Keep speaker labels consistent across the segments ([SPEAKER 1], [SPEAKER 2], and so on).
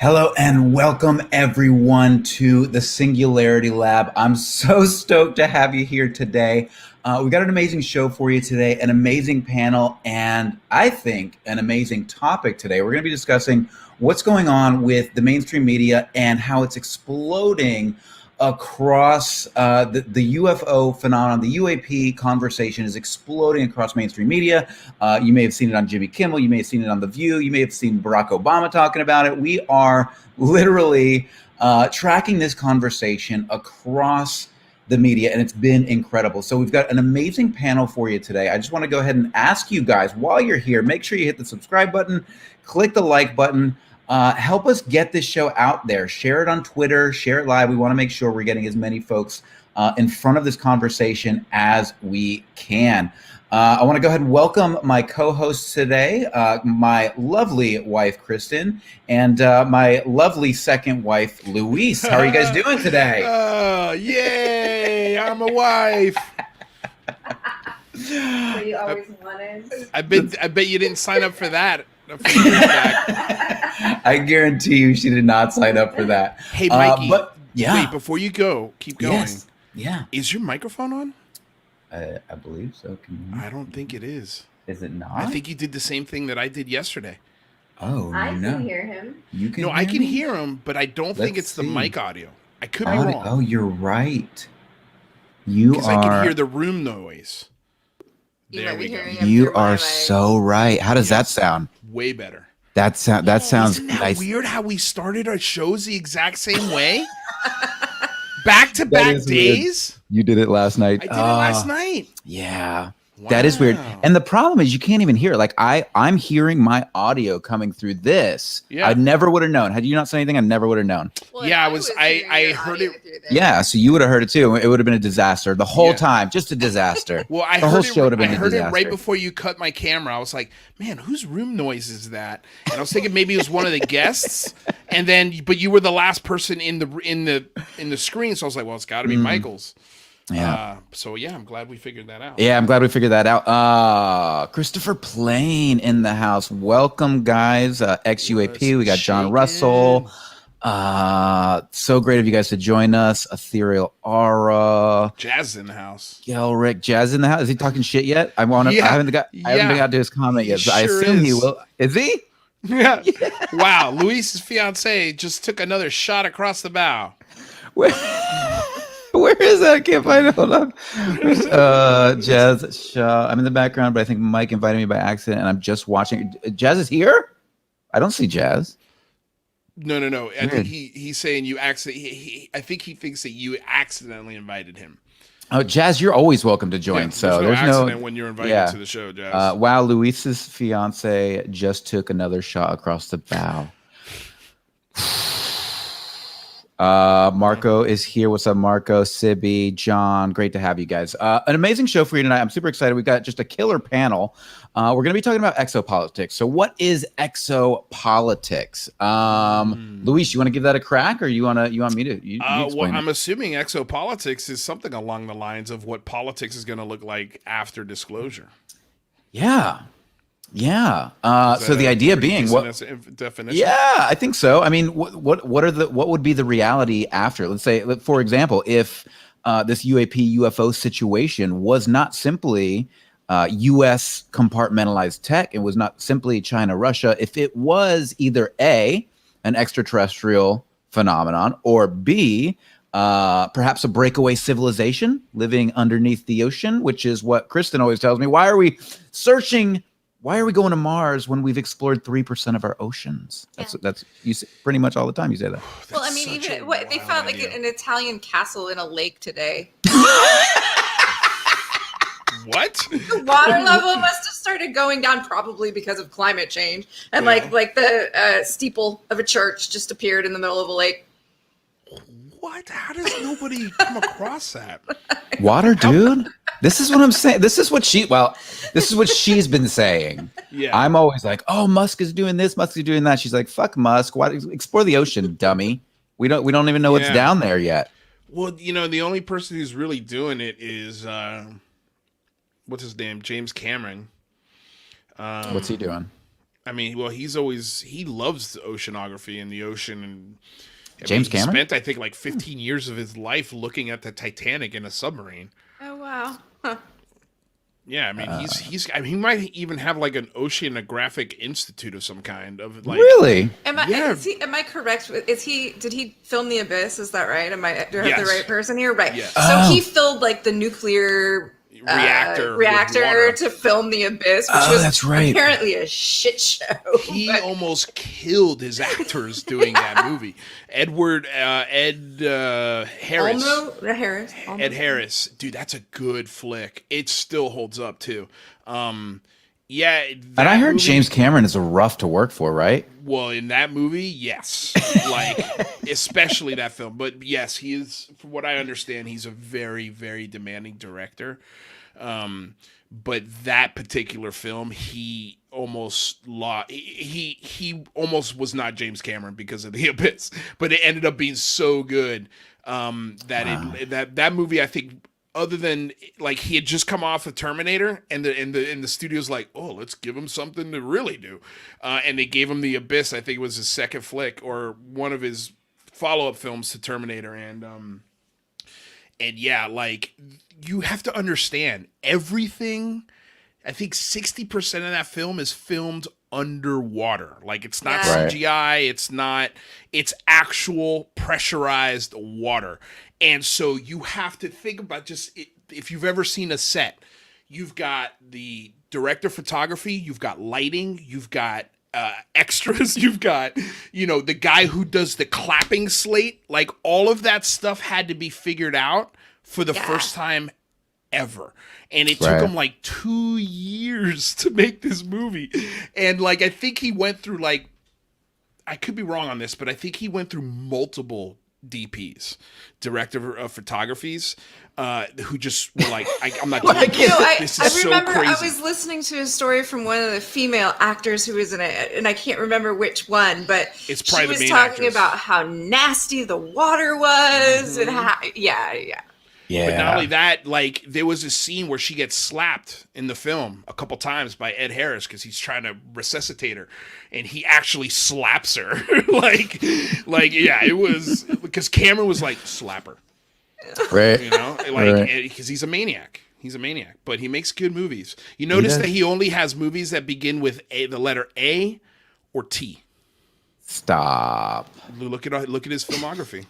[SPEAKER 1] Hello and welcome everyone to the Singularity Lab. I'm so stoked to have you here today. We got an amazing show for you today, an amazing panel, and I think an amazing topic today. We're going to be discussing what's going on with the mainstream media and how it's exploding across the UFO phenomenon. The UAP conversation is exploding across mainstream media. You may have seen it on Jimmy Kimmel. You may have seen it on The View. You may have seen Barack Obama talking about it. We are literally tracking this conversation across the media, and it's been incredible. So we've got an amazing panel for you today. I just want to go ahead and ask you guys, while you're here, make sure you hit the subscribe button, click the like button. Help us get this show out there. Share it on Twitter, share it live. We want to make sure we're getting as many folks in front of this conversation as we can. I want to go ahead and welcome my co-hosts today, my lovely wife, Kristen, and my lovely second wife, Luis. How are you guys doing today?
[SPEAKER 2] Yay! I'm a wife.
[SPEAKER 3] So you always wanted?
[SPEAKER 2] I bet you didn't sign up for that.
[SPEAKER 1] I guarantee you she did not sign up for that.
[SPEAKER 2] Hey, Mikey.
[SPEAKER 1] But yeah.
[SPEAKER 2] Wait, before you go, keep going.
[SPEAKER 1] Yes. Yeah.
[SPEAKER 2] Is your microphone on?
[SPEAKER 1] I believe so.
[SPEAKER 2] I don't think it is.
[SPEAKER 1] Is it not?
[SPEAKER 2] I think you did the same thing that I did yesterday.
[SPEAKER 1] Oh,
[SPEAKER 3] I
[SPEAKER 1] no.
[SPEAKER 3] can hear him.
[SPEAKER 1] You can
[SPEAKER 2] No,
[SPEAKER 1] hear
[SPEAKER 2] I can
[SPEAKER 1] me?
[SPEAKER 2] hear him, but I don't think
[SPEAKER 1] Let's
[SPEAKER 2] it's the
[SPEAKER 1] see.
[SPEAKER 2] mic audio. I could be wrong.
[SPEAKER 1] Oh, you're right. You
[SPEAKER 2] Because I can
[SPEAKER 1] are.
[SPEAKER 2] hear the room noise.
[SPEAKER 3] You
[SPEAKER 2] There
[SPEAKER 3] might be
[SPEAKER 2] we go.
[SPEAKER 3] hearing him
[SPEAKER 1] You
[SPEAKER 3] through my
[SPEAKER 1] are
[SPEAKER 3] mic.
[SPEAKER 1] so right. How does that sound?
[SPEAKER 2] Way better.
[SPEAKER 1] That sounds
[SPEAKER 2] Isn't that
[SPEAKER 1] nice.
[SPEAKER 2] weird how we started our shows the exact same way? Back-to-back
[SPEAKER 1] is weird.
[SPEAKER 2] days?
[SPEAKER 1] You did it last night.
[SPEAKER 2] I did it last night.
[SPEAKER 1] Yeah. That is weird.
[SPEAKER 2] Wow.
[SPEAKER 1] And the problem is you can't even hear it. Like I'm hearing my audio coming through this.
[SPEAKER 2] Yeah.
[SPEAKER 1] I never would have known. Had you not said anything, I never would have known.
[SPEAKER 3] Well,
[SPEAKER 2] Yeah,
[SPEAKER 3] hearing
[SPEAKER 2] I
[SPEAKER 3] your
[SPEAKER 2] heard
[SPEAKER 3] audio
[SPEAKER 2] it-
[SPEAKER 3] through there.
[SPEAKER 1] Yeah, so you would have heard it too. It would have been a disaster the whole
[SPEAKER 2] Yeah.
[SPEAKER 1] time. Just a disaster.
[SPEAKER 2] Well, I
[SPEAKER 1] the whole
[SPEAKER 2] heard
[SPEAKER 1] show would have been
[SPEAKER 2] I
[SPEAKER 1] a
[SPEAKER 2] heard it
[SPEAKER 1] disaster.
[SPEAKER 2] right before you cut my camera. I was like, "Man, whose room noise is that?" And I was thinking maybe it was one of the guests. And then, but you were the last person in the screen, so I was like, "Well, it's got to be Michael's."
[SPEAKER 1] Yeah.
[SPEAKER 2] So yeah, I'm glad we figured that out.
[SPEAKER 1] Yeah, I'm glad we figured that out. Christopher Plain in the house. Welcome, guys. Ex-UAP. We got John Russell. So great of you guys to join us. Ethereal Aura.
[SPEAKER 2] Jazz in the house.
[SPEAKER 1] Rick Jazz in the house. Is he talking shit yet? I
[SPEAKER 2] Yeah.
[SPEAKER 1] haven't got to his comment yet.
[SPEAKER 2] He
[SPEAKER 1] So I
[SPEAKER 2] sure
[SPEAKER 1] assume he
[SPEAKER 2] is.
[SPEAKER 1] will. Is he?
[SPEAKER 2] Yeah. Wow, Luis's fiance just took another shot across the bow.
[SPEAKER 1] Where is that? I can't find it. Hold on. Jazz Shaw. I'm in the background, but I think Mike invited me by accident, and I'm just watching. Jazz is here? I don't see Jazz.
[SPEAKER 2] No. I
[SPEAKER 1] Weird.
[SPEAKER 2] think he's saying you accidentally. I think he thinks that you accidentally invited him.
[SPEAKER 1] Oh, Jazz, you're always welcome to join.
[SPEAKER 2] Yeah,
[SPEAKER 1] so
[SPEAKER 2] there's no
[SPEAKER 1] there's
[SPEAKER 2] accident when you're invited to the show, Jazz.
[SPEAKER 1] Wow, Luis's fiance just took another shot across the bow. Marco is here. What's up, Marco, Sibby, John? Great to have you guys. An amazing show for you tonight. I'm super excited. We've got just a killer panel. We're going to be talking about exopolitics. So what is exopolitics? Luis, you want to give that a crack, or you want me to? You explain
[SPEAKER 2] Well,
[SPEAKER 1] it.
[SPEAKER 2] I'm assuming exopolitics is something along the lines of what politics is going to look like after disclosure.
[SPEAKER 1] Yeah.
[SPEAKER 2] Is
[SPEAKER 1] So
[SPEAKER 2] that
[SPEAKER 1] the
[SPEAKER 2] a
[SPEAKER 1] idea
[SPEAKER 2] pretty
[SPEAKER 1] being
[SPEAKER 2] decent definition?
[SPEAKER 1] Yeah, I think so. I mean, what would be the reality after? Let's say, for example, if this UAP UFO situation was not simply U.S. compartmentalized tech, it was not simply China, Russia. If it was either A, an extraterrestrial phenomenon, or B, perhaps a breakaway civilization living underneath the ocean, which is what Kristen always tells me. Why are we going to Mars when we've explored 3% of our oceans? That's you say pretty much all the time. You say that.
[SPEAKER 3] Well, I mean,
[SPEAKER 2] such a
[SPEAKER 3] even what they
[SPEAKER 2] wild
[SPEAKER 3] found
[SPEAKER 2] idea.
[SPEAKER 3] like an Italian castle in a lake today.
[SPEAKER 2] What?
[SPEAKER 3] The water level must have started going down, probably because of climate change, and
[SPEAKER 2] Yeah.
[SPEAKER 3] like the steeple of a church just appeared in the middle of a lake.
[SPEAKER 2] What? How does nobody come across that?
[SPEAKER 1] Water, dude. This is what I'm saying. This is what she's been saying.
[SPEAKER 2] Yeah.
[SPEAKER 1] I'm always like, oh, Musk is doing this, Musk is doing that. She's like, fuck Musk. Why explore the ocean, dummy? We don't even know what's
[SPEAKER 2] Yeah.
[SPEAKER 1] down there yet.
[SPEAKER 2] Well, the only person who's really doing it is what's his name? James Cameron.
[SPEAKER 1] What's he doing?
[SPEAKER 2] I mean, well, he loves the oceanography and the ocean, and
[SPEAKER 1] James
[SPEAKER 2] he
[SPEAKER 1] Cameron
[SPEAKER 2] spent, I think, like 15 years of his life looking at the Titanic in a submarine.
[SPEAKER 3] Oh wow. Huh.
[SPEAKER 2] Yeah, I mean, he might even have like an oceanographic institute of some kind of like.
[SPEAKER 1] really.
[SPEAKER 3] Am I correct? Did he film The Abyss? Is that right? Do I have the right person here? Right.
[SPEAKER 2] Yes.
[SPEAKER 3] So he filled like the nuclear reactor to film The Abyss, which was
[SPEAKER 1] that's right.
[SPEAKER 3] apparently a shit show.
[SPEAKER 2] He almost killed his actors doing that movie. Ed Harris. Ed Harris. Dude, that's a good flick. It still holds up too. Yeah.
[SPEAKER 1] And I heard James Cameron is a rough to work for, right?
[SPEAKER 2] Well, in that movie, yes. Like, especially that film. But yes, he is, from what I understand, he's a very, very demanding director. But that particular film, he almost he almost was not James Cameron because of The Abyss. But it ended up being so good that movie, I think, other than like he had just come off of Terminator, and the studio's like, oh, let's give him something to really do, and they gave him The Abyss. I think it was his second flick or one of his follow-up films to Terminator, and yeah, like you have to understand everything. I think 60% of that film is filmed underwater. Like it's not CGI, it's actual pressurized water. And so you have to think about if you've ever seen a set, you've got the director of photography, you've got lighting, you've got extras, you've got, the guy who does the clapping slate, like all of that stuff had to be figured out for the first time ever. And it took him like 2 years to make this movie. And like, I think he went through like, I could be wrong on this, but I think he went through multiple DPs, director of photographies, who just were like, I'm not doing this. This is
[SPEAKER 3] I remember
[SPEAKER 2] so crazy.
[SPEAKER 3] I was listening to a story from one of the female actors who was in it, and I can't remember which one, but
[SPEAKER 2] it's probably
[SPEAKER 3] she was
[SPEAKER 2] the main
[SPEAKER 3] talking
[SPEAKER 2] actress.
[SPEAKER 3] About how nasty the water was, and how, yeah.
[SPEAKER 2] But not only that, like there was a scene where she gets slapped in the film a couple times by Ed Harris because he's trying to resuscitate her, and he actually slaps her. like yeah, it was because Cameron was like, slap her,
[SPEAKER 1] right?
[SPEAKER 2] Because he's a maniac. He's a maniac, but he makes good movies. You notice that he only has movies that begin with the letter A or T.
[SPEAKER 1] Stop.
[SPEAKER 2] Look at his filmography.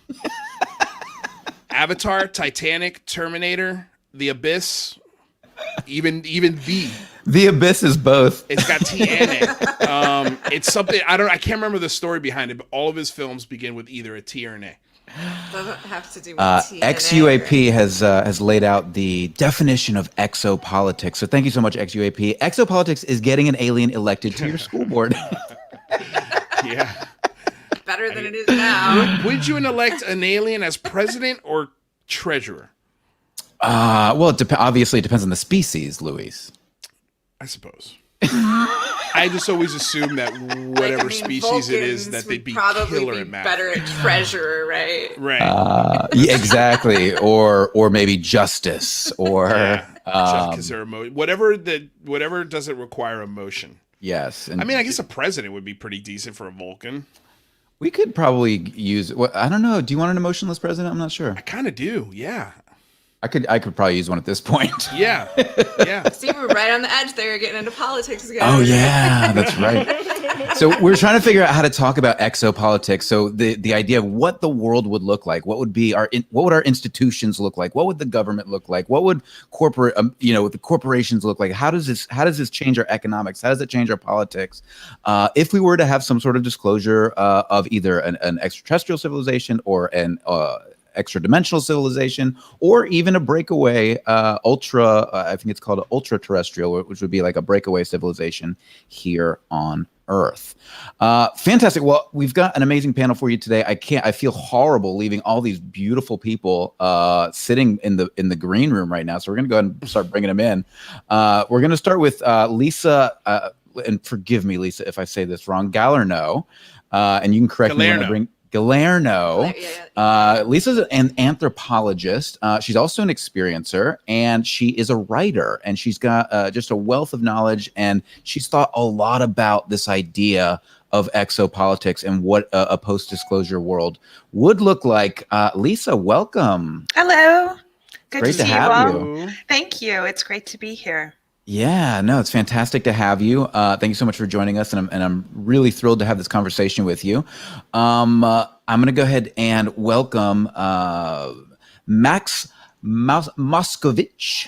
[SPEAKER 2] Avatar, Titanic, Terminator, The Abyss, even V.
[SPEAKER 1] The Abyss is both.
[SPEAKER 2] It's got T and A. It's something I can't remember the story behind it, but all of his films begin with either a T or an A.
[SPEAKER 3] Doesn't have to do with T.
[SPEAKER 1] XUAP has laid out the definition of exopolitics. So thank you so much, XUAP. Exopolitics is getting an alien elected to your school board.
[SPEAKER 2] Yeah.
[SPEAKER 3] Better than it is now.
[SPEAKER 2] Would you elect an alien as president or treasurer?
[SPEAKER 1] Well, obviously it depends on the species, Luis.
[SPEAKER 2] I suppose. I just always assume that whatever species it is, that they'd be killer at math.
[SPEAKER 3] Better at treasurer, right?
[SPEAKER 2] Right.
[SPEAKER 1] Yeah, exactly. or maybe justice, or
[SPEAKER 2] because they're whatever doesn't require emotion.
[SPEAKER 1] Yes. And
[SPEAKER 2] I mean, I guess a president would be pretty decent for a Vulcan.
[SPEAKER 1] We could probably use. I don't know. Do you want an emotionless president? I'm not sure.
[SPEAKER 2] I kind of do. Yeah.
[SPEAKER 1] I could probably use one at this point.
[SPEAKER 2] Yeah.
[SPEAKER 3] See, we're right on the edge there, getting into politics again.
[SPEAKER 1] Oh yeah, that's right. So we're trying to figure out how to talk about exopolitics. So the idea of what the world would look like, what would our institutions look like, what would the government look like, what would the corporations look like? How does this change our economics? How does it change our politics? If we were to have some sort of disclosure of either an extraterrestrial civilization or an extra-dimensional civilization, or even a breakaway ultra, I think it's called an ultra-terrestrial, which would be like a breakaway civilization here on Earth. Fantastic. Well, we've got an amazing panel for you today. I feel horrible leaving all these beautiful people sitting in the green room right now. So we're going to go ahead and start bringing them in. We're going to start with Lisa, and forgive me, Lisa, if I say this wrong, Galarneau, and you can correct me when I bring Galarneau.
[SPEAKER 3] Yeah.
[SPEAKER 1] Lisa's an anthropologist. She's also an experiencer, and she is a writer, and she's got just a wealth of knowledge, and she's thought a lot about this idea of exopolitics and what a post-disclosure world would look like. Lisa, welcome.
[SPEAKER 4] Hello. Good
[SPEAKER 1] Great
[SPEAKER 4] to
[SPEAKER 1] to
[SPEAKER 4] see
[SPEAKER 1] have
[SPEAKER 4] you all.
[SPEAKER 1] you.
[SPEAKER 4] Thank you. It's great to be here.
[SPEAKER 1] Yeah, no, it's fantastic to have you. Thank you so much for joining us, and I'm really thrilled to have this conversation with you. I'm going to go ahead and welcome Max Moszkowicz,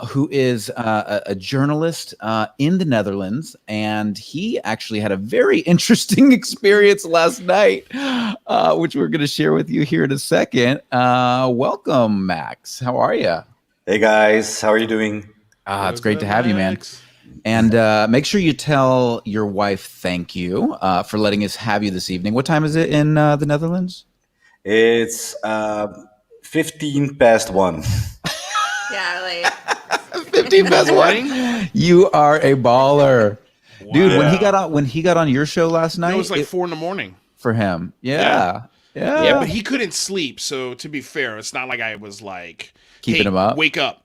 [SPEAKER 1] who is a journalist in the Netherlands, and he actually had a very interesting experience last night, which we're going to share with you here in a second. Welcome, Max. How are you?
[SPEAKER 5] Hey guys, how are you doing?
[SPEAKER 1] It's great to have you, man. And make sure you tell your wife thank you for letting us have you this evening. What time is it in the Netherlands?
[SPEAKER 5] It's 15 past 1.
[SPEAKER 3] Yeah, like
[SPEAKER 1] 15 past 1. You are a baller.
[SPEAKER 2] Wow.
[SPEAKER 1] Dude, when he got on your show last night,
[SPEAKER 2] It was like 4 a.m.
[SPEAKER 1] for him. Yeah.
[SPEAKER 2] Yeah, but he couldn't sleep. So to be fair, it's not like I was like
[SPEAKER 1] Keeping him up.
[SPEAKER 2] Wake up.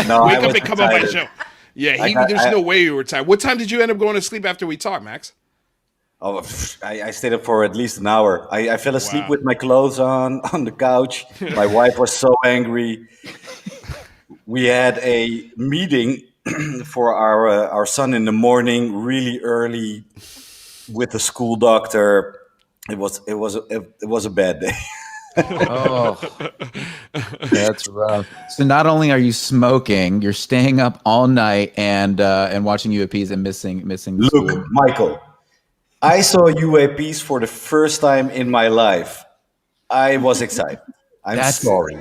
[SPEAKER 5] No,
[SPEAKER 2] Wake
[SPEAKER 5] I
[SPEAKER 2] up
[SPEAKER 5] was
[SPEAKER 2] and come on my
[SPEAKER 5] excited.
[SPEAKER 2] show. Yeah, there's no way you were tired. What time did you end up going to sleep after we talked, Max?
[SPEAKER 5] Oh, I stayed up for at least an hour. I fell asleep
[SPEAKER 2] Wow.
[SPEAKER 5] with my clothes on the couch. My wife was so angry. We had a meeting for our son in the morning, really early, with the school doctor. It was a bad day.
[SPEAKER 1] Oh, that's rough. So not only are you smoking, you're staying up all night and watching UAPs and missing
[SPEAKER 5] Look,
[SPEAKER 1] school.
[SPEAKER 5] Michael, I saw UAPs for the first time in my life. I was excited. I'm sorry.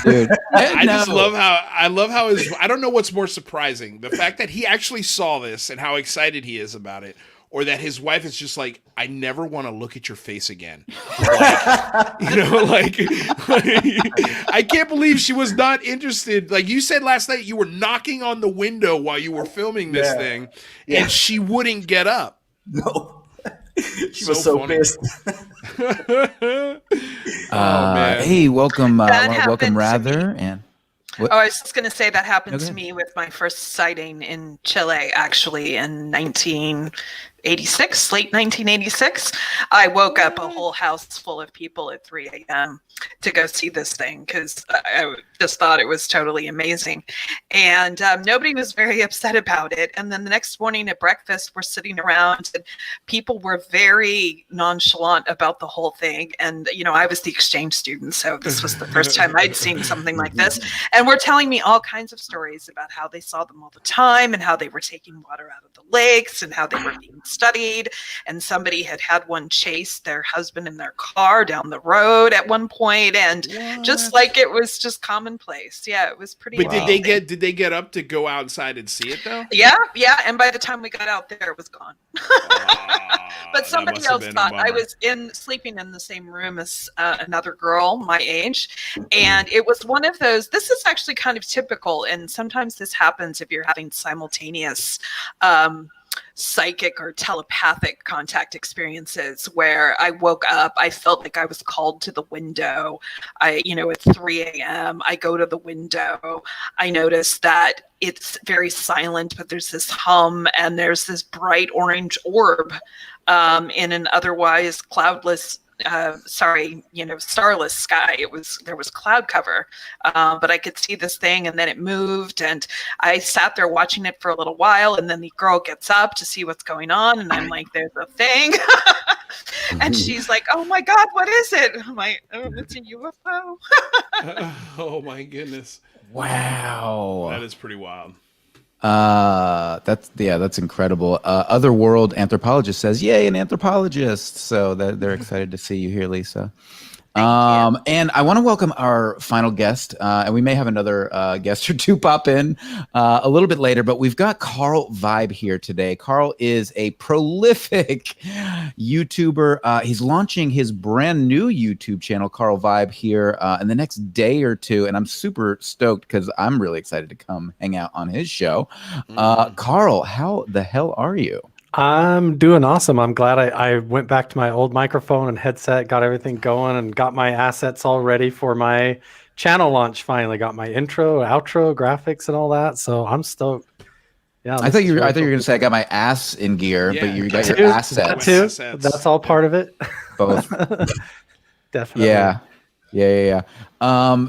[SPEAKER 1] Dude.
[SPEAKER 2] I just love how his. I don't know what's more surprising: the fact that he actually saw this and how excited he is about it, or that his wife is just like, I never want to look at your face again. Like, I can't believe she was not interested. Like you said last night, you were knocking on the window while you were filming this thing, and she wouldn't get up.
[SPEAKER 5] No. She was so
[SPEAKER 2] funny.
[SPEAKER 5] pissed.
[SPEAKER 2] Man.
[SPEAKER 1] Hey, welcome,
[SPEAKER 4] That
[SPEAKER 1] welcome,
[SPEAKER 4] happened to
[SPEAKER 1] Rather, and what?
[SPEAKER 4] Oh, I was just going to say that happened
[SPEAKER 1] Okay.
[SPEAKER 4] to me with my first sighting in Chile, actually, in 1986, late 1986. I woke up a whole house full of people at 3 a.m. to go see this thing because I just thought it was totally amazing. And nobody was very upset about it. And then the next morning at breakfast, we're sitting around and people were very nonchalant about the whole thing. And, I was the exchange student, so this was the first time I'd seen something like this. And were telling me all kinds of stories about how they saw them all the time and how they were taking water out of the lakes and how they were being studied. And somebody had one chase their husband in their car down the road at one point, and just like it was just commonplace. Yeah, it was pretty.
[SPEAKER 2] But
[SPEAKER 4] amazing.
[SPEAKER 2] did they get up to go outside and see it though?
[SPEAKER 4] Yeah. And by the time we got out there, it was gone. But somebody else thought I was sleeping in the same room as another girl my age, and it was one of those. This is actually kind of typical, and sometimes this happens if you're having simultaneous psychic or telepathic contact experiences where I woke up, I felt like I was called to the window. At 3 a.m., I go to the window. I notice that it's very silent, but there's this hum and there's this bright orange orb in an otherwise cloudless starless sky. There was cloud cover, but I could see this thing, and then it moved, and I sat there watching it for a little while, and then the girl gets up to see what's going on, and I'm like, there's a thing. And she's like, oh my God, what is it? I'm like, oh, it's a UFO.
[SPEAKER 2] Oh my goodness.
[SPEAKER 1] Wow.
[SPEAKER 2] That is pretty wild.
[SPEAKER 1] That's incredible. Otherworld anthropologist says, "Yay, an anthropologist!" So they're excited to see you here, Lisa. And I want to welcome our final guest, and we may have another guest or two pop in a little bit later, but we've got Carl Vibe here today. Carl is a prolific YouTuber. He's launching his brand new YouTube channel, Carl Vibe, here in the next day or two, and I'm super stoked because I'm really excited to come hang out on his show. Carl, how the hell are you?
[SPEAKER 6] I'm doing awesome. I'm glad I went back to my old microphone and headset, got everything going, and got my assets all ready for my channel launch. Finally, got my intro, outro, graphics, and all that. So I'm stoked. Yeah,
[SPEAKER 1] I thought you were going to say I got my ass in gear, but
[SPEAKER 2] Yeah.
[SPEAKER 1] you got your
[SPEAKER 6] That
[SPEAKER 1] assets.
[SPEAKER 6] too.
[SPEAKER 2] Assets.
[SPEAKER 6] That's all part of it.
[SPEAKER 1] Both.
[SPEAKER 6] Definitely.
[SPEAKER 1] Yeah.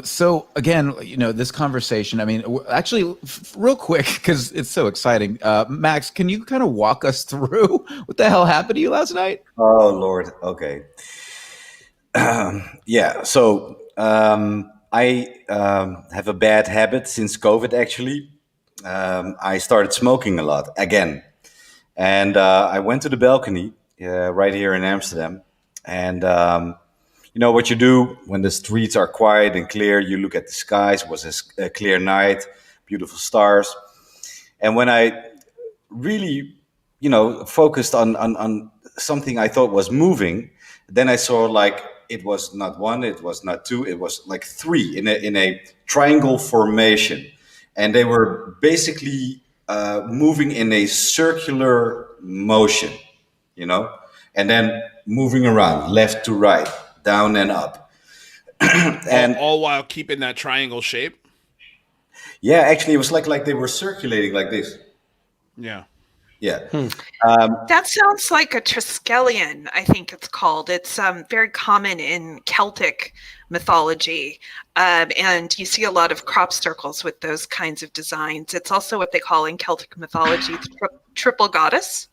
[SPEAKER 1] So again, this conversation, I mean, actually real quick, because it's so exciting. Max, can you kind of walk us through what the hell happened to you last night?
[SPEAKER 5] Oh, Lord. Okay. Yeah. So I have a bad habit since COVID, actually. I started smoking a lot again. And I went to the balcony right here in Amsterdam. And you know what you do when the streets are quiet and clear? You look at the skies. It was a clear night, beautiful stars. And when I really, focused on something I thought was moving, then I saw like it was not one, it was not two, it was like three in a triangle formation, and they were basically moving in a circular motion, and then moving around left to right, down and up, and
[SPEAKER 2] all while keeping that triangle shape.
[SPEAKER 5] yeah, actually, it was like they were circulating like this.
[SPEAKER 2] Yeah.
[SPEAKER 5] Yeah.
[SPEAKER 4] That sounds like a Triskelion, I think it's called. It's very common in Celtic mythology. And you see a lot of crop circles with those kinds of designs. It's also what they call in Celtic mythology the triple goddess.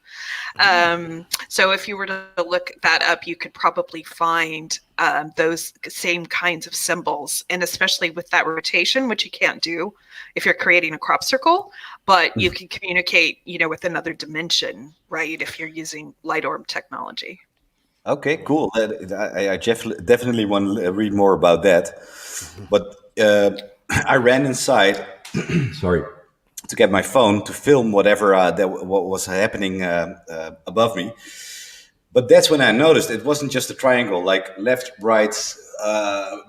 [SPEAKER 4] So if you were to look that up, you could probably find those same kinds of symbols, and especially with that rotation, which you can't do if you're creating a crop circle, but you can communicate, with another dimension, right? If you're using light orb technology.
[SPEAKER 5] Okay, cool. I definitely want to read more about that. But I ran inside, sorry, to get my phone to film whatever what was happening above me. But that's when I noticed it wasn't just a triangle, like left, right,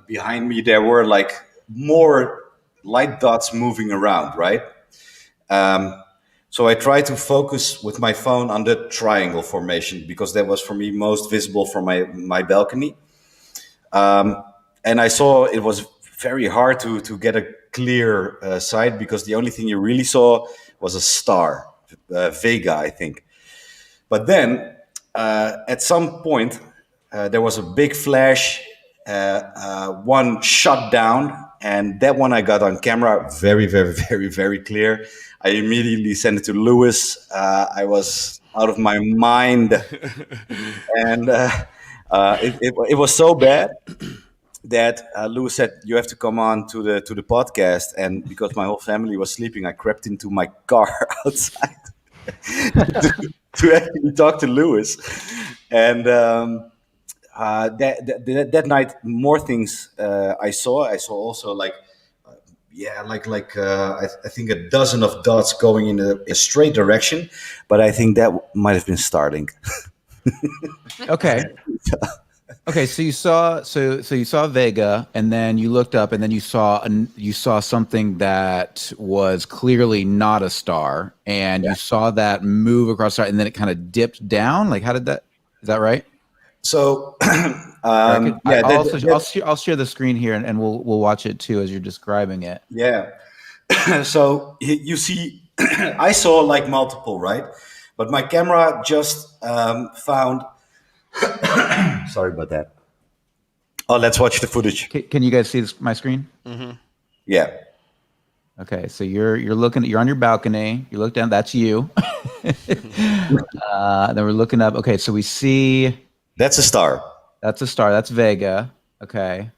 [SPEAKER 5] behind me. There were like more light dots moving around, right? So I tried to focus with my phone on the triangle formation because that was for me most visible from my balcony. And I saw it was very hard to get a clear sight because the only thing you really saw was a star, Vega, I think. But then at some point there was a big flash, one shut down, and that one I got on camera, very, very, very, very clear. I immediately sent it to Lewis. I was out of my mind, and it was so bad that Lewis said, "You have to come on to the podcast." And because my whole family was sleeping, I crept into my car outside to actually talk to Lewis. And that night, more things I saw. I saw also like I think a dozen of dots going in a straight direction, but I think that might have been Starlink.
[SPEAKER 1] Okay. Okay, so you saw Vega, and then you looked up, and then you saw something that was clearly not a star, and you saw that move across the star, and then it kind of dipped down. Like, how did that? Is that right?
[SPEAKER 5] So
[SPEAKER 1] I'll share the screen here, and we'll watch it too as you're describing it.
[SPEAKER 5] Yeah. So you see, I saw like multiple, right? But my camera just found. Sorry about that. Oh, let's watch the footage.
[SPEAKER 1] Can you guys see my screen?
[SPEAKER 2] Mm-hmm.
[SPEAKER 5] Yeah.
[SPEAKER 1] Okay, so you're on your balcony. You look down. That's you. Then we're looking up. Okay, so we see.
[SPEAKER 5] That's a star.
[SPEAKER 1] That's a star. That's Vega. Okay.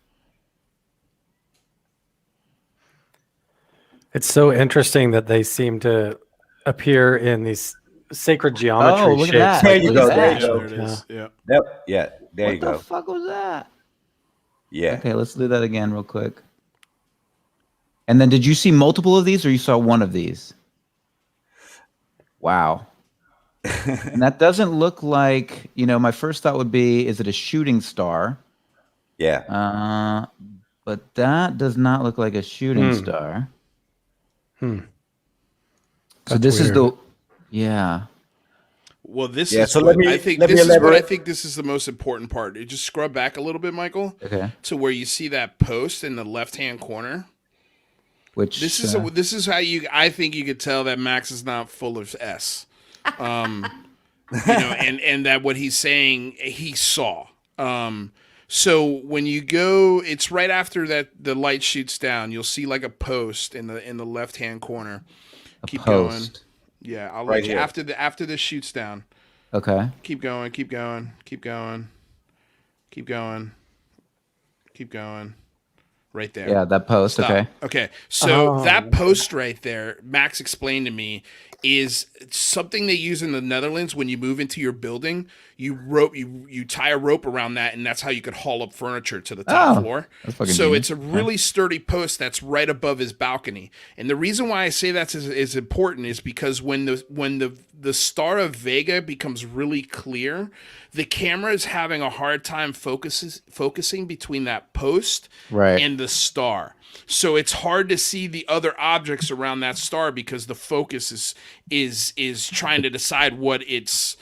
[SPEAKER 6] It's so interesting that they seem to appear in these sacred geometry
[SPEAKER 1] look
[SPEAKER 6] shapes.
[SPEAKER 1] at that.
[SPEAKER 5] There you go. There you
[SPEAKER 2] There
[SPEAKER 5] go.
[SPEAKER 2] it is. Yeah.
[SPEAKER 5] Yep. Yeah. There you
[SPEAKER 1] What
[SPEAKER 5] go.
[SPEAKER 1] the fuck was that?
[SPEAKER 5] Yeah.
[SPEAKER 1] Okay, let's do that again real quick. And then did you see multiple of these or you saw one of these? Wow. And that doesn't look like, my first thought would be, is it a shooting star?
[SPEAKER 5] Yeah.
[SPEAKER 1] But that does not look like a shooting star. So
[SPEAKER 6] That's
[SPEAKER 1] this
[SPEAKER 6] weird.
[SPEAKER 1] is yeah.
[SPEAKER 2] Well, this
[SPEAKER 5] Yeah,
[SPEAKER 2] is
[SPEAKER 5] so
[SPEAKER 2] what
[SPEAKER 5] let me
[SPEAKER 2] I think. This is what I
[SPEAKER 5] elaborate.
[SPEAKER 2] think. This is the most important part. You just scrub back a little bit, Michael,
[SPEAKER 1] Okay.
[SPEAKER 2] to where you see that post in the left-hand corner.
[SPEAKER 1] Which
[SPEAKER 2] This is how I think you could tell that Max is not full of S. And that what he's saying he saw. So when you go, it's right after that the light shoots down. You'll see like a post in the left-hand corner. Keep going. Yeah, I'll
[SPEAKER 5] Right
[SPEAKER 2] let you
[SPEAKER 5] here.
[SPEAKER 2] after this shoots down.
[SPEAKER 1] Okay.
[SPEAKER 2] Keep going. Keep going. Keep going. Keep going. Keep going. Right there.
[SPEAKER 1] Yeah, that post.
[SPEAKER 2] Stop.
[SPEAKER 1] Okay.
[SPEAKER 2] Okay. So
[SPEAKER 6] Oh.
[SPEAKER 2] that post right there, Max explained to me, is something they use in the Netherlands when you move into your building. You tie a rope around that, and that's how you could haul up furniture to the top floor.
[SPEAKER 1] That's fucking
[SPEAKER 2] So
[SPEAKER 1] genius.
[SPEAKER 2] it's a really sturdy post that's right above his balcony. And the reason why I say that is important is because when the star of Vega becomes really clear, the camera is having a hard time focusing between that post
[SPEAKER 1] Right.
[SPEAKER 2] and the star. So it's hard to see the other objects around that star because the focus is trying to decide what it's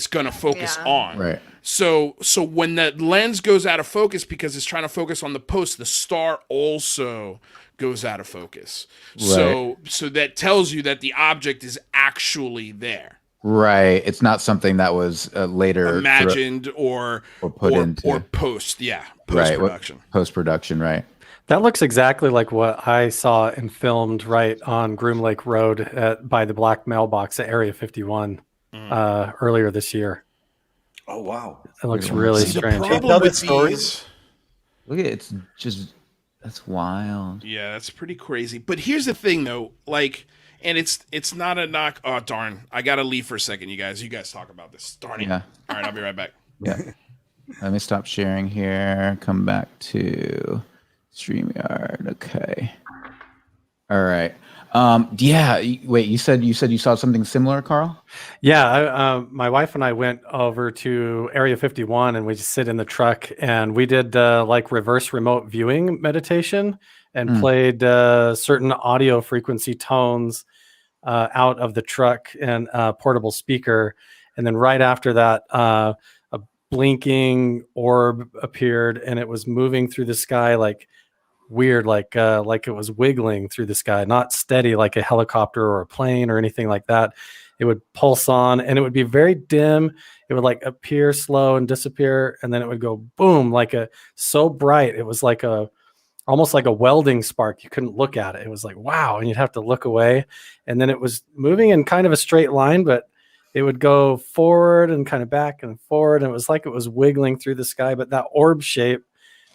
[SPEAKER 2] going to focus
[SPEAKER 3] Yeah.
[SPEAKER 2] on.
[SPEAKER 1] Right.
[SPEAKER 2] So when the lens goes out of focus because it's trying to focus on the post, the star also goes out of focus. So that tells you that the object is actually there.
[SPEAKER 1] Right. It's not something that was later
[SPEAKER 2] Imagined or
[SPEAKER 1] put into
[SPEAKER 2] or post production.
[SPEAKER 1] Post production. Right.
[SPEAKER 6] That looks exactly like what I saw and filmed right on Groom Lake Road by the black mailbox at Area 51 earlier this year.
[SPEAKER 5] Oh wow!
[SPEAKER 6] It looks really
[SPEAKER 2] See, the
[SPEAKER 6] strange.
[SPEAKER 2] problem
[SPEAKER 5] Tell the
[SPEAKER 2] with
[SPEAKER 5] story.
[SPEAKER 2] these,
[SPEAKER 1] Look at it. It's just that's wild.
[SPEAKER 2] yeah, that's pretty crazy. But here's the thing, though, like, and it's not a knock. Oh darn, I gotta leave for a second, you guys. You guys talk about this. Darn it.
[SPEAKER 1] Yeah.
[SPEAKER 2] All right, I'll be right back.
[SPEAKER 1] Yeah. Let me stop sharing here. Come back to StreamYard. Okay. All right. Yeah. Wait. You said you saw something similar, Carl?
[SPEAKER 6] Yeah, my wife and I went over to Area 51 and we just sit in the truck and we did like reverse remote viewing meditation and played certain audio frequency tones out of the truck and a portable speaker. And then right after that, a blinking orb appeared and it was moving through the sky like weird, like it was wiggling through the sky, not steady like a helicopter or a plane or anything like that. It would pulse on and it would be very dim. It would like appear slow and disappear. And then it would go boom, so bright. It was like almost like a welding spark. You couldn't look at it. It was like, wow. And you'd have to look away. And then it was moving in kind of a straight line, but it would go forward and kind of back and forward. And it was like it was wiggling through the sky, but that orb shape,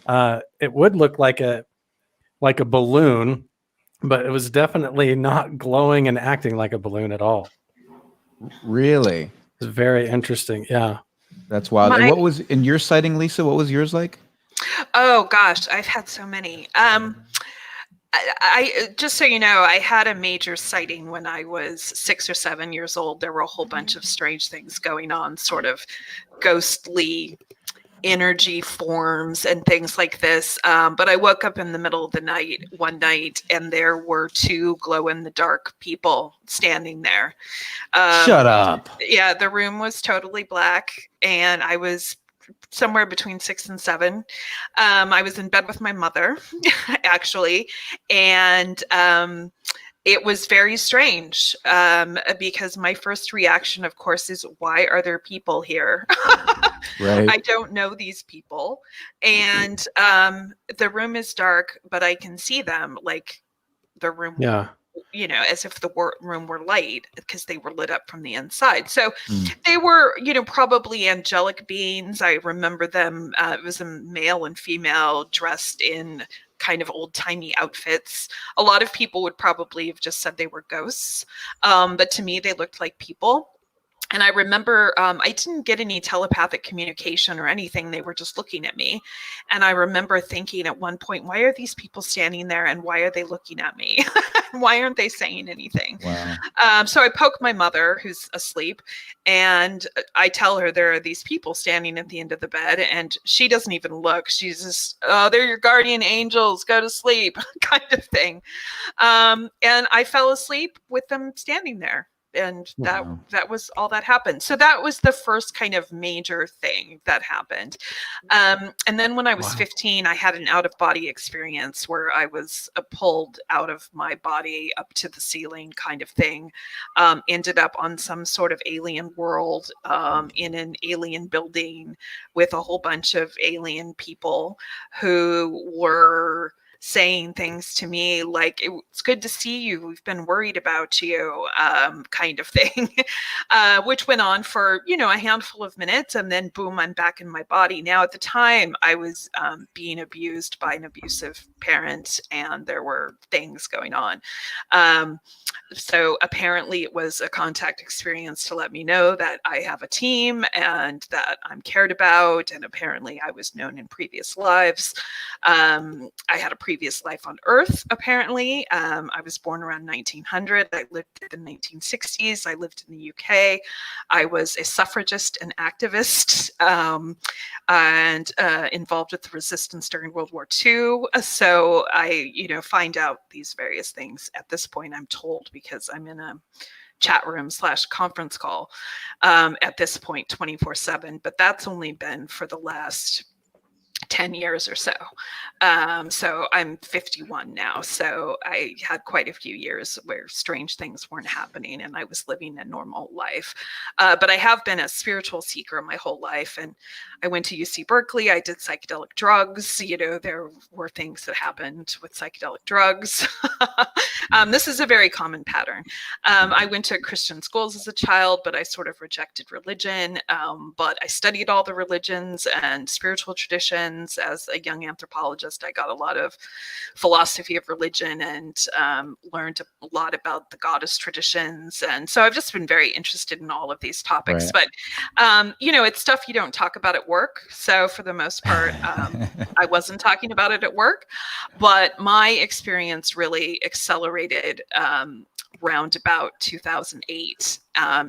[SPEAKER 6] it would look like a balloon, but it was definitely not glowing and acting like a balloon at all.
[SPEAKER 1] Really?
[SPEAKER 6] It's very interesting. Yeah.
[SPEAKER 1] That's wild. And what was in your sighting, Lisa? What was yours like?
[SPEAKER 4] Oh gosh, I've had so many. I just so you know, I had a major sighting when I was 6 or 7 years old. There were a whole bunch of strange things going on, sort of ghostly energy forms and things like this. But I woke up in the middle of the night one night and there were two glow-in-the-dark people standing there.
[SPEAKER 1] Shut up.
[SPEAKER 4] Yeah, the room was totally black and I was somewhere between 6 and 7. I was in bed with my mother, actually, and it was very strange because my first reaction, of course, is why are there people here?
[SPEAKER 1] Right.
[SPEAKER 4] I don't know these people. And the room is dark, but I can see them, like the room,
[SPEAKER 6] Yeah.
[SPEAKER 4] you know, as if the room were light because they were lit up from the inside. So they were, you know, probably angelic beings. I remember them. It was a male and female dressed in kind of old-timey outfits. A lot of people would probably have just said they were ghosts. But to me, they looked like people. And I remember I didn't get any telepathic communication or anything. They were just looking at me. And I remember thinking at one point, why are these people standing there and why are they looking at me? Why aren't they saying anything?
[SPEAKER 1] Wow.
[SPEAKER 4] So I poke my mother, who's asleep, and I tell her there are these people standing at the end of the bed. And she doesn't even look. She's just, oh, they're your guardian angels. Go to sleep kind of thing. And I fell asleep with them standing there. And
[SPEAKER 1] Wow.
[SPEAKER 4] that was all that happened. So that was the first kind of major thing that happened. And then when I was 15, I had an out-of-body experience where I was pulled out of my body up to the ceiling kind of thing. Ended up on some sort of alien world, in an alien building with a whole bunch of alien people who were saying things to me like, it's good to see you, we've been worried about you, kind of thing, which went on for, a handful of minutes, and then boom, I'm back in my body. Now, at the time, I was being abused by an abusive parent, and there were things going on. So apparently it was a contact experience to let me know that I have a team and that I'm cared about. And apparently I was known in previous lives. I had a previous life on Earth, apparently. I was born around 1900. I lived in the 1960s. I lived in the UK. I was a suffragist and activist, and involved with the resistance during World War II. So I, find out these various things at this point, I'm told, because I'm in a chat room / conference call at this point 24/7, but that's only been for the last 10 years or so. So I'm 51 now. So I had quite a few years where strange things weren't happening and I was living a normal life. But I have been a spiritual seeker my whole life. And I went to UC Berkeley. I did psychedelic drugs. There were things that happened with psychedelic drugs. This is a very common pattern. I went to Christian schools as a child, but I sort of rejected religion. But I studied all the religions and spiritual traditions. As a young anthropologist, I got a lot of philosophy of religion and learned a lot about the goddess traditions. And so I've just been very interested in all of these topics.
[SPEAKER 1] Right.
[SPEAKER 4] But, it's stuff you don't talk about at work. So for the most part, I wasn't talking about it at work. But my experience really accelerated round about 2008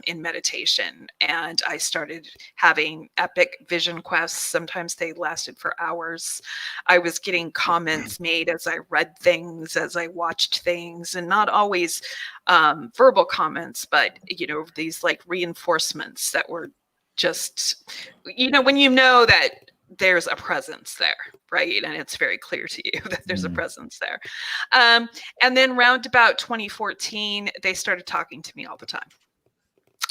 [SPEAKER 4] in meditation. And I started having epic vision quests. Sometimes they lasted for hours. I was getting comments made as I read things, as I watched things, and not always verbal comments, but, these like reinforcements that were just, when you know that there's a presence there, right? And it's very clear to you that there's a presence there. And then round about 2014, they started talking to me all the time.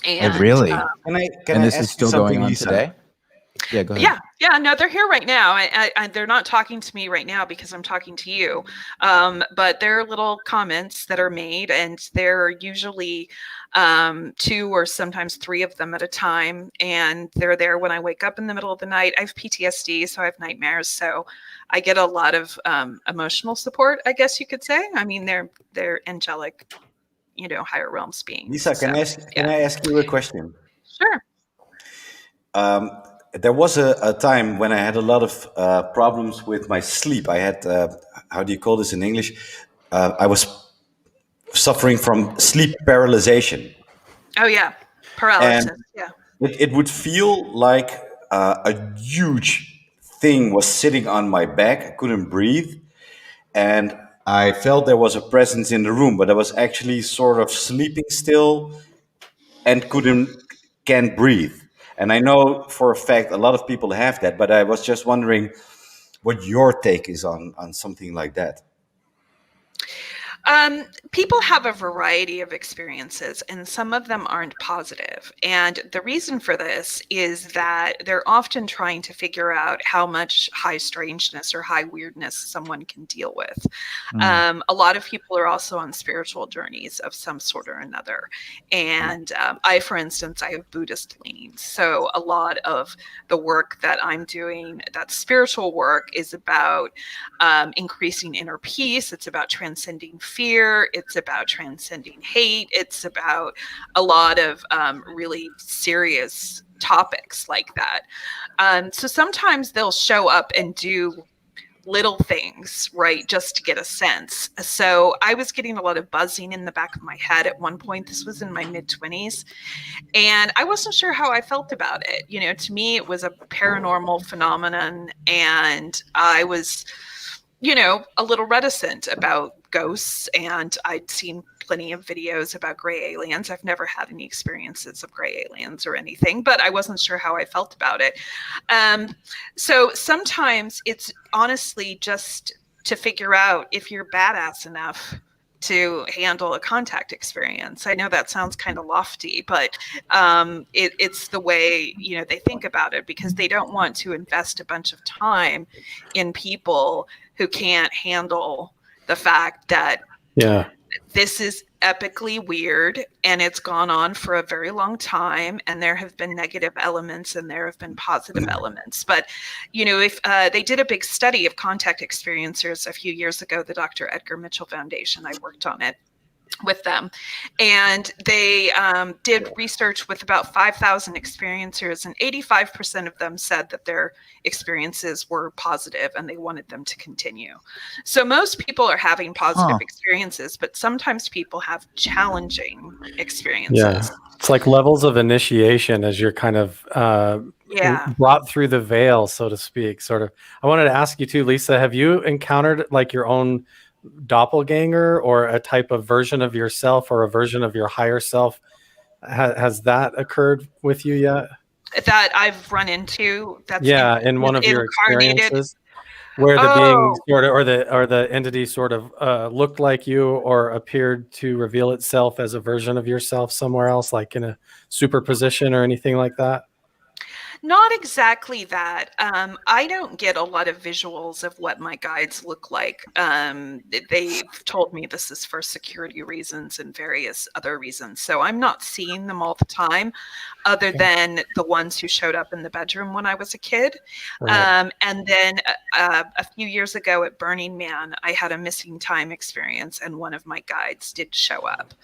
[SPEAKER 4] And
[SPEAKER 1] really?
[SPEAKER 5] Can I
[SPEAKER 1] And this
[SPEAKER 5] ask
[SPEAKER 1] is still
[SPEAKER 5] something,
[SPEAKER 1] going on
[SPEAKER 5] Lisa?
[SPEAKER 1] today? Yeah, go ahead.
[SPEAKER 4] Yeah, no, they're here right now. They're not talking to me right now because I'm talking to you. But there are little comments that are made, and they're usually 2 or sometimes 3 of them at a time. And they're there when I wake up in the middle of the night. I have PTSD, so I have nightmares. So I get a lot of emotional support, I guess you could say. I mean, they're angelic, higher realms beings.
[SPEAKER 5] Lisa, can I ask you a question?
[SPEAKER 4] Sure.
[SPEAKER 5] There was a time when I had a lot of problems with my sleep. I had, how do you call this in English? I was suffering from sleep paralyzation.
[SPEAKER 4] Oh, yeah. Paralysis.
[SPEAKER 5] And
[SPEAKER 4] Yeah.
[SPEAKER 5] it would feel like a huge thing was sitting on my back. I couldn't breathe. And I felt there was a presence in the room, but I was actually sort of sleeping still and can't breathe. And I know for a fact a lot of people have that, but I was just wondering what your take is on something like that.
[SPEAKER 4] People have a variety of experiences, and some of them aren't positive. And the reason for this is that they're often trying to figure out how much high strangeness or high weirdness someone can deal with. A lot of people are also on spiritual journeys of some sort or another. And for instance, I have Buddhist leanings. So a lot of the work that I'm doing, that spiritual work, is about increasing inner peace. It's about transcending fear. It's about transcending hate. It's about a lot of really serious topics like that. So sometimes they'll show up and do little things, right, just to get a sense. So I was getting a lot of buzzing in the back of my head at one point. This was in my mid-20s. And I wasn't sure how I felt about it. To me, it was a paranormal phenomenon. And I was, a little reticent about ghosts, and I'd seen plenty of videos about gray aliens. I've never had any experiences of gray aliens or anything, but I wasn't sure how I felt about it. So sometimes it's honestly just to figure out if you're badass enough to handle a contact experience. I know that sounds kind of lofty, but it's the way, you know, they think about it, because they don't want to invest a bunch of time in people who can't handle the fact that this is epically weird and it's gone on for a very long time, and there have been negative elements and there have been positive elements. But, you know, if they did a big study of contact experiencers a few years ago, the Dr. Edgar Mitchell Foundation, I worked on it with them, and they did research with about 5,000 experiencers, and 85% of them said that their experiences were positive and they wanted them to continue. So most people are having positive experiences, but sometimes people have challenging experiences.
[SPEAKER 6] Yeah, it's like levels of initiation as you're kind of brought through the veil, so to speak. Sort of. I wanted to ask you too, Lisa, have you encountered like your own doppelganger or a type of version of yourself or a version of your higher self? Has that occurred with you yet?
[SPEAKER 4] That I've run into? That's
[SPEAKER 6] in one of your experiences, where the being sort of, or the entity sort of looked like you or appeared to reveal itself as a version of yourself somewhere else, like in a superposition or anything like that?
[SPEAKER 4] Not exactly that. I don't get a lot of visuals of what my guides look like. They've told me this is for security reasons and various other reasons. So I'm not seeing them all the time, other than the ones who showed up in the bedroom when I was a kid. Right. And then a few years ago at Burning Man, I had a missing time experience, and one of my guides did show up,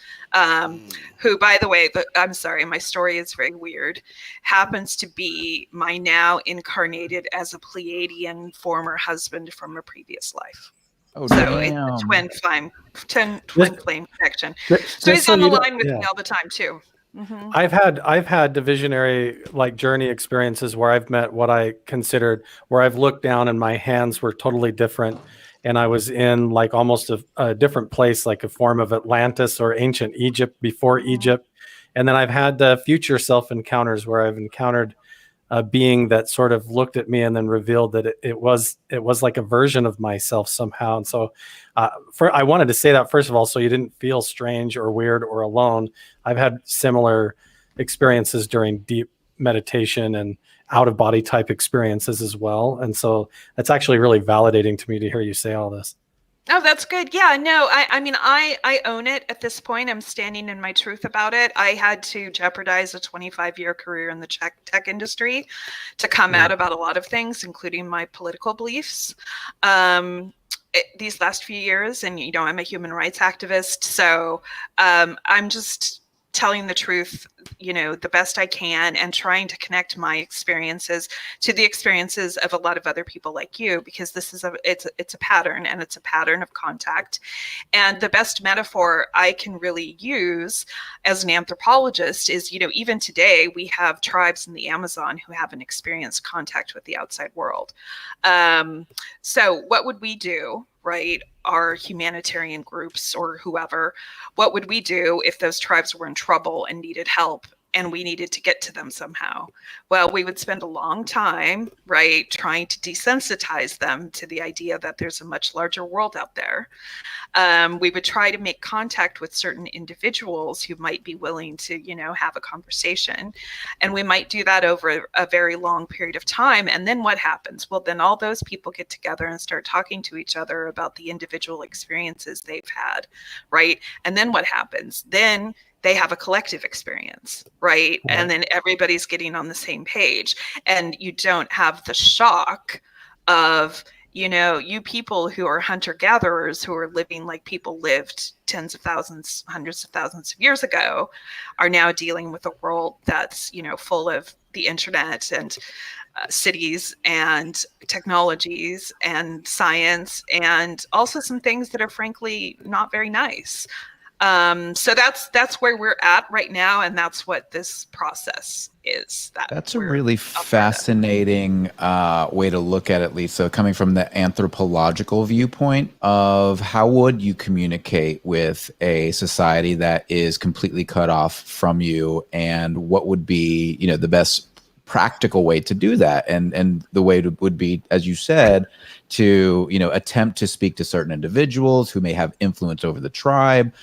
[SPEAKER 4] who, by the way, I'm sorry, my story is very weird, happens to be my now incarnated as a Pleiadian former husband from a previous life. So it's a twin flame connection. So he's on the line with me all the time too. Mm-hmm.
[SPEAKER 6] I've had divisionary like journey experiences where I've met what I considered, where I've looked down and my hands were totally different, and I was in like almost a different place, like a form of Atlantis or ancient Egypt before Egypt. And then I've had the future self encounters where I've encountered a being that sort of looked at me and then revealed that it was like a version of myself somehow. And so I wanted to say that first of all, so you didn't feel strange or weird or alone. I've had similar experiences during deep meditation and out of body type experiences as well. And so that's actually really validating to me to hear you say all this.
[SPEAKER 4] Oh, that's good. Yeah, no, I mean, I own it at this point. I'm standing in my truth about it. I had to jeopardize a 25-year career in the tech industry to come out about a lot of things, including my political beliefs. These last few years, and you know, I'm a human rights activist, so I'm just telling the truth, you know, the best I can, and trying to connect my experiences to the experiences of a lot of other people like you, because this is it's a pattern, and it's a pattern of contact. And the best metaphor I can really use as an anthropologist is, you know, even today we have tribes in the Amazon who haven't experienced contact with the outside world. So what would we do, right? Our humanitarian groups or whoever, what would we do if those tribes were in trouble and needed help and we needed to get to them somehow? Well, we would spend a long time, right, trying to desensitize them to the idea that there's a much larger world out there. We would try to make contact with certain individuals who might be willing to, you know, have a conversation. And we might do that over a very long period of time. And then what happens? Well, then all those people get together and start talking to each other about the individual experiences they've had, right? And then what happens? Then they have a collective experience, right? Mm-hmm. And then everybody's getting on the same page. And you don't have the shock of, you know, you people who are hunter-gatherers who are living like people lived tens of thousands, hundreds of thousands of years ago, are now dealing with a world that's, you know, full of the internet and cities and technologies and science, and also some things that are frankly not very nice. So that's where we're at right now, and that's what this process is.
[SPEAKER 1] That's a really fascinating way to look at least. So coming from the anthropological viewpoint of how would you communicate with a society that is completely cut off from you, and what would be, the best practical way to do that? And the way would be, as you said, to, attempt to speak to certain individuals who may have influence over the tribe,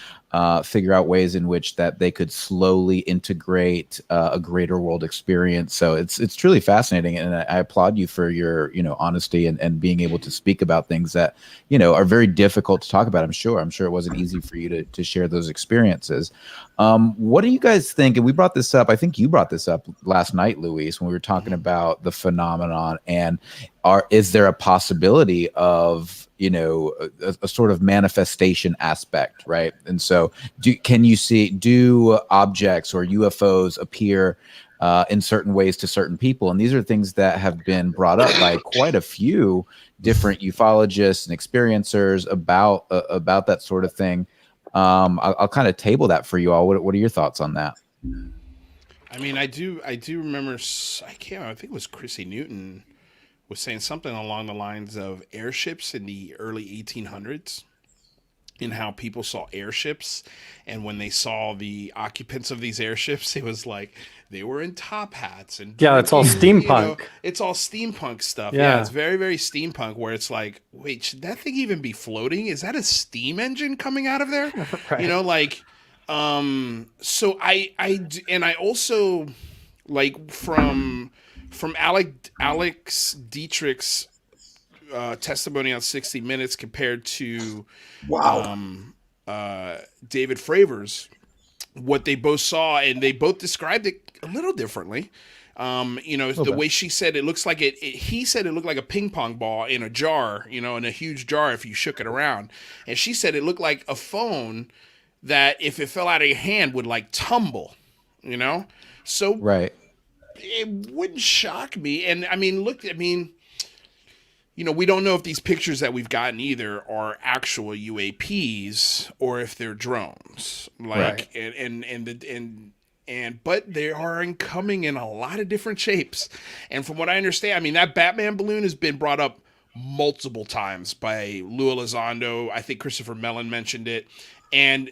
[SPEAKER 1] figure out ways in which that they could slowly integrate a greater world experience. So it's truly fascinating, and I applaud you for your honesty and being able to speak about things that are very difficult to talk about. I'm sure it wasn't easy for you to share those experiences. What do you guys think? And we brought this up, I think you brought this up last night, Luis, when we were talking about the phenomenon, and is there a possibility of a sort of manifestation aspect, right? And so do objects or UFOs appear in certain ways to certain people? And these are things that have been brought up by quite a few different ufologists and experiencers about that sort of thing. I'll kind of table that for you all. What are your thoughts on that?
[SPEAKER 2] I mean, I do remember, I think it was Chrissy Newton was saying something along the lines of airships in the early 1800s, and how people saw airships, and when they saw the occupants of these airships, it was like they were in top hats and
[SPEAKER 6] it's all steampunk.
[SPEAKER 2] It's all steampunk stuff.
[SPEAKER 6] Yeah,
[SPEAKER 2] it's very, very steampunk, where it's like, wait, should that thing even be floating? Is that a steam engine coming out of there?
[SPEAKER 6] Right.
[SPEAKER 2] So I also like from Alex Dietrich's testimony on 60 Minutes compared to David Fravor's, what they both saw, and they both described it a little differently. The way she said it looks like he said it looked like a ping pong ball in a jar, in a huge jar if you shook it around. And she said it looked like a phone that if it fell out of your hand would like tumble, So
[SPEAKER 1] right.
[SPEAKER 2] It wouldn't shock me. And we don't know if these pictures that we've gotten either are actual UAPs or if they're drones. Like, right. But they are coming in a lot of different shapes. And from what I understand, that Batman balloon has been brought up multiple times by Lou Elizondo. I think Christopher Mellon mentioned it. And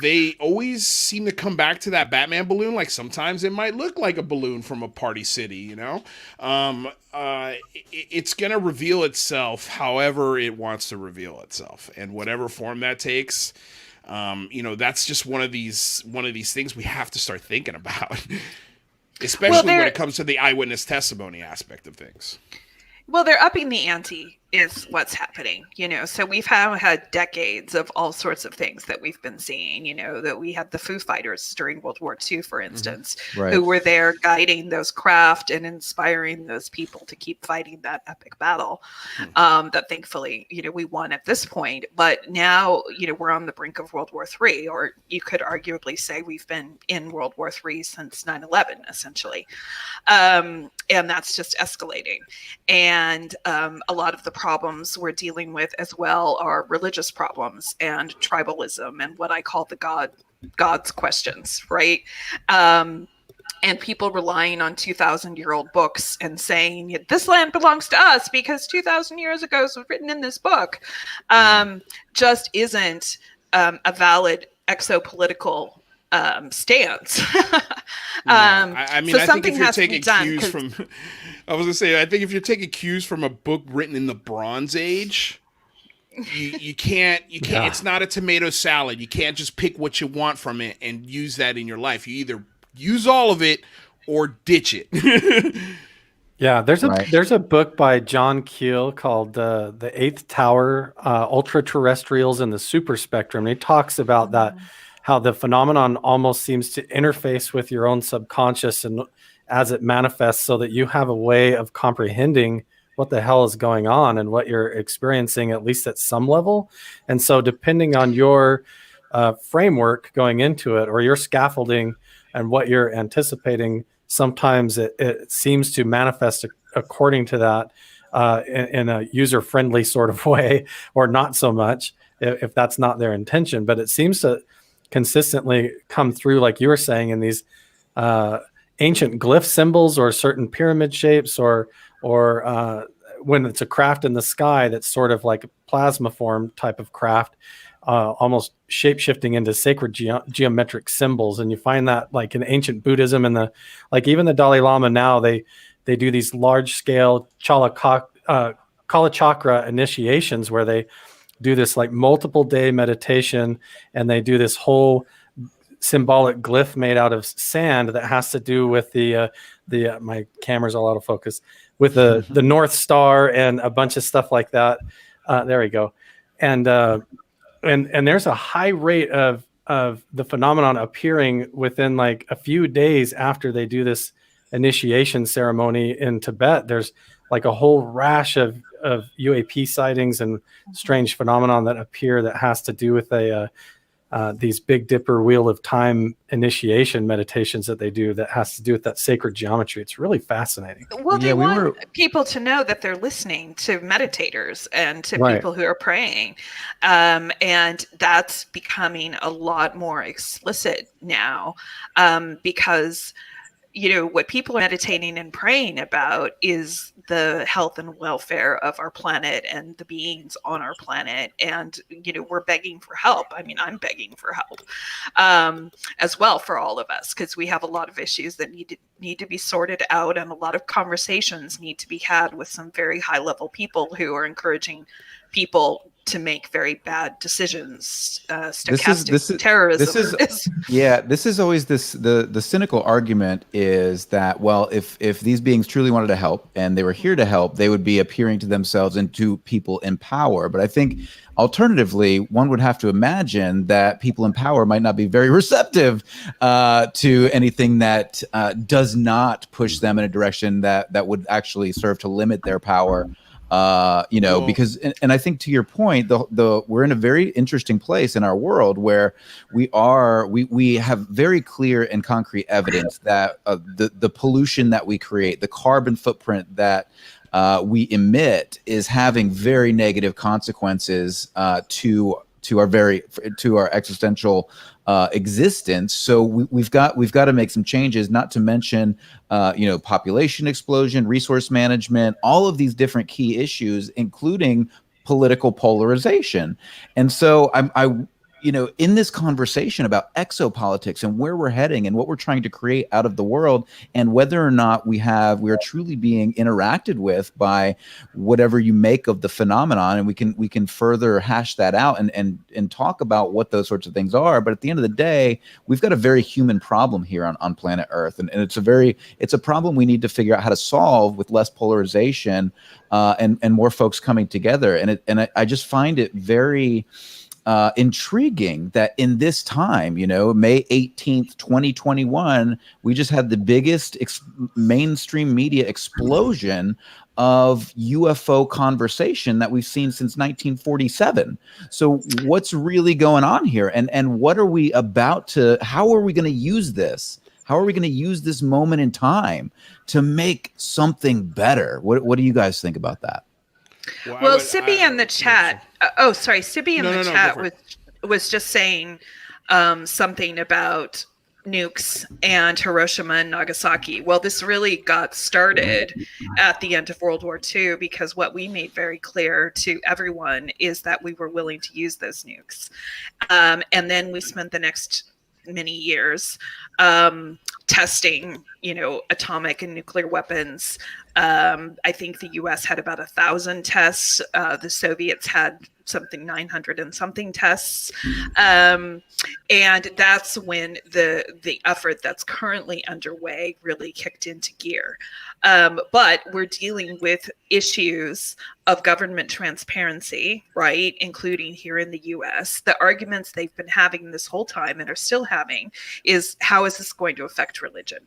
[SPEAKER 2] they always seem to come back to that Batman balloon. Like sometimes it might look like a balloon from a party city, it's going to reveal itself however it wants to reveal itself, and whatever form that takes. That's just one of these things we have to start thinking about, especially when it comes to the eyewitness testimony aspect of things.
[SPEAKER 4] Well, they're upping the ante is what's happening, so we've had decades of all sorts of things that we've been seeing, that we had the Foo Fighters during World War II, for instance,
[SPEAKER 1] right,
[SPEAKER 4] who were there guiding those craft and inspiring those people to keep fighting that epic battle that thankfully, we won at this point. But now, we're on the brink of World War III, or you could arguably say we've been in World War III since 9/11, essentially. And that's just escalating. And a lot of the problems we're dealing with as well are religious problems and tribalism and what I call the God's questions, right? And people relying on 2,000-year-old books and saying this land belongs to us because 2,000 years ago it was written in this book, just isn't a valid exopolitical stance.
[SPEAKER 2] I think if you're taking cues from, I was gonna say, I think if you're taking cues from a book written in the Bronze Age, you can't. Yeah. It's not a tomato salad. You can't just pick what you want from it and use that in your life. You either use all of it or ditch it.
[SPEAKER 6] Yeah, there's a book by John Keel called The Eighth Tower, Ultra-Terrestrials in the Super Spectrum. And he talks about that, how the phenomenon almost seems to interface with your own subconscious and as it manifests, so that you have a way of comprehending what the hell is going on and what you're experiencing, at least at some level. And so depending on your framework going into it, or your scaffolding and what you're anticipating, sometimes it seems to manifest according to that. in a user-friendly sort of way, or not so much if that's not their intention. But it seems to consistently come through, like you were saying, in these ancient glyph symbols or certain pyramid shapes, or when it's a craft in the sky that's sort of like a plasma form type of craft, almost shape-shifting into sacred geometric symbols. And you find that like in ancient Buddhism, and even the Dalai Lama now, they do these large-scale Kala Chakra initiations where they do this like multiple day meditation, and they do this whole symbolic glyph made out of sand that has to do with the my camera's all out of focus, with the North Star and a bunch of stuff like that. There we go. And there's a high rate of the phenomenon appearing within like a few days after they do this initiation ceremony in Tibet. There's like a whole rash of UAP sightings and strange phenomenon that appear that has to do with these Big Dipper Wheel of Time initiation meditations that they do, that has to do with that sacred geometry. It's really fascinating.
[SPEAKER 4] Well, they want people to know that they're listening to meditators and to people who are praying. And that's becoming a lot more explicit now, because what people are meditating and praying about is the health and welfare of our planet and the beings on our planet. And, we're begging for help. I mean, I'm begging for help as well for all of us, because we have a lot of issues that need to be sorted out, and a lot of conversations need to be had with some very high level people who are encouraging people to make very bad decisions. Stochastic terrorism.
[SPEAKER 1] This is always the cynical argument is that, well, if these beings truly wanted to help and they were here to help, they would be appearing to themselves and to people in power. But I think alternatively, one would have to imagine that people in power might not be very receptive to anything that does not push them in a direction that would actually serve to limit their power. Because, and I think to your point, we're in a very interesting place in our world where we have very clear and concrete evidence that the pollution that we create, the carbon footprint that we emit, is having very negative consequences to our existential existence. So we've got to make some changes, not to mention population explosion, resource management, all of these different key issues, including political polarization. And so in this conversation about exopolitics and where we're heading and what we're trying to create out of the world, and whether or not we are truly being interacted with by whatever you make of the phenomenon, and we can further hash that out and talk about what those sorts of things are. But at the end of the day, we've got a very human problem here on planet Earth, and it's a problem we need to figure out how to solve with less polarization and more folks coming together. And I just find it very intriguing that in this time, May 18th, 2021, we just had the biggest mainstream media explosion of UFO conversation that we've seen since 1947. So what's really going on here? And what are we how are we going to use this? How are we going to use this moment in time to make something better? What do you guys think about that?
[SPEAKER 4] Well, Sibby in the chat. Sibby in the chat was just saying something about nukes and Hiroshima and Nagasaki. Well, this really got started at the end of World War II, because what we made very clear to everyone is that we were willing to use those nukes. And then we spent the next many years testing, atomic and nuclear weapons. I think the U.S. had about 1,000 tests. The Soviets had something 900 and something tests. And that's when the effort that's currently underway really kicked into gear. But we're dealing with issues of government transparency, right? Including here in the US. The arguments they've been having this whole time and are still having is, how is this going to affect religion?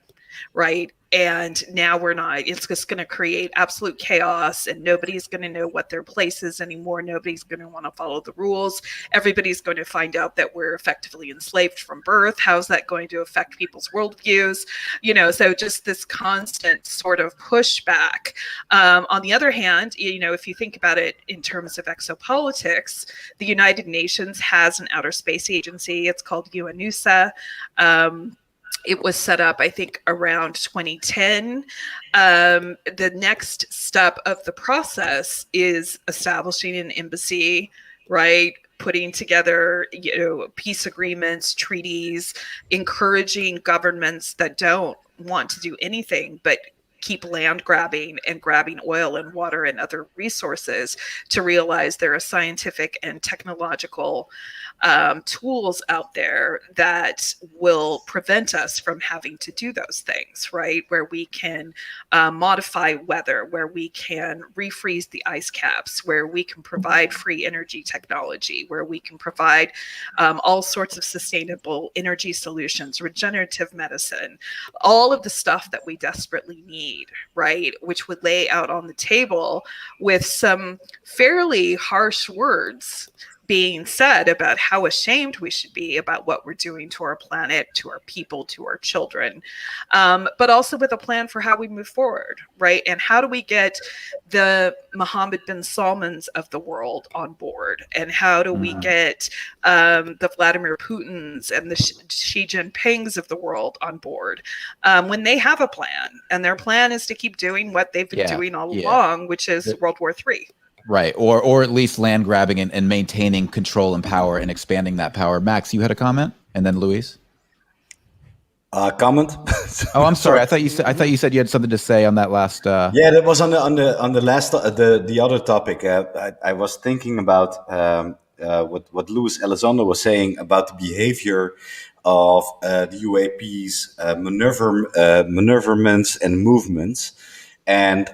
[SPEAKER 4] right? And now we're not, it's just going to create absolute chaos, and nobody's going to know what their place is anymore. Nobody's going to want to follow the rules. Everybody's going to find out that we're effectively enslaved from birth. How's that going to affect people's worldviews? So just this constant sort of pushback. On the other hand, if you think about it in terms of exopolitics, the United Nations has an outer space agency. It's called UNUSA. It was set up, I think, around 2010. The next step of the process is establishing an embassy, right? Putting together, peace agreements, treaties, encouraging governments that don't want to do anything but keep land grabbing and grabbing oil and water and other resources to realize there are scientific and technological tools out there that will prevent us from having to do those things, right? Where we can modify weather, where we can refreeze the ice caps, where we can provide free energy technology, where we can provide all sorts of sustainable energy solutions, regenerative medicine, all of the stuff that we desperately need, right? Which would lay out on the table with some fairly harsh words being said about how ashamed we should be about what we're doing to our planet, to our people, to our children, but also with a plan for how we move forward, right? And how do we get the Mohammed bin Salmans of the world on board? And how do we get the Vladimir Putins and the Xi Jinpings of the world on board when they have a plan? And their plan is to keep doing what they've been doing all along, which is World War III.
[SPEAKER 1] Right. Or at least land grabbing and maintaining control and power and expanding that power. Max, you had a comment, and then Luis.
[SPEAKER 5] Comment.
[SPEAKER 1] Oh, I'm sorry. I thought you said you had something to say on that last.
[SPEAKER 5] Yeah, that was on the last the other topic. I was thinking about what Luis Elizondo was saying about the behavior of the UAPs, maneuverments and movements, and.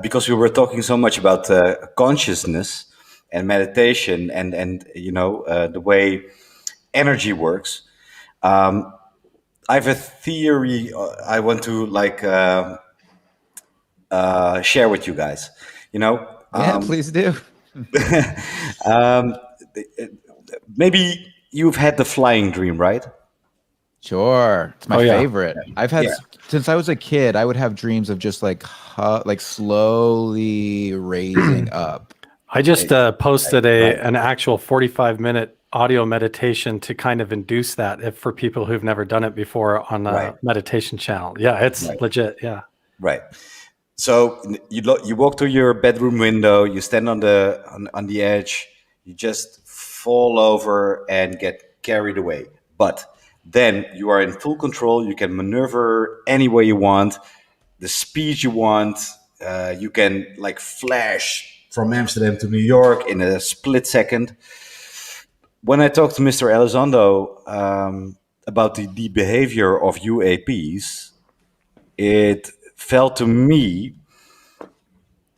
[SPEAKER 5] Because we were talking so much about consciousness and meditation and the way energy works, I have a theory I want to share with you guys.
[SPEAKER 1] Please do.
[SPEAKER 5] Maybe you've had the flying dream, right?
[SPEAKER 1] Sure, it's my favorite. I've had since I was a kid. I would have dreams of just like slowly raising up.
[SPEAKER 6] I just posted an actual 45-minute audio meditation to kind of induce that for people who've never done it before on a meditation channel. Yeah, it's legit. Yeah.
[SPEAKER 5] Right. So you walk to your bedroom window. You stand on the edge. You just fall over and get carried away. But then you are in full control. You can maneuver any way you want, the speed you want. You can flash from Amsterdam to New York in a split second. When I talked to Mr. Elizondo about the behavior of UAPs, it felt to me,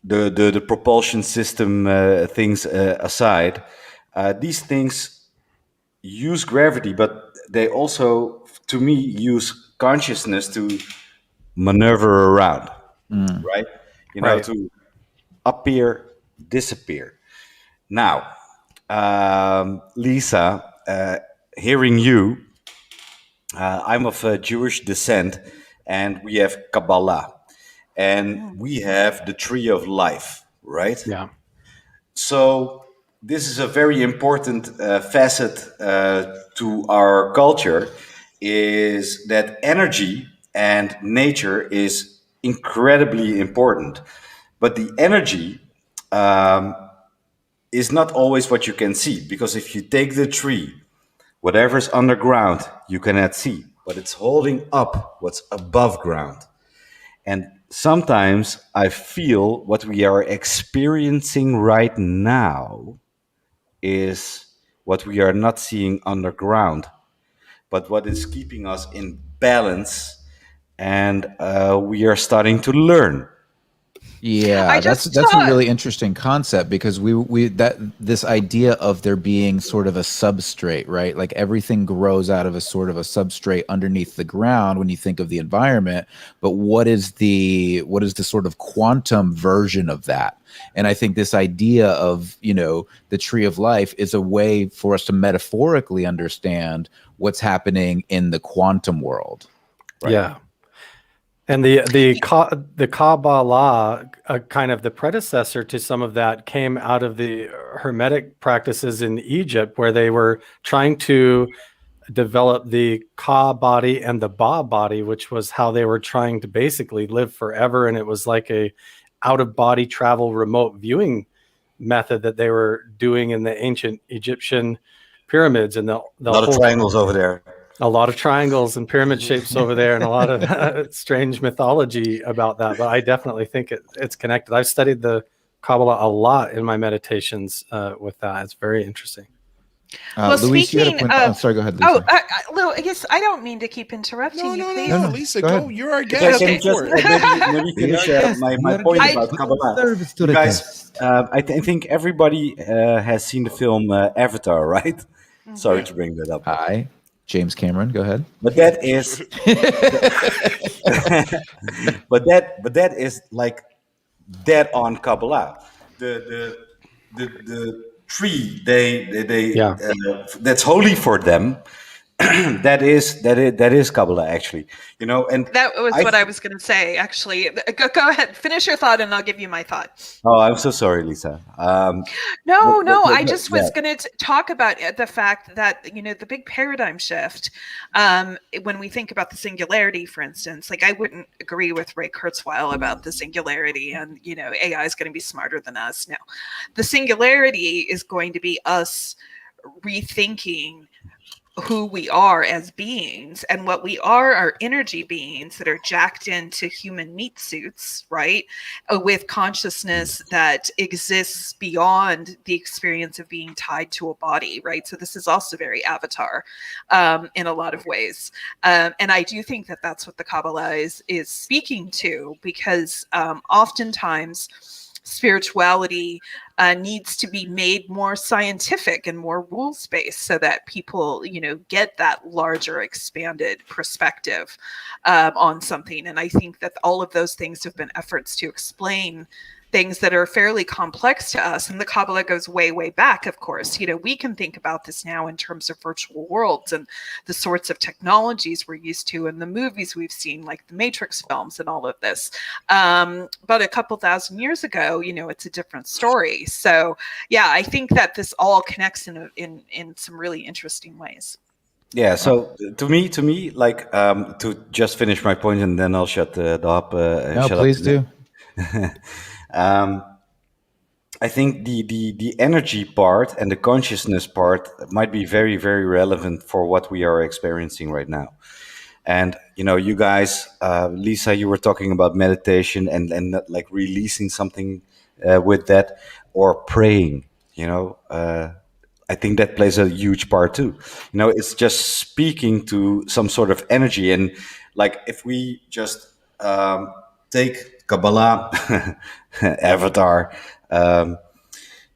[SPEAKER 5] the propulsion system things aside, these things use gravity, but they also, to me, use consciousness to maneuver around, right? To appear, disappear. Now, Lisa, hearing you, I'm of Jewish descent, and we have Kabbalah, and we have the tree of life, right?
[SPEAKER 6] Yeah.
[SPEAKER 5] So this is a very important facet to our culture, is that energy and nature is incredibly important. But the energy is not always what you can see, because if you take the tree, whatever's underground, you cannot see, but it's holding up what's above ground. And sometimes I feel what we are experiencing right now is what we are not seeing underground, but what is keeping us in balance, and we are starting to learn.
[SPEAKER 1] Yeah, that's a really interesting concept, because this idea of there being sort of a substrate, right? Like everything grows out of a sort of a substrate underneath the ground when you think of the environment, but what is the sort of quantum version of that? And I think this idea of, the tree of life is a way for us to metaphorically understand what's happening in the quantum world. Right?
[SPEAKER 6] Yeah. And the Kabbalah, kind of the predecessor to some of that, came out of the Hermetic practices in Egypt, where they were trying to develop the Ka body and the Ba body, which was how they were trying to basically live forever. And it was like a out-of-body travel remote viewing method that they were doing in the ancient Egyptian pyramids. And a lot
[SPEAKER 5] of triangles over there.
[SPEAKER 6] A lot of triangles and pyramid shapes over there, and a lot of strange mythology about that. But I definitely think it's connected. I've studied the Kabbalah a lot in my meditations with that. It's very interesting.
[SPEAKER 4] Well,
[SPEAKER 1] Luis,
[SPEAKER 4] speaking of,
[SPEAKER 1] sorry, go ahead, Lisa.
[SPEAKER 4] Lou, I guess I don't mean to keep interrupting you. Please.
[SPEAKER 2] No, Lisa, go. You're our guest.
[SPEAKER 5] Maybe finish my point about Kabbalah. Guys, I think everybody has seen the film Avatar, right? Mm-hmm. Sorry to bring that up.
[SPEAKER 1] Hi. James Cameron, go ahead.
[SPEAKER 5] But that is, but that is like dead on Kabbalah. The tree that's holy for them. that is Kabbalah, actually. And
[SPEAKER 4] that was what I was going to say. Actually, go ahead, finish your thought, and I'll give you my thought.
[SPEAKER 5] Oh, I'm so sorry, Lisa.
[SPEAKER 4] I just was going to talk about the fact that the big paradigm shift. When we think about the singularity, for instance, like I wouldn't agree with Ray Kurzweil about the singularity, and AI is going to be smarter than us. No, the singularity is going to be us rethinking who we are as beings, and what we are energy beings that are jacked into human meat suits, right? With consciousness that exists beyond the experience of being tied to a body, right? So this is also very Avatar in a lot of ways. And I do think that that's what the Kabbalah is speaking to, because oftentimes spirituality needs to be made more scientific and more rules-based, so that people, get that larger, expanded perspective on something. And I think that all of those things have been efforts to explain things that are fairly complex to us. And the Kabbalah goes way, way back, of course. We can think about this now in terms of virtual worlds and the sorts of technologies we're used to in the movies we've seen, like the Matrix films and all of this. But a couple thousand years ago, it's a different story. So yeah, I think that this all connects in some really interesting ways.
[SPEAKER 5] Yeah. So to me, like to just finish my point, and then I'll shut up.
[SPEAKER 1] No, please do.
[SPEAKER 5] I think the energy part and the consciousness part might be very, very relevant for what we are experiencing right now. And you guys, Lisa, you were talking about meditation and like releasing something with that, or praying. I think that plays a huge part too. It's just speaking to some sort of energy, and like if we just take Kabbalah, Avatar,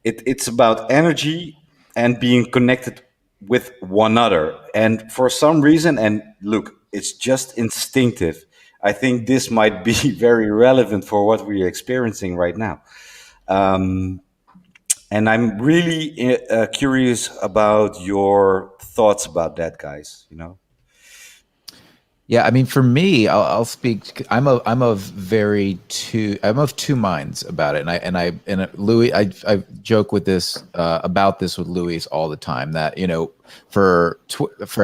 [SPEAKER 5] it's about energy and being connected with one another. And for some reason, and look, it's just instinctive, I think this might be very relevant for what we're experiencing right now. And I'm really curious about your thoughts about that, guys.
[SPEAKER 1] Yeah, I mean, for me, I'll speak. I'm of two minds about it, and Louis, I joke with this about this with Louis all the time, that for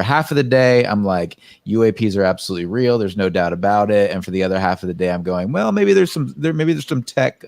[SPEAKER 1] half of the day I'm like, UAPs are absolutely real, there's no doubt about it, and for the other half of the day I'm going, well, maybe there's some tech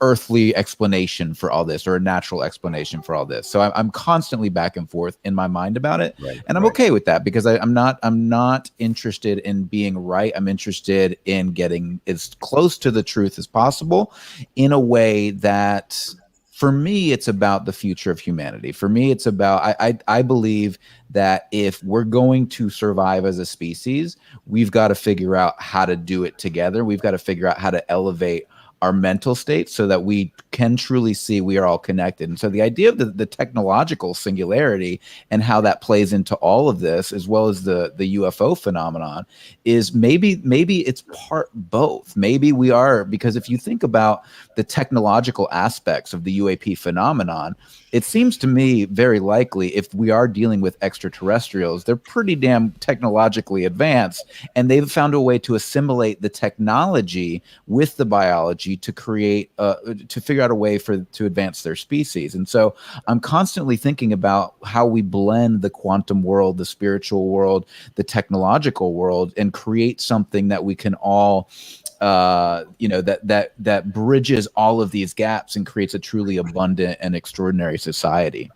[SPEAKER 1] earthly explanation for all this, or a natural explanation for all this. So I'm constantly back and forth in my mind about it, and I'm okay with that, because I'm not interested in being right. I'm interested in getting as close to the truth as possible, in a way that, for me, it's about the future of humanity. For me, it's about, I believe that if we're going to survive as a species, we've got to figure out how to do it together. We've got to figure out how to elevate our mental state so that we can truly see we are all connected. And so the idea of the technological singularity and how that plays into all of this, as well as the UFO phenomenon, is maybe it's part both. Maybe we are, because if you think about the technological aspects of the UAP phenomenon, it seems to me very likely if we are dealing with extraterrestrials, they're pretty damn technologically advanced, and they've found a way to assimilate the technology with the biology to create, to figure out a way to advance their species. And so I'm constantly thinking about how we blend the quantum world, the spiritual world, the technological world, and create something that we can all that bridges all of these gaps and creates a truly abundant and extraordinary society.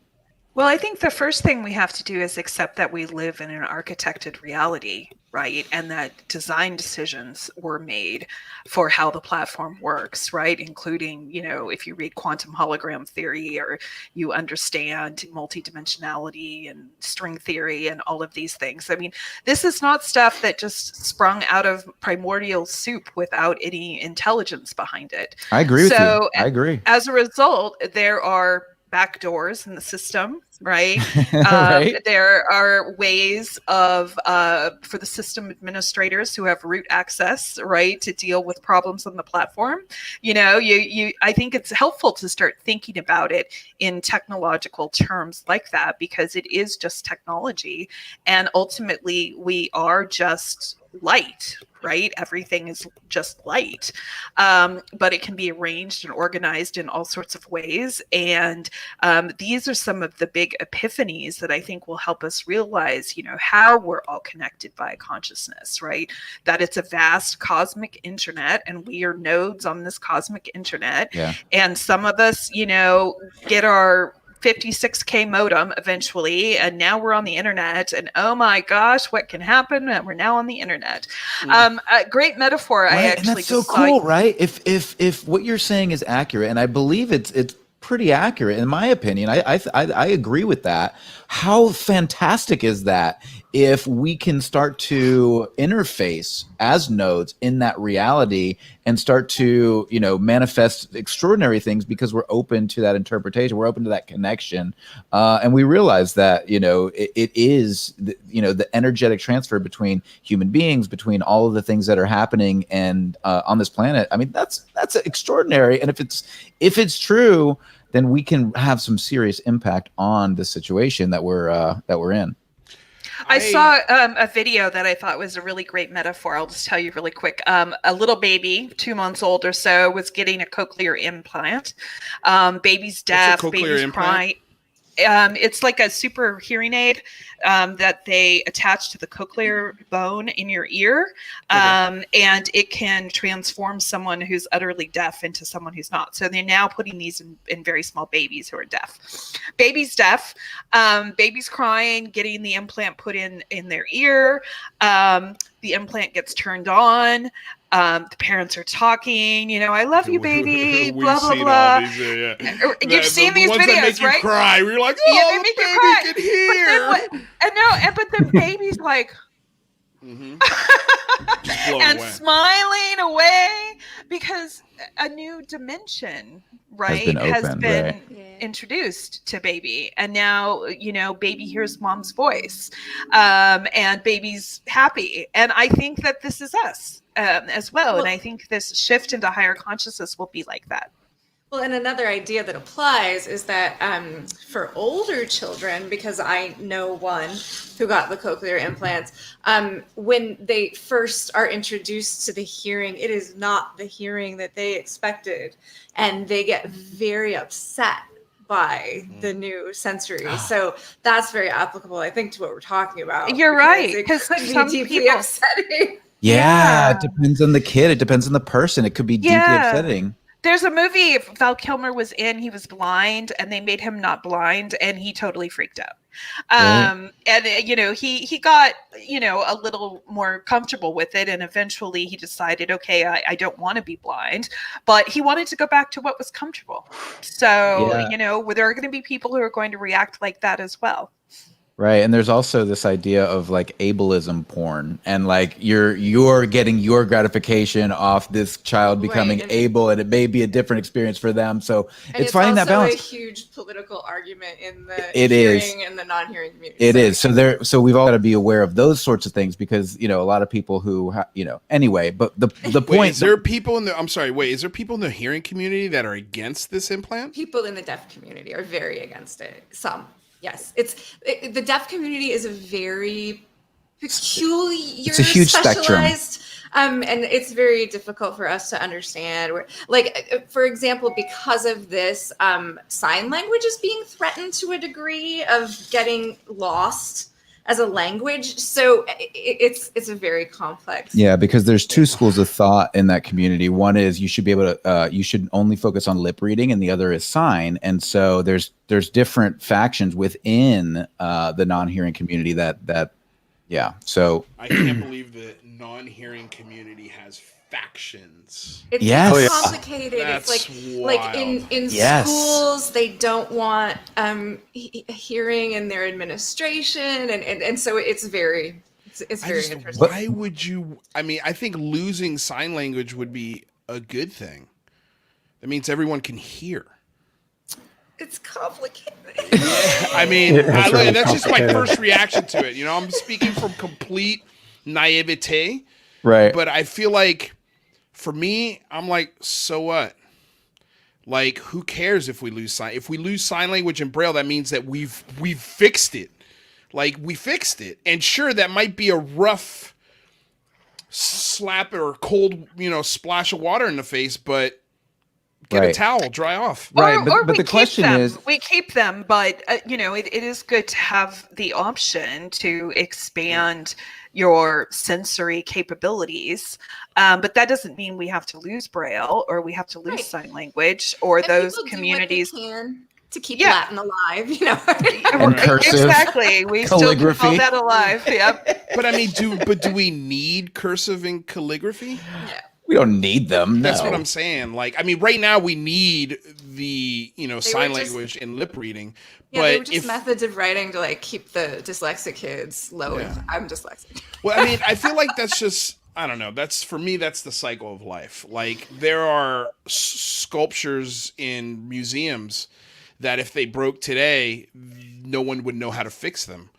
[SPEAKER 4] Well, I think the first thing we have to do is accept that we live in an architected reality, right? And that design decisions were made for how the platform works, right? Including, if you read quantum hologram theory or you understand multidimensionality and string theory and all of these things. I mean, this is not stuff that just sprung out of primordial soup without any intelligence behind it.
[SPEAKER 1] I agree with you. I agree.
[SPEAKER 4] As a result, there are back doors in the system, right?
[SPEAKER 1] Right.
[SPEAKER 4] There are ways of for the system administrators who have root access, right, to deal with problems on the platform. I think it's helpful to start thinking about it in technological terms like that, because it is just technology, and ultimately we are just light, right? Everything is just light, but it can be arranged and organized in all sorts of ways. And these are some of the big epiphanies that I think will help us realize, how we're all connected by consciousness, right? That it's a vast cosmic internet, and we are nodes on this cosmic internet.
[SPEAKER 1] Yeah.
[SPEAKER 4] And some of us, get our 56K modem eventually, and now we're on the internet, and oh my gosh, what can happen? We're now on the internet. A great metaphor.
[SPEAKER 1] Right?
[SPEAKER 4] I actually
[SPEAKER 1] and that's so cool, right? If what you're saying is accurate, and I believe it's pretty accurate in my opinion, I agree with that. How fantastic is that if we can start to interface as nodes in that reality and start to, manifest extraordinary things because we're open to that interpretation, we're open to that connection, and we realize that, it is, the energetic transfer between human beings, between all of the things that are happening and on this planet. I mean, that's extraordinary, and if it's true, then we can have some serious impact on the situation that we're in.
[SPEAKER 4] I saw a video that I thought was a really great metaphor. I'll just tell you really quick. A little baby, 2 months old or so, was getting a cochlear implant. Baby's deaf, baby's crying. It's like a super hearing aid that they attach to the cochlear bone in your ear. And it can transform someone who's utterly deaf into someone who's not. So they're now putting these in very small babies who are deaf. Baby's deaf, baby's crying, getting the implant put in their ear. The implant gets turned on. The parents are talking, I love you, baby, blah, blah, blah. You've seen these
[SPEAKER 2] ones
[SPEAKER 4] videos,
[SPEAKER 2] that make you
[SPEAKER 4] right?
[SPEAKER 2] cry. We're like,
[SPEAKER 4] They
[SPEAKER 2] oh,
[SPEAKER 4] make you
[SPEAKER 2] baby
[SPEAKER 4] cry.
[SPEAKER 2] can hear.
[SPEAKER 4] But then baby's like, and
[SPEAKER 2] away.
[SPEAKER 4] smiling away because a new dimension, right, has been introduced to baby. And now, baby hears mom's voice, and baby's happy. And I think that this is us as well. And I think this shift into higher consciousness will be like that.
[SPEAKER 3] Well, and another idea that applies is that for older children, because I know one who got the cochlear implants, when they first are introduced to the hearing, it is not the hearing that they expected. And they get very upset by the new sensory. So that's very applicable, I think, to what we're talking about.
[SPEAKER 4] You're right.
[SPEAKER 3] Because it could be
[SPEAKER 4] some
[SPEAKER 3] deeply
[SPEAKER 4] people
[SPEAKER 3] upsetting.
[SPEAKER 1] Yeah, it depends on the kid. It depends on the person. It could be deeply upsetting.
[SPEAKER 4] There's a movie Val Kilmer was in. He was blind, and they made him not blind, and he totally freaked out. And he got a little more comfortable with it, and eventually he decided, okay, I don't want to be blind, but he wanted to go back to what was comfortable. So there are going to be people who are going to react like that as well.
[SPEAKER 1] Right, and there's also this idea of like ableism porn, and like you're getting your gratification off this child becoming
[SPEAKER 3] Right, and
[SPEAKER 1] able, and it may be a different experience for them. So
[SPEAKER 3] and
[SPEAKER 1] it's finding that
[SPEAKER 3] also
[SPEAKER 1] balance.
[SPEAKER 3] a huge political argument in the
[SPEAKER 1] It is.
[SPEAKER 3] hearing and the non-hearing community.
[SPEAKER 1] It is. So we've all got to be aware of those sorts of things, because a lot of people who anyway. But the
[SPEAKER 2] Wait,
[SPEAKER 1] point
[SPEAKER 2] is there people in the? I'm sorry. Wait, is there people in the hearing community that are against this implant?
[SPEAKER 3] People in the deaf community are very against it. Some. Yes, the deaf community is a very peculiar,
[SPEAKER 1] it's a huge spectrum.
[SPEAKER 3] specialized, and it's very difficult for us to understand. Like, for example, because of this, sign language is being threatened to a degree of getting lost as a language. So it's a very complex.
[SPEAKER 1] Yeah, because there's two schools of thought in that community. One is you should be able to you should only focus on lip reading, and the other is sign. And so there's different factions within the non-hearing community that yeah. So
[SPEAKER 2] I can't believe the non-hearing community has factions.
[SPEAKER 3] It's
[SPEAKER 1] Yes. Oh, yeah.
[SPEAKER 3] complicated.
[SPEAKER 2] That's
[SPEAKER 3] it's like in
[SPEAKER 1] Yes.
[SPEAKER 3] schools they don't want hearing in their administration, and so it's very interesting.
[SPEAKER 2] Why would you? I mean, I think losing sign language would be a good thing. That means everyone can hear.
[SPEAKER 3] It's complicated.
[SPEAKER 2] I mean,
[SPEAKER 6] It's really
[SPEAKER 2] that's just my
[SPEAKER 6] complicated.
[SPEAKER 2] first reaction to it. I'm speaking from complete naivete,
[SPEAKER 1] right.
[SPEAKER 2] but I feel like for me, I'm like, so what? Like, who cares if we lose sign? If we lose sign language and Braille, that means that we've fixed it. Like, we fixed it. And sure, that might be a rough slap or cold, splash of water in the face, but get a towel, dry off.
[SPEAKER 1] Right,
[SPEAKER 4] Or
[SPEAKER 1] but
[SPEAKER 4] we
[SPEAKER 1] the question
[SPEAKER 4] keep them.
[SPEAKER 1] is,
[SPEAKER 4] We keep them, but it is good to have the option to expand your sensory capabilities. But that doesn't mean we have to lose Braille or we have to lose sign language or
[SPEAKER 3] And
[SPEAKER 4] those
[SPEAKER 3] people do what they
[SPEAKER 4] communities.
[SPEAKER 3] can to keep
[SPEAKER 4] Yeah.
[SPEAKER 3] Latin alive,
[SPEAKER 1] And cursive,
[SPEAKER 4] Exactly. We still
[SPEAKER 1] calligraphy.
[SPEAKER 4] call that alive. Yep.
[SPEAKER 2] But I mean, do we need cursive and calligraphy?
[SPEAKER 1] we don't need them.
[SPEAKER 2] That's
[SPEAKER 1] no.
[SPEAKER 2] what I'm saying. Like, I mean, right now we need the sign
[SPEAKER 3] were just-
[SPEAKER 2] language and lip reading.
[SPEAKER 3] Yeah, they were
[SPEAKER 2] But
[SPEAKER 3] just
[SPEAKER 2] if
[SPEAKER 3] methods of writing to like keep the dyslexic kids low.
[SPEAKER 2] Yeah.
[SPEAKER 3] I'm dyslexic.
[SPEAKER 2] well, I mean, I feel like that's just I don't know. That's for me. That's the cycle of life. Like there are sculptures in museums that if they broke today, no one would know how to fix them.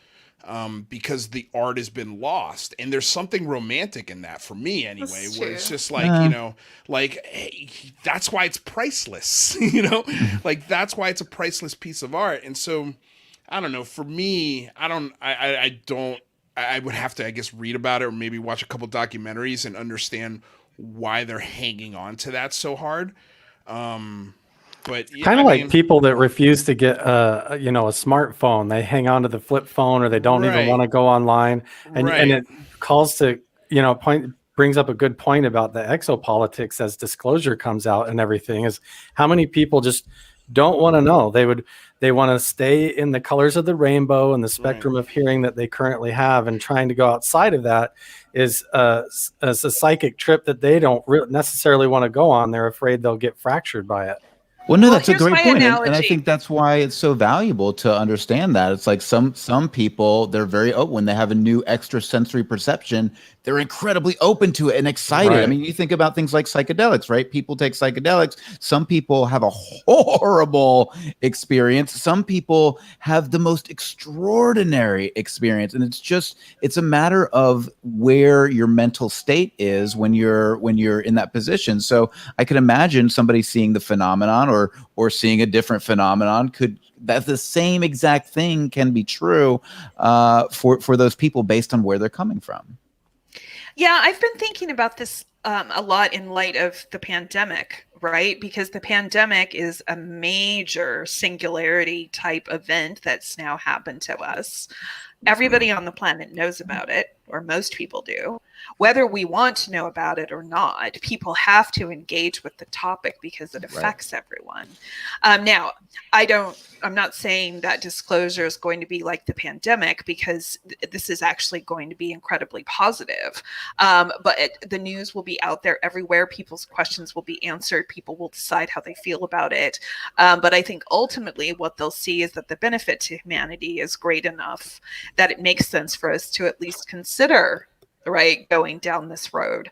[SPEAKER 2] Because the art has been lost, and there's something romantic in that for me anyway,
[SPEAKER 3] That's
[SPEAKER 2] where it's
[SPEAKER 3] true.
[SPEAKER 2] just like hey, that's why it's priceless, like that's why it's a priceless piece of art. And so, I don't know. For me, I would have to, I guess, read about it or maybe watch a couple documentaries and understand why they're hanging on to that so hard. But yeah,
[SPEAKER 6] Kind
[SPEAKER 2] I
[SPEAKER 6] of like
[SPEAKER 2] mean,
[SPEAKER 6] people that refuse to get a smartphone. They hang on to the flip phone, or they don't even
[SPEAKER 2] Right.
[SPEAKER 6] want to go online. And
[SPEAKER 2] Right.
[SPEAKER 6] it calls to brings up a good point about the exopolitics as disclosure comes out and everything. Is how many people just don't want to know. They want to stay in the colors of the rainbow and the spectrum of hearing that they currently have, and trying to go outside of that is a psychic trip that they don't necessarily want to go on. They're afraid they'll get fractured by it.
[SPEAKER 1] Well, no,
[SPEAKER 4] Well,
[SPEAKER 1] that's a
[SPEAKER 4] here's
[SPEAKER 1] great
[SPEAKER 4] my
[SPEAKER 1] point, and I
[SPEAKER 4] analogy.
[SPEAKER 1] think that's why it's so valuable to understand that. It's like some people, they're very open when they have a new extrasensory perception. They're incredibly open to it and excited. I
[SPEAKER 6] Right.
[SPEAKER 1] mean, you think about things like psychedelics, right? People take psychedelics. Some people have a horrible experience. Some people have the most extraordinary experience, and it's a matter of where your mental state is when you're in that position. So I can imagine somebody seeing the phenomenon or seeing a different phenomenon that the same exact thing can be true for those people based on where they're coming from.
[SPEAKER 4] Yeah, I've been thinking about this a lot in light of the pandemic, right? Because the pandemic is a major singularity type event that's now happened to us. Everybody on the planet knows about it, or most people do, whether we want to know about it or not. People have to engage with the topic because it affects everyone. Now, I'm not saying that disclosure is going to be like the pandemic, because this is actually going to be incredibly positive. But the news will be out there everywhere. People's questions will be answered. People will decide how they feel about it. But I think ultimately what they'll see is that the benefit to humanity is great enough that it makes sense for us to at least consider, right, going down this road.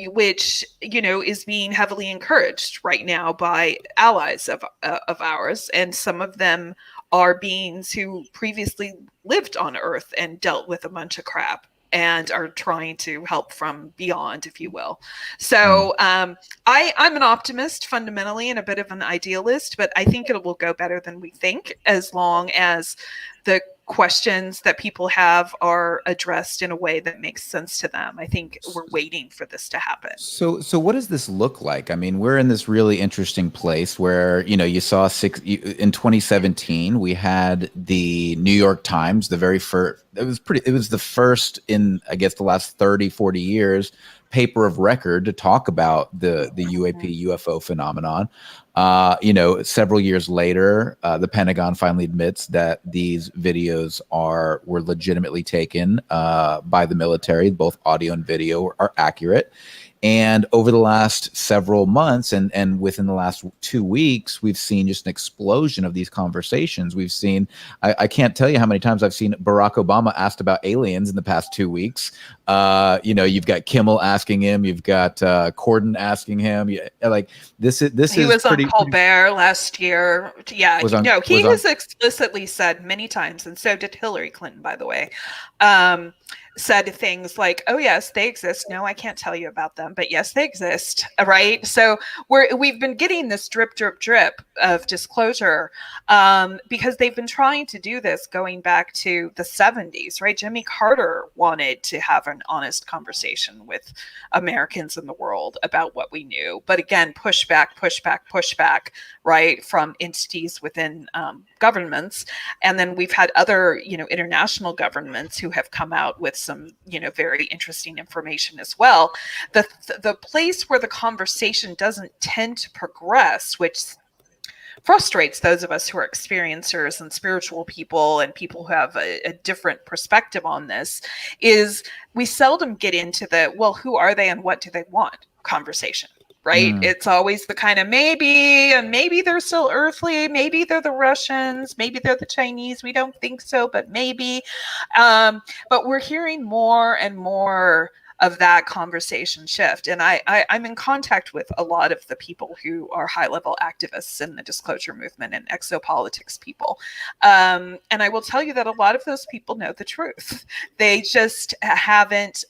[SPEAKER 4] Which, is being heavily encouraged right now by allies of ours. And some of them are beings who previously lived on Earth and dealt with a bunch of crap and are trying to help from beyond, if you will. So I'm an optimist fundamentally and a bit of an idealist, but I think it will go better than we think, as long as the questions that people have are addressed in a way that makes sense to them. I think we're waiting for this to happen.
[SPEAKER 1] So what does this look like? I mean, we're in this really interesting place where, you saw in 2017, we had the New York Times, the very first, it was the first in, I guess, the last 30, 40 years, paper of record to talk about the UAP UFO phenomenon. Several years later, the Pentagon finally admits that these videos were legitimately taken by the military. Both audio and video are accurate. And over the last several months and within the last 2 weeks, we've seen just an explosion of these conversations. We've seen, I can't tell you how many times I've seen Barack Obama asked about aliens in the past 2 weeks. You've got Kimmel asking him, you've got Corden asking him. He
[SPEAKER 4] was on Colbert last year. Yeah, he has explicitly said many times, and so did Hillary Clinton, by the way. Said things like, "Oh yes, they exist. No, I can't tell you about them, but yes, they exist." Right? So we've been getting this drip, drip, drip of disclosure because they've been trying to do this going back to the 70s. Right? Jimmy Carter wanted to have an honest conversation with Americans in the world about what we knew, but again, pushback, right, from entities within governments, and then we've had other, international governments who have come out with some, very interesting information as well. The place where the conversation doesn't tend to progress, which frustrates those of us who are experiencers and spiritual people and people who have a different perspective on this, is we seldom get into the, well, who are they and what do they want conversation. Right? It's always the kind of maybe they're still earthly, maybe they're the Russians, maybe they're the Chinese. We don't think so, but maybe. But we're hearing more and more of that conversation shift. And I'm in contact with a lot of the people who are high-level activists in the disclosure movement and exopolitics people. And I will tell you that a lot of those people know the truth. They just haven't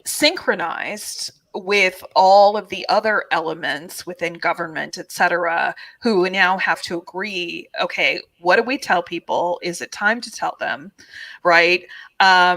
[SPEAKER 4] synchronized with all of the other elements within government, et cetera, who now have to agree, okay, what do we tell people? Is it time to tell them, right?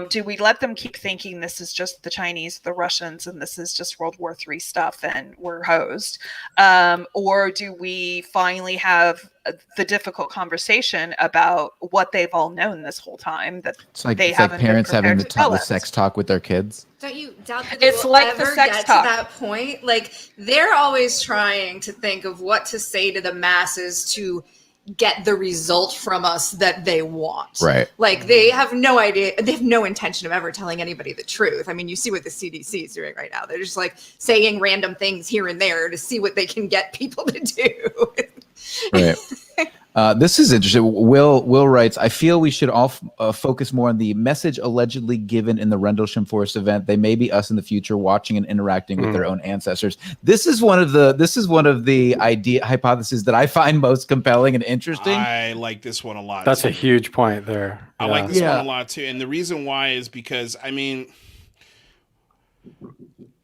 [SPEAKER 4] Do we let them keep thinking this is just the Chinese, the Russians, and this is just World War III stuff and we're hosed? Or do we finally have the difficult conversation about what they've all known this whole time that they haven't
[SPEAKER 1] like parents
[SPEAKER 4] been
[SPEAKER 1] having
[SPEAKER 4] prepared
[SPEAKER 1] the
[SPEAKER 4] to
[SPEAKER 1] sex talk with their kids?
[SPEAKER 3] Don't you doubt that
[SPEAKER 4] it's
[SPEAKER 3] will
[SPEAKER 4] like
[SPEAKER 3] ever
[SPEAKER 4] the sex
[SPEAKER 3] get
[SPEAKER 4] talk.
[SPEAKER 3] to that point? Like, they're always trying to think of what to say to the masses to get the result from us that they want.
[SPEAKER 1] Right.
[SPEAKER 3] Like, they have no idea. They have no intention of ever telling anybody the truth. I mean, you see what the CDC is doing right now. They're just like saying random things here and there to see what they can get people to do.
[SPEAKER 1] Right. This is interesting. Will writes, I feel we should all focus more on the message allegedly given in the Rendlesham Forest event. They may be us in the future watching and interacting with their own ancestors. This is one of the hypotheses that I find most compelling and interesting.
[SPEAKER 2] I like this one a lot.
[SPEAKER 6] That's a huge point there.
[SPEAKER 2] I like this one a lot too. And the reason why is because, I mean,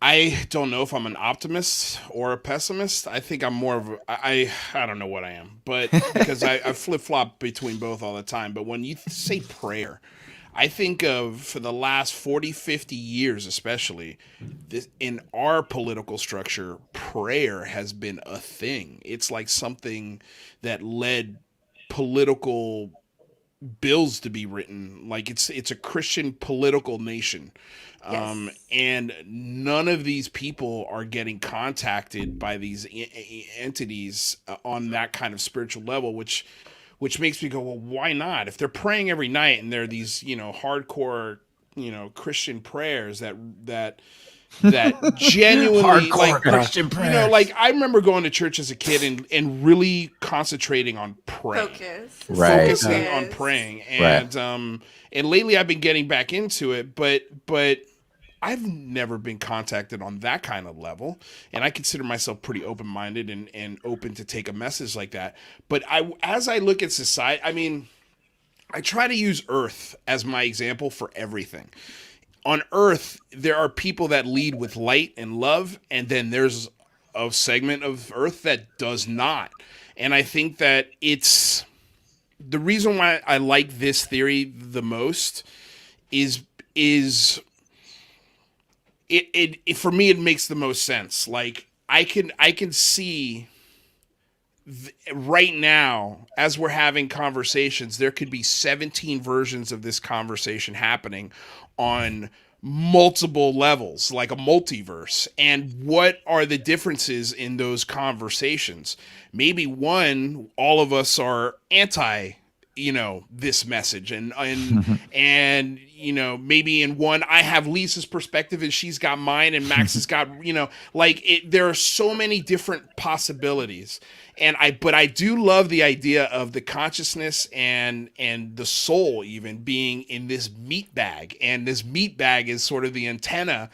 [SPEAKER 2] I don't know if I'm an optimist or a pessimist. I think I'm more of I don't know what I am, but because I flip-flop between both all the time. But when you say prayer, I think of, for the last 40, 50 years especially, in our political structure, prayer has been a thing. It's like something that led political bills to be written. Like it's a Christian political nation.
[SPEAKER 3] Yes.
[SPEAKER 2] And none of these people are getting contacted by these entities on that kind of spiritual level, which makes me go, well, why not? If they're praying every night and they're these, hardcore, Christian prayers that genuinely
[SPEAKER 1] Hardcore
[SPEAKER 2] like
[SPEAKER 1] Christian prayers.
[SPEAKER 2] like I remember going to church as a kid and really concentrating on praying.
[SPEAKER 1] Right.
[SPEAKER 2] Focusing on praying. And and lately I've been getting back into it, but I've never been contacted on that kind of level, and I consider myself pretty open-minded and open to take a message like that. But as I look at society, I mean, I try to use Earth as my example for everything. On Earth, there are people that lead with light and love, and then there's a segment of Earth that does not. And I think that it's the reason why I like this theory the most is it for me, it makes the most sense. Like I can see right now, as we're having conversations, there could be 17 versions of this conversation happening on multiple levels, like a multiverse. And what are the differences in those conversations? Maybe one, all of us are anti, this message, and maybe in one I have Lisa's perspective and she's got mine and Max has got, there are so many different possibilities. But I do love the idea of the consciousness and the soul even being in this meat bag, and this meat bag is sort of the antenna.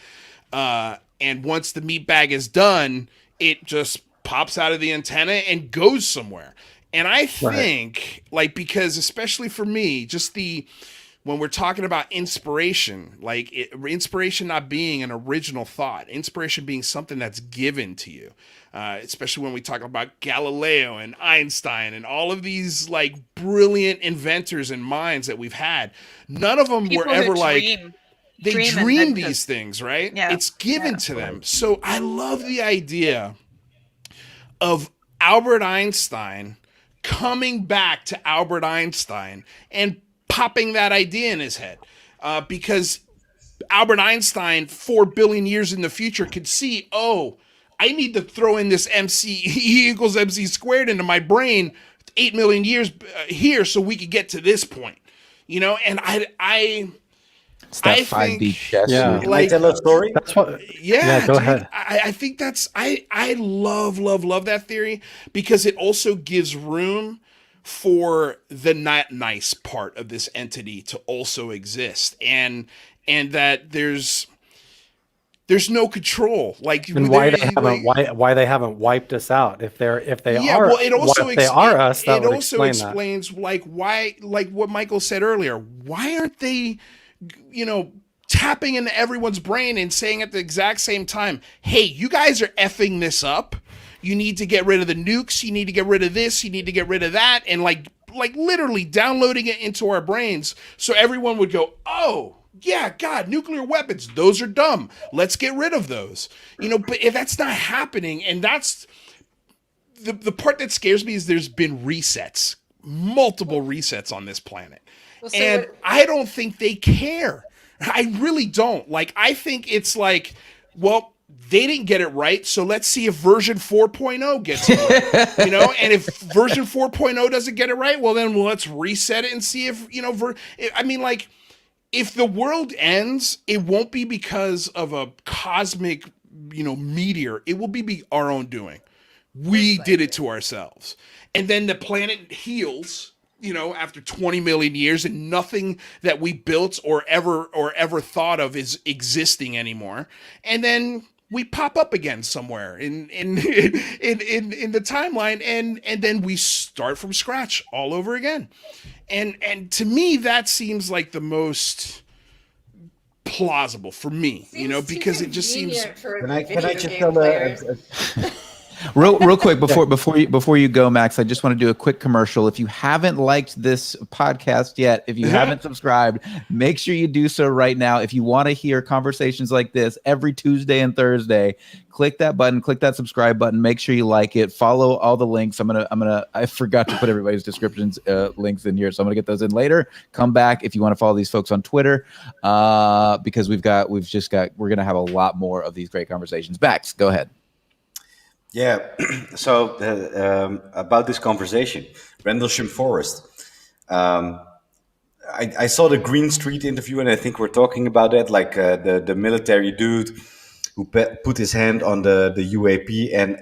[SPEAKER 2] And once the meat bag is done, it just pops out of the antenna and goes somewhere. And I think, because especially for me, when we're talking about inspiration, inspiration not being an original thought, inspiration being something that's given to you, especially when we talk about Galileo and Einstein and all of these brilliant inventors and minds that we've had, none of them were ever they dream these things, right?
[SPEAKER 4] Yeah.
[SPEAKER 2] It's given to them. So I love the idea of Albert Einstein coming back to Albert Einstein and popping that idea in his head, because Albert Einstein 4 billion years in the future could see, I need to throw in this E equals MC squared into my brain 8 million years here so we could get to this point, and
[SPEAKER 7] it's that
[SPEAKER 2] I
[SPEAKER 7] 5D
[SPEAKER 2] think,
[SPEAKER 7] chess.
[SPEAKER 6] Yeah.
[SPEAKER 5] Can I tell a story?
[SPEAKER 6] That's what.
[SPEAKER 2] yeah,
[SPEAKER 6] Go
[SPEAKER 2] dude,
[SPEAKER 6] ahead.
[SPEAKER 2] I think that's I love that theory, because it also gives room for the not nice part of this entity to also exist, and that there's no control.
[SPEAKER 6] And why they haven't wiped us out? If they are,
[SPEAKER 2] well, it also
[SPEAKER 6] if they are us, that
[SPEAKER 2] it
[SPEAKER 6] would
[SPEAKER 2] also
[SPEAKER 6] explain
[SPEAKER 2] explains why, what Michael said earlier. Why aren't they, tapping into everyone's brain and saying at the exact same time, hey, you guys are effing this up. You need to get rid of the nukes. You need to get rid of this. You need to get rid of that. And literally downloading it into our brains. So everyone would go, oh, yeah, God, nuclear weapons. Those are dumb. Let's get rid of those. But if that's not happening, and that's the part that scares me, is there's been resets, multiple resets on this planet. And I don't think they care. I really don't. I think it's well, they didn't get it right, so let's see if version 4.0 gets it right. And if version 4.0 doesn't get it right, well, then let's reset it and see if, if the world ends, it won't be because of a cosmic, meteor. It will be our own doing. We did it to ourselves. And then the planet heals, after 20 million years, and nothing that we built or ever thought of is existing anymore. And then we pop up again somewhere in the timeline, and then we start from scratch all over again. And to me, that seems like the most plausible for me, because it just seems.
[SPEAKER 5] Can I just tell
[SPEAKER 1] Real quick before you go, Max, I just want to do a quick commercial. If you haven't liked this podcast yet, if you haven't subscribed, make sure you do so right now. If you want to hear conversations like this every Tuesday and Thursday, click that button, click that subscribe button. Make sure you like it. Follow all the links. I forgot to put everybody's descriptions links in here, so I'm gonna get those in later. Come back if you want to follow these folks on Twitter, because we're gonna have a lot more of these great conversations. Max, go ahead.
[SPEAKER 5] Yeah, so about this conversation, Rendlesham Forest. I saw the Green Street interview, and I think we're talking about that, like the military dude who put his hand on the UAP, and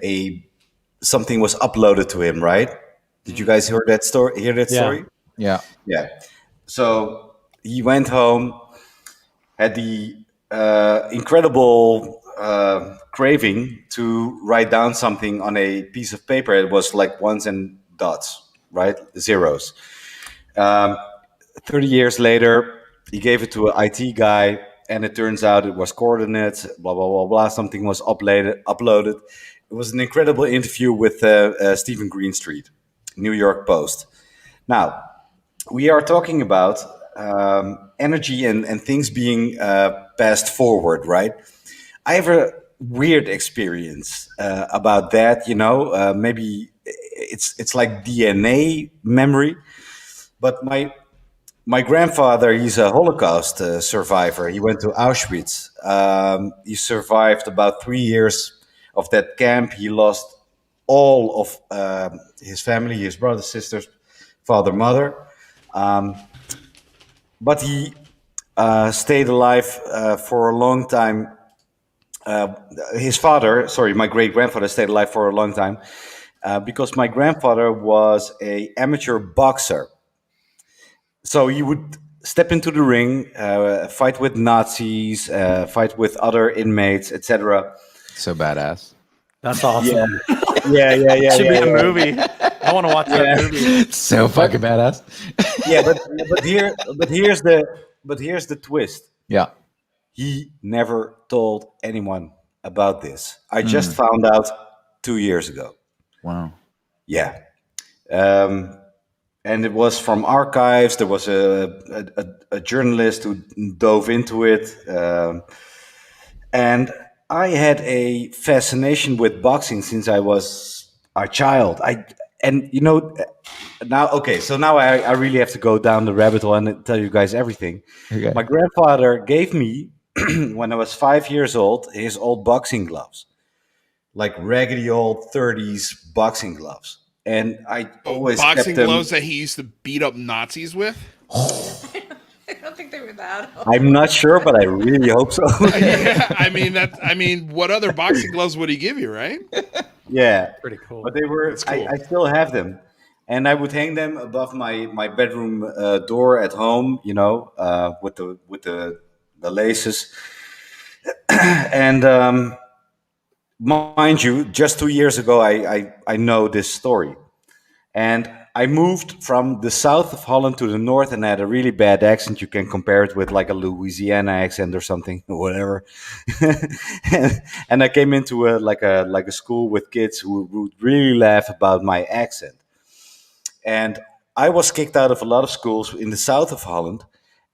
[SPEAKER 5] something was uploaded to him, right? Did you guys hear that story?
[SPEAKER 1] Yeah.
[SPEAKER 5] So he went home, had the incredible craving to write down something on a piece of paper. It was like ones and dots, right? Zeros. 30 years later, he gave it to an IT guy, and it turns out it was coordinates, blah, blah, blah, blah. Something was uploaded. It was an incredible interview with Stephen Greenstreet, New York Post. Now, we are talking about energy and things being passed forward, right? I have a weird experience about that. Maybe it's like DNA memory, but my grandfather, he's a Holocaust survivor. He went to Auschwitz. He survived about 3 years of that camp. He lost all of his family, his brothers, sisters, father, mother. But he stayed alive for a long time. My great-grandfather stayed alive for a long time because my grandfather was an amateur boxer. So he would step into the ring, fight with Nazis, fight with other inmates, etc.
[SPEAKER 1] So badass.
[SPEAKER 6] That's awesome.
[SPEAKER 5] Yeah.
[SPEAKER 6] Should be a movie. I want to watch that movie.
[SPEAKER 1] So fucking badass.
[SPEAKER 5] Yeah, but here's the twist.
[SPEAKER 1] Yeah.
[SPEAKER 5] He never told anyone about this. I just found out 2 years ago.
[SPEAKER 1] Wow.
[SPEAKER 5] Yeah. And it was from archives. There was a journalist who dove into it. And I had a fascination with boxing since I was a child. Now I really have to go down the rabbit hole and tell you guys everything.
[SPEAKER 1] Okay.
[SPEAKER 5] My grandfather gave me, when I was 5 years old, his old boxing gloves, like raggedy old 30s boxing gloves. And I always
[SPEAKER 2] boxing
[SPEAKER 5] kept them.
[SPEAKER 2] gloves that he used to beat up Nazis with.
[SPEAKER 3] I don't think they were that old.
[SPEAKER 5] I'm not sure, but I really hope so.
[SPEAKER 2] Yeah, I mean, what other boxing gloves would he give you, right?
[SPEAKER 5] Yeah,
[SPEAKER 6] Pretty cool.
[SPEAKER 5] but they were.
[SPEAKER 2] That's cool.
[SPEAKER 5] I still have them, and I would hang them above my bedroom door at home. With the laces, and mind you, just 2 years ago, I know this story, and I moved from the south of Holland to the north, and I had a really bad accent. You can compare it with like a Louisiana accent or something, or whatever. and I came into a school with kids who would really laugh about my accent. And I was kicked out of a lot of schools in the south of Holland,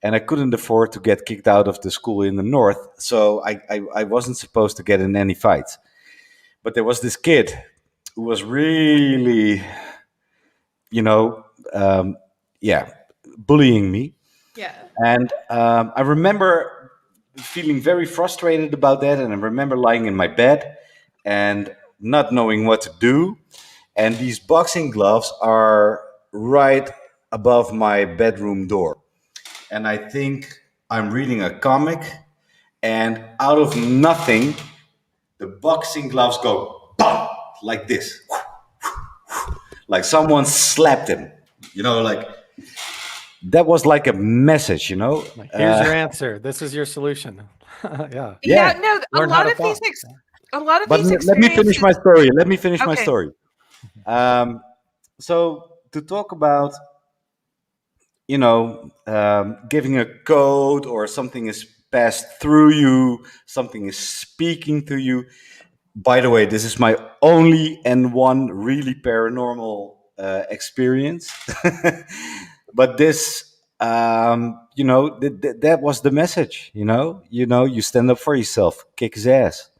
[SPEAKER 5] and I couldn't afford to get kicked out of the school in the north, so I wasn't supposed to get in any fights. But there was this kid who was really, bullying me.
[SPEAKER 3] Yeah.
[SPEAKER 5] And I remember feeling very frustrated about that. And I remember lying in my bed and not knowing what to do. And these boxing gloves are right above my bedroom door. And I think I'm reading a comic, and out of nothing, the boxing gloves go bam, like this. Like someone slapped him, like that was like a message,
[SPEAKER 6] Like, here's your answer. This is your solution. Yeah.
[SPEAKER 4] No, a
[SPEAKER 6] Learn how
[SPEAKER 4] lot
[SPEAKER 6] to
[SPEAKER 4] of these
[SPEAKER 6] fight.
[SPEAKER 5] But let me finish my story. My
[SPEAKER 4] Okay.
[SPEAKER 5] story. So to talk about, giving a code or something is passed through you, something is speaking to you. By the way, this is my only and one really paranormal experience. But this, that was the message. You stand up for yourself, kick his ass.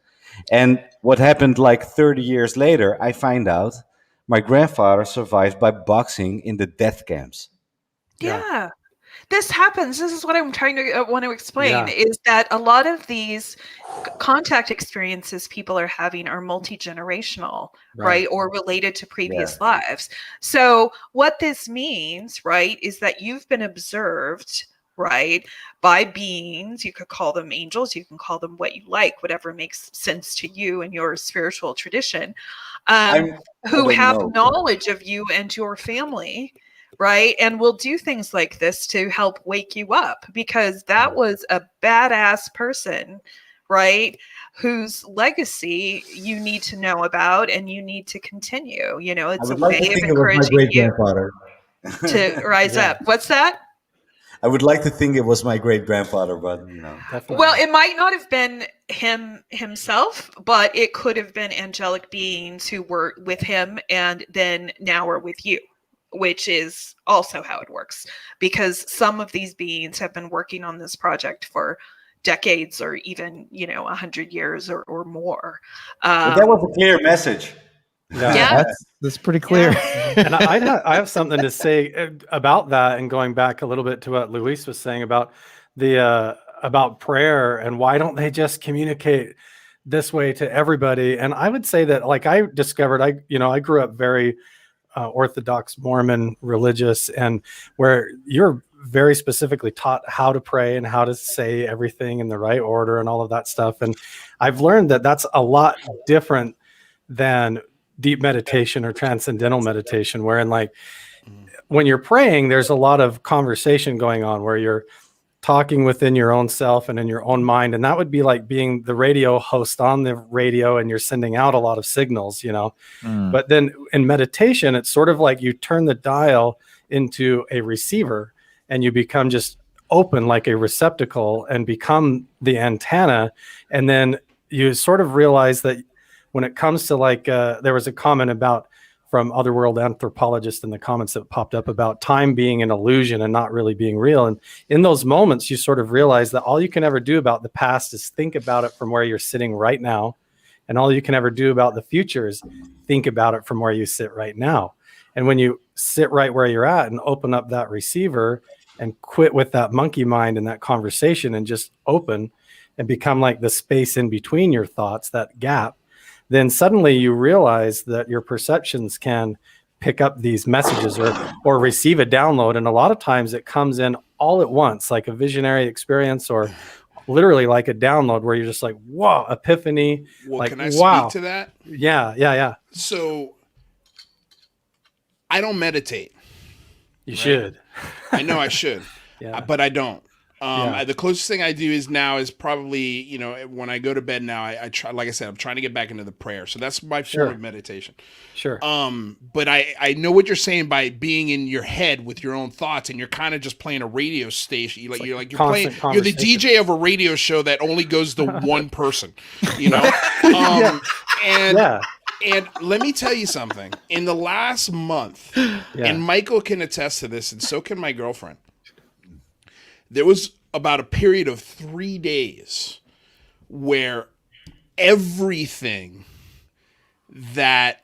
[SPEAKER 5] And what happened like 30 years later, I find out my grandfather survived by boxing in the death camps.
[SPEAKER 4] Yeah. This happens. This is what I'm trying to want to explain,
[SPEAKER 6] Yeah.
[SPEAKER 4] is that a lot of these contact experiences people are having are multi-generational, right? Or related to previous lives. So what this means, right, is that you've been observed, right, by beings. You could call them angels, you can call them what you like, whatever makes sense to you and your spiritual tradition,
[SPEAKER 5] I
[SPEAKER 4] who
[SPEAKER 5] don't
[SPEAKER 4] have
[SPEAKER 5] know.
[SPEAKER 4] knowledge of you and your family, right? And will do things like this to help wake you up, because that was a badass person, right? Whose legacy you need to know about and you need to continue. It's a way of encouraging you to rise up. What's that?
[SPEAKER 5] I would like to think it was my great grandfather, but
[SPEAKER 6] Definitely.
[SPEAKER 4] Well, it might not have been him himself, but it could have been angelic beings who were with him and then now are with you, which is also how it works, because some of these beings have been working on this project for decades or even 100 years or more.
[SPEAKER 5] But that was a clear message.
[SPEAKER 4] Yeah.
[SPEAKER 8] That's pretty clear.
[SPEAKER 6] And I have something to say about that, and going back a little bit to what Luis was saying about the about prayer and why don't they just communicate this way to everybody. And I would say that, like, I discovered, I grew up very Orthodox Mormon religious, and where you're very specifically taught how to pray and how to say everything in the right order and all of that stuff. And I've learned that that's a lot different than deep meditation or transcendental meditation, wherein, like, when you're praying, there's a lot of conversation going on where you're talking within your own self and in your own mind. And that would be like being the radio host on the radio, and you're sending out a lot of signals, But then in meditation, it's sort of like you turn the dial into a receiver and you become just open like a receptacle and become the antenna. And then you sort of realize that when it comes to, like, there was a comment about from Otherworld anthropologists in the comments that popped up about time being an illusion and not really being real. And in those moments, you sort of realize that all you can ever do about the past is think about it from where you're sitting right now. And all you can ever do about the future is think about it from where you sit right now. And when you sit right where you're at and open up that receiver and quit with that monkey mind and that conversation and just open and become like the space in between your thoughts, that gap, then suddenly you realize that your perceptions can pick up these messages or receive a download. And a lot of times it comes in all at once, like a visionary experience or literally like a download where you're just like, whoa, epiphany.
[SPEAKER 2] Well,
[SPEAKER 6] like,
[SPEAKER 2] can I
[SPEAKER 6] wow.
[SPEAKER 2] speak to that?
[SPEAKER 6] Yeah.
[SPEAKER 2] So I don't meditate.
[SPEAKER 6] You should.
[SPEAKER 2] I know I should, but I don't. The closest thing I do is probably, when I go to bed now, I try, like I said, I'm trying to get back into the prayer. So that's my form of meditation.
[SPEAKER 6] Sure.
[SPEAKER 2] But I know what you're saying by being in your head with your own thoughts, and you're kind of just playing a radio station. You're the DJ of a radio show that only goes to one person, And let me tell you something. In the last month, and Michael can attest to this, and so can my girlfriend, there was about a period of 3 days where everything that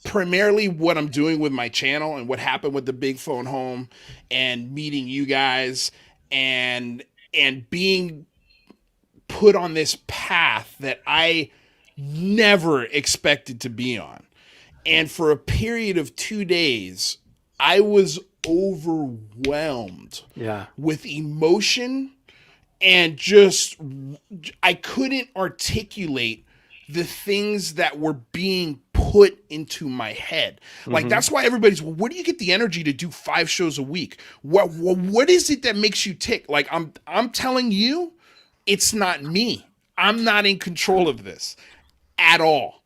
[SPEAKER 2] primarily what I'm doing with my channel and what happened with the big phone home and meeting you guys and being put on this path that I never expected to be on. And for a period of 2 days, I was overwhelmed with emotion and just I couldn't articulate the things that were being put into my head. Like, that's why everybody's, well, where do you get the energy to do 5 shows a week? What is it that makes you tick? Like, I'm telling you, it's not me. I'm not in control of this at all.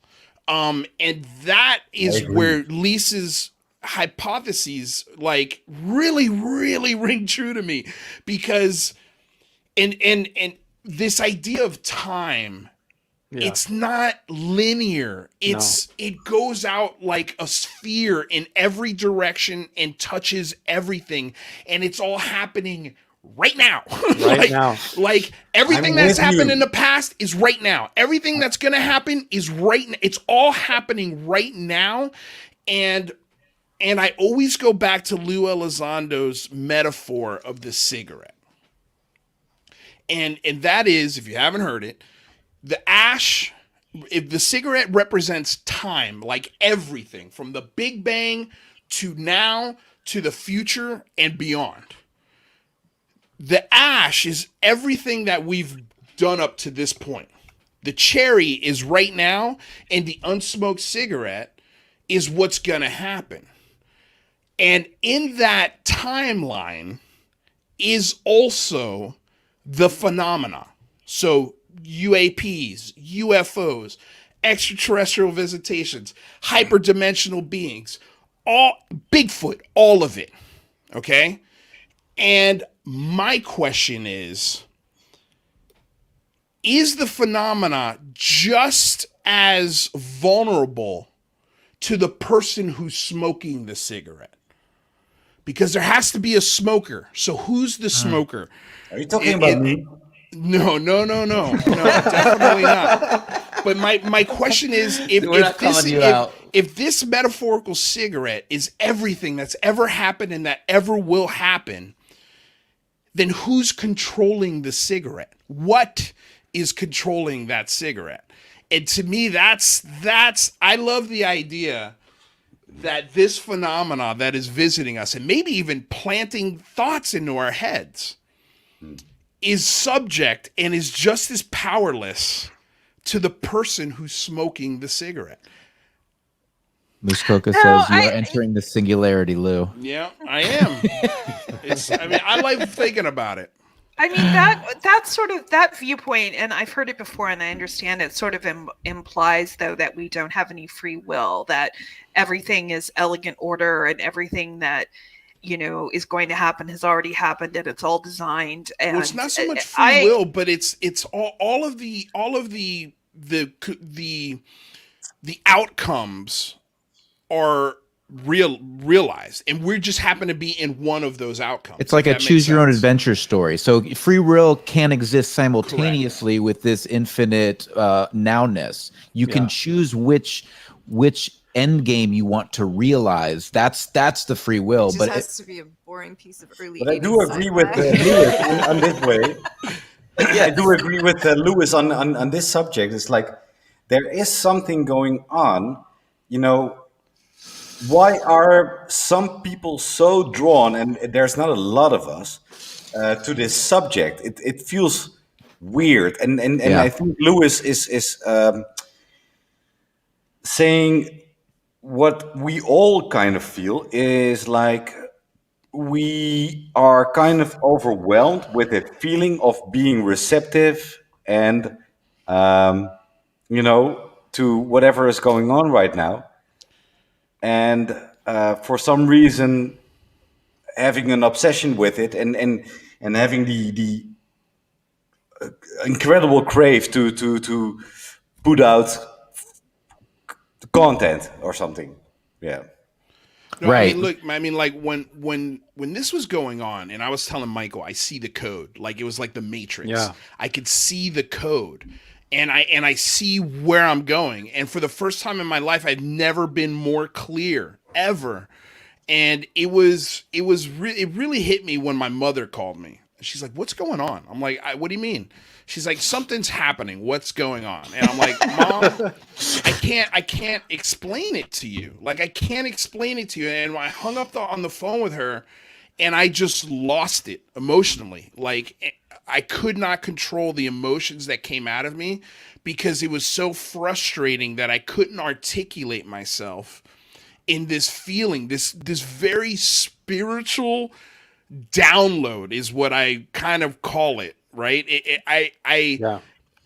[SPEAKER 2] And that is where Lisa's hypotheses, like, really, really ring true to me, because and this idea of time It's not linear. It goes out like a sphere in every direction and touches everything, and it's all happening right now.
[SPEAKER 6] Right now.
[SPEAKER 2] Like everything
[SPEAKER 5] I'm
[SPEAKER 2] that's
[SPEAKER 5] with
[SPEAKER 2] happened
[SPEAKER 5] you.
[SPEAKER 2] in the past is right now. Everything that's going to happen is right now. It's all happening right now. And I always go back to Lou Elizondo's metaphor of the cigarette. And that is, if you haven't heard it, the ash, if the cigarette represents time, like everything from the Big Bang to now to the future and beyond. The ash is everything that we've done up to this point. The cherry is right now, and the unsmoked cigarette is what's going to happen. And in that timeline is also the phenomena. So UAPs, UFOs, extraterrestrial visitations, hyperdimensional beings, all Bigfoot, all of it. Okay? And my question is the phenomena just as vulnerable to the person who's smoking the cigarette? Because there has to be a smoker. So who's the smoker?
[SPEAKER 5] Are you talking about me?
[SPEAKER 2] No, definitely not. But my question is, if this metaphorical cigarette is everything that's ever happened and that ever will happen, then who's controlling the cigarette? What is controlling that cigarette? And to me, that's I love the idea that this phenomena that is visiting us and maybe even planting thoughts into our heads is subject and is just as powerless to the person who's smoking the cigarette.
[SPEAKER 1] Moszkowicz says you are entering the singularity, Lou.
[SPEAKER 2] Yeah, I am. I like thinking about it.
[SPEAKER 4] I mean, that's sort of that viewpoint, and I've heard it before, and I understand it sort of implies, though, that we don't have any free will, that everything is elegant order, and everything that is going to happen has already happened, and it's all designed. And
[SPEAKER 2] well, it's not so much free will, but it's all of the outcomes are realized, and we just happen to be in one of those outcomes.
[SPEAKER 1] It's like a choose your own adventure story. So free will can exist simultaneously with this infinite nowness. You can choose which end game you want to realize. That's the free will.
[SPEAKER 3] It just has to be a boring piece of early.
[SPEAKER 5] But I do agree with Lewis on this way. I do agree with Lewis on this subject. It's like there is something going on, Why are some people so drawn, and there's not a lot of us, to this subject? It feels weird, and I think Lewis is saying what we all kind of feel is like we are kind of overwhelmed with a feeling of being receptive and to whatever is going on right now. And for some reason, having an obsession with it and having the incredible crave to put out content or something. Yeah.
[SPEAKER 2] No,
[SPEAKER 1] right.
[SPEAKER 2] I mean, like when this was going on, and I was telling Michael, I see the code, like it was like the Matrix.
[SPEAKER 6] Yeah.
[SPEAKER 2] I could see the code. And I see where I'm going. And for the first time in my life, I've never been more clear ever. And it really hit me when my mother called me. She's like, "What's going on?" I'm like, "What do you mean?" She's like, "Something's happening. What's going on?" And I'm like, "Mom, I can't explain it to you. Like, I can't explain it to you." And I hung up on the phone with her, and I just lost it emotionally. Like, I could not control the emotions that came out of me because it was so frustrating that I couldn't articulate myself in this feeling, this very spiritual download is what I kind of call it, right?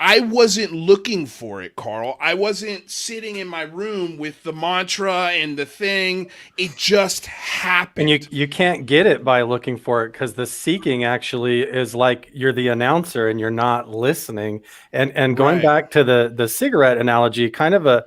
[SPEAKER 2] I wasn't looking for it, Carl. I wasn't sitting in my room with the mantra and the thing. It just happened.
[SPEAKER 6] And you can't get it by looking for it, because the seeking actually is like you're the announcer and you're not listening. And going
[SPEAKER 2] Right.
[SPEAKER 6] back to the cigarette analogy, kind of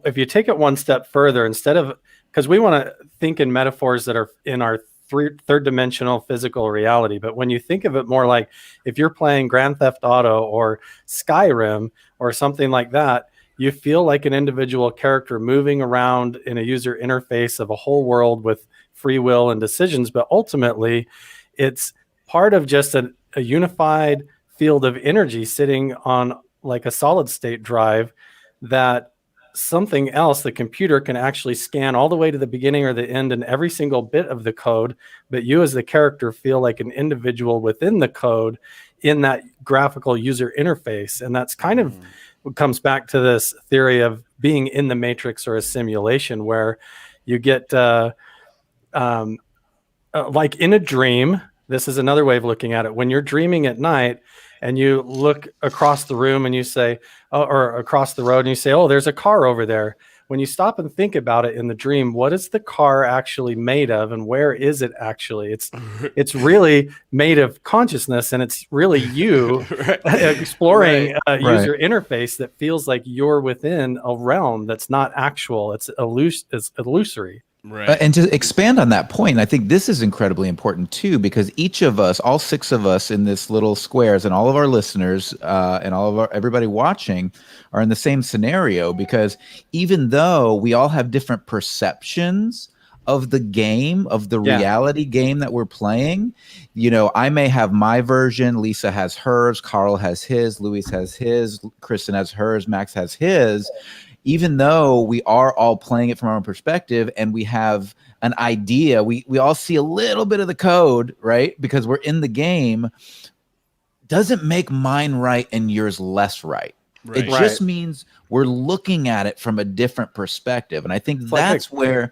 [SPEAKER 6] if you take it one step further, instead of, because we want to think in metaphors that are in our third dimensional physical reality, but when you think of it more like if you're playing Grand Theft Auto or Skyrim or something like that, you feel like an individual character moving around in a user interface of a whole world with free will and decisions. But ultimately, it's part of just a unified field of energy sitting on like a solid state drive that something else, the computer, can actually scan all the way to the beginning or the end in every single bit of the code. But you as the character feel like an individual within the code in that graphical user interface. And that's kind of what comes back to this theory of being in the matrix or a simulation, where you get like in a dream. This is another way of looking at it. When you're dreaming at night and you look across the room and you say, or across the road and you say, oh, there's a car over there. When you stop and think about it in the dream, what is the car actually made of, and where is it actually? It's really made of consciousness, and it's really you exploring a user interface that feels like you're within a realm that's not actual. It's illusory.
[SPEAKER 2] Right.
[SPEAKER 1] And to expand on that point, I think this is incredibly important too, because each of us, all six of us in this little squares, and all of our listeners and all of everybody watching are in the same scenario, because even though we all have different perceptions of the game, of the reality game that we're playing, you know, I may have my version, Lisa has hers, Carl has his, Luis has his, Kristen has hers, Max has his. Even though we are all playing it from our own perspective and we have an idea, we all see a little bit of the code, right? Because we're in the game, doesn't make mine right and yours less right. It just means we're looking at it from a different perspective. And I think that's where,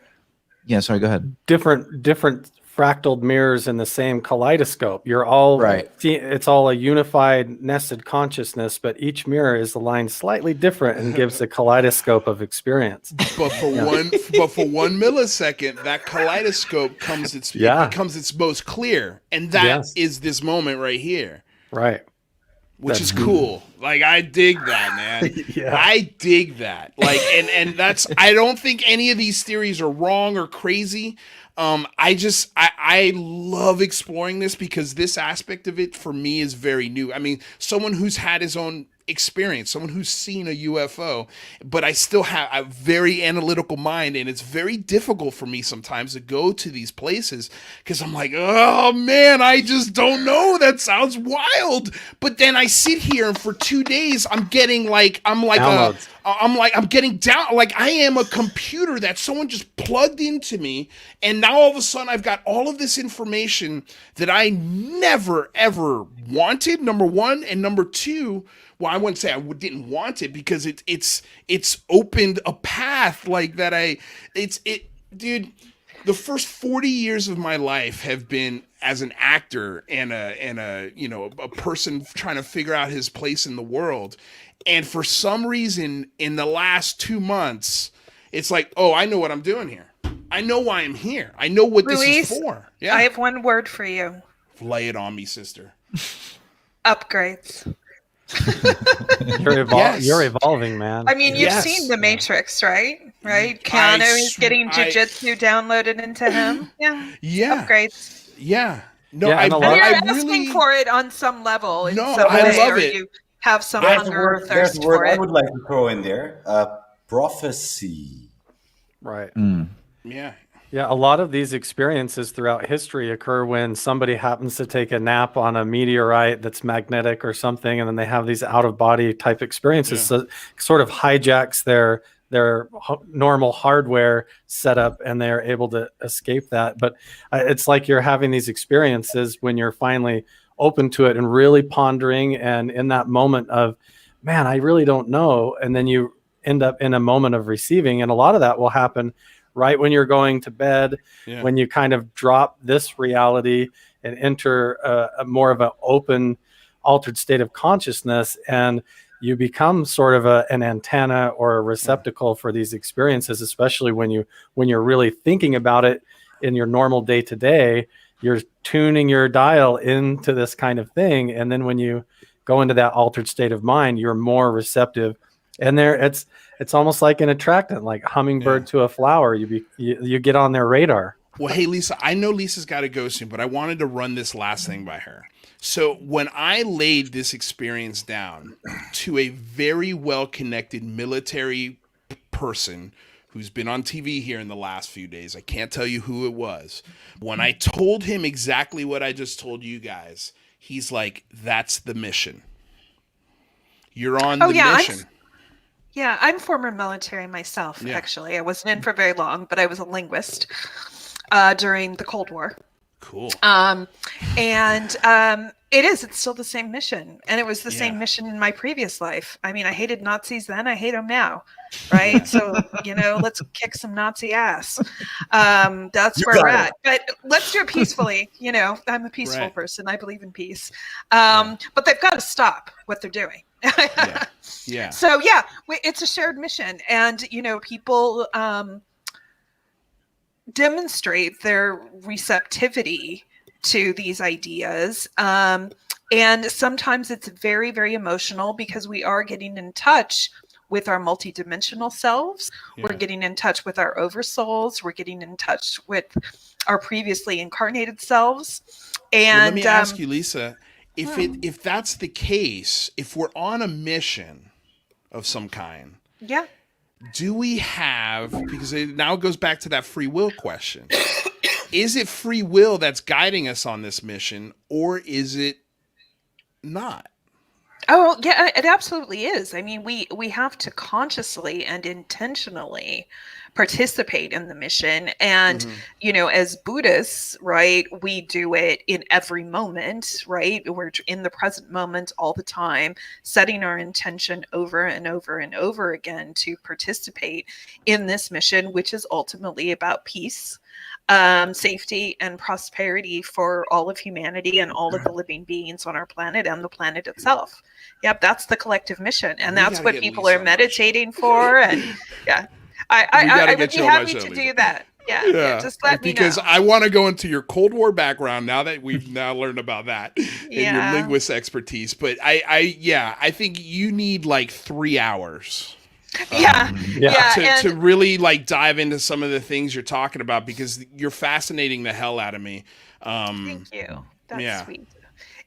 [SPEAKER 1] sorry, go ahead.
[SPEAKER 6] Different fractaled mirrors in the same kaleidoscope. You're all it's all a unified nested consciousness, but each mirror is aligned slightly different and gives a kaleidoscope of experience.
[SPEAKER 2] But for one millisecond, that kaleidoscope becomes its most clear, and that is this moment right here.
[SPEAKER 6] Right.
[SPEAKER 2] Which is cool. Like, I dig that, man. I dig that. Like, and that's, I don't think any of these theories are wrong or crazy. I love exploring this because this aspect of it for me is very new. I mean, someone who's had his own experience, someone who's seen a UFO, but I still have a very analytical mind, and it's very difficult for me sometimes to go to these places because I'm like, oh man, I just don't know. That sounds wild. But then I sit here and for 2 days I'm getting I'm getting down, like I am a computer that someone just plugged into me, and now all of a sudden I've got all of this information that I never ever wanted, number one, and number two, well, I wouldn't say I didn't want it because it's opened a path like that. Dude, the first 40 years of my life have been as an actor and a person trying to figure out his place in the world. And for some reason, in the last 2 months, it's like, oh, I know what I'm doing here. I know why I'm here. I know what
[SPEAKER 4] Luis,
[SPEAKER 2] this is for. Yeah.
[SPEAKER 4] I have one word for you.
[SPEAKER 2] Lay it on me, sister.
[SPEAKER 4] Upgrades.
[SPEAKER 6] You're evolving, man.
[SPEAKER 4] I mean, you've seen The Matrix, right? Right? Keanu is getting jiu-jitsu downloaded into him. Yeah. Upgrades.
[SPEAKER 2] Yeah. No,
[SPEAKER 6] Yeah,
[SPEAKER 2] I
[SPEAKER 6] and a
[SPEAKER 4] And
[SPEAKER 6] lot-
[SPEAKER 4] you're
[SPEAKER 2] I
[SPEAKER 4] asking
[SPEAKER 2] really
[SPEAKER 4] for it on some level. In
[SPEAKER 2] No,
[SPEAKER 4] some
[SPEAKER 2] I
[SPEAKER 4] way,
[SPEAKER 2] love
[SPEAKER 4] or
[SPEAKER 2] it.
[SPEAKER 4] you have some
[SPEAKER 5] There's a
[SPEAKER 4] hunger or
[SPEAKER 5] word,
[SPEAKER 4] thirst
[SPEAKER 5] there's a word
[SPEAKER 4] for
[SPEAKER 5] I
[SPEAKER 4] it.
[SPEAKER 5] would like to throw in there. Prophecy.
[SPEAKER 6] Right.
[SPEAKER 2] Yeah.
[SPEAKER 6] Yeah, a lot of these experiences throughout history occur when somebody happens to take a nap on a meteorite that's magnetic or something, and then they have these out-of-body type experiences.
[SPEAKER 2] Yeah.
[SPEAKER 6] So it sort of hijacks their normal hardware setup, and they're able to escape that. But it's like you're having these experiences when you're finally open to it and really pondering, and in that moment of, man, I really don't know, and then you end up in a moment of receiving, and a lot of that will happen right when you're going to bed, when you kind of drop this reality and enter a more of an open, altered state of consciousness, and you become sort of an antenna or a receptacle for these experiences, especially when you're really thinking about it in your normal day to day. You're tuning your dial into this kind of thing, and then when you go into that altered state of mind, you're more receptive. And it's almost like an attractant, like hummingbird to a flower. You get on their radar.
[SPEAKER 2] Well, hey, Lisa, I know Lisa's got to go soon, but I wanted to run this last thing by her. So when I laid this experience down to a very well-connected military person who's been on TV here in the last few days, I can't tell you who it was. When I told him exactly what I just told you guys, he's like, that's the mission. You're on the mission.
[SPEAKER 4] I'm former military myself, actually. I wasn't in for very long, but I was a linguist during the Cold War.
[SPEAKER 2] Cool.
[SPEAKER 4] It's still the same mission. And it was the same mission in my previous life. I mean, I hated Nazis then, I hate them now. Right. So, let's kick some Nazi ass. That's where we're at. But let's do it peacefully. I'm a peaceful person. I believe in peace. But they've got to stop what they're doing.
[SPEAKER 2] Yeah.
[SPEAKER 4] So it's a shared mission, and people demonstrate their receptivity to these ideas, and sometimes it's very, very emotional because we are getting in touch with our multidimensional selves. We're getting in touch with our oversouls. We're getting in touch with our previously incarnated selves. And
[SPEAKER 2] let me ask you, Lisa, if that's the case, if we're on a mission of some kind, do we have, because it now goes back to that free will question, is it free will that's guiding us on this mission, or is it not?
[SPEAKER 4] Oh, yeah, it absolutely is. I mean, we have to consciously and intentionally participate in the mission. And, as Buddhists, right, we do it in every moment, right? We're in the present moment all the time, setting our intention over and over and over again to participate in this mission, which is ultimately about peace, safety, and prosperity for all of humanity and all of the living beings on our planet and the planet itself. Yep, that's the collective mission, and that's what people are meditating for. And I would be happy to do that. Yeah, just let me know.
[SPEAKER 2] Because I want to go into your Cold War background now that we've now learned about that and your linguist expertise. But I think you need like 3 hours. To really like dive into some of the things you're talking about, because you're fascinating the hell out of me.
[SPEAKER 4] Thank you. That's sweet.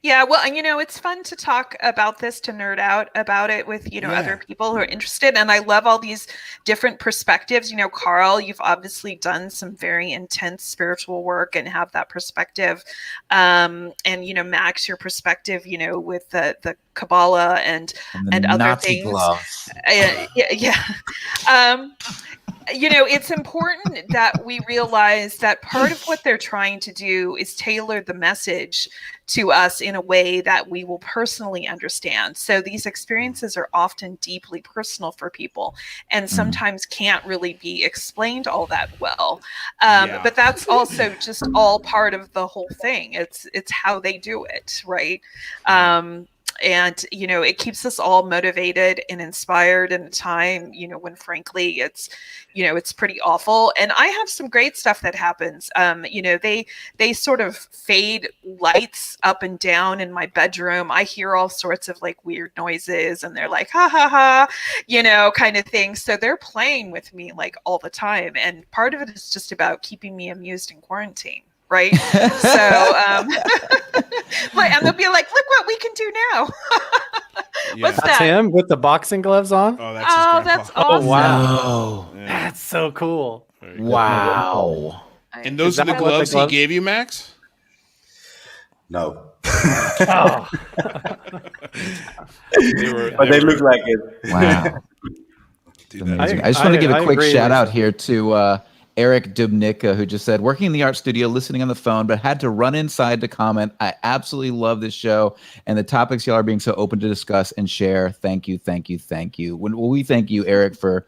[SPEAKER 4] Yeah, well, and it's fun to talk about this, to nerd out about it with, other people who are interested. And I love all these different perspectives. Carl, you've obviously done some very intense spiritual work and have that perspective. And, Max, your perspective, with the Kabbalah and other
[SPEAKER 1] Nazi
[SPEAKER 4] things.
[SPEAKER 1] Gloves.
[SPEAKER 4] It's important that we realize that part of what they're trying to do is tailor the message to us in a way that we will personally understand. So these experiences are often deeply personal for people and sometimes can't really be explained all that well. But that's also just all part of the whole thing. It's how they do it, right? And, it keeps us all motivated and inspired in a time, when frankly, it's pretty awful. And I have some great stuff that happens. They sort of fade lights up and down in my bedroom. I hear all sorts of like weird noises and they're like, ha ha ha, kind of thing. So they're playing with me like all the time. And part of it is just about keeping me amused in quarantine. Right. So, and they'll be like, look what we can do now. What's
[SPEAKER 6] that's
[SPEAKER 4] that?
[SPEAKER 6] him with the boxing gloves on?
[SPEAKER 2] Oh, that's his grandpa.
[SPEAKER 4] That's awesome.
[SPEAKER 6] Oh, wow.
[SPEAKER 2] Yeah.
[SPEAKER 6] That's so cool.
[SPEAKER 1] Wow.
[SPEAKER 2] And those are the gloves he gave you, Max?
[SPEAKER 5] No.
[SPEAKER 6] Oh.
[SPEAKER 5] They look like it.
[SPEAKER 1] Wow.
[SPEAKER 2] Dude,
[SPEAKER 1] I just want to give a quick shout out here to Eric Dubnica, who just said, working in the art studio, listening on the phone, but had to run inside to comment. I absolutely love this show and the topics y'all are being so open to discuss and share. Thank you, thank you, thank you. Well, we thank you, Eric, for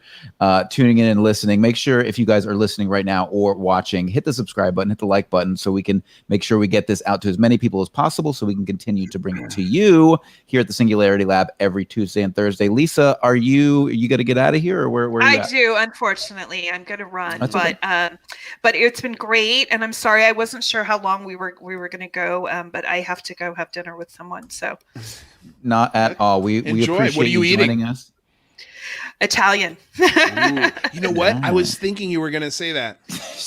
[SPEAKER 1] tuning in and listening. Make sure if you guys are listening right now or watching, hit the subscribe button, hit the like button so we can make sure we get this out to as many people as possible so we can continue to bring it to you here at the Singularity Lab every Tuesday and Thursday. Lisa, are you going to get out of here or where are you
[SPEAKER 4] I
[SPEAKER 1] at?
[SPEAKER 4] do, unfortunately. I'm going to run,
[SPEAKER 1] That's
[SPEAKER 4] but but it's been great, and I'm sorry I wasn't sure how long we were going to go, but I have to go have dinner with someone. So
[SPEAKER 1] Not at all. We
[SPEAKER 2] Enjoy.
[SPEAKER 1] appreciate
[SPEAKER 2] What are you eating?
[SPEAKER 1] joining us.
[SPEAKER 4] Italian.
[SPEAKER 2] Ooh. You know what? I
[SPEAKER 1] Yeah.
[SPEAKER 2] was thinking you were going to say that.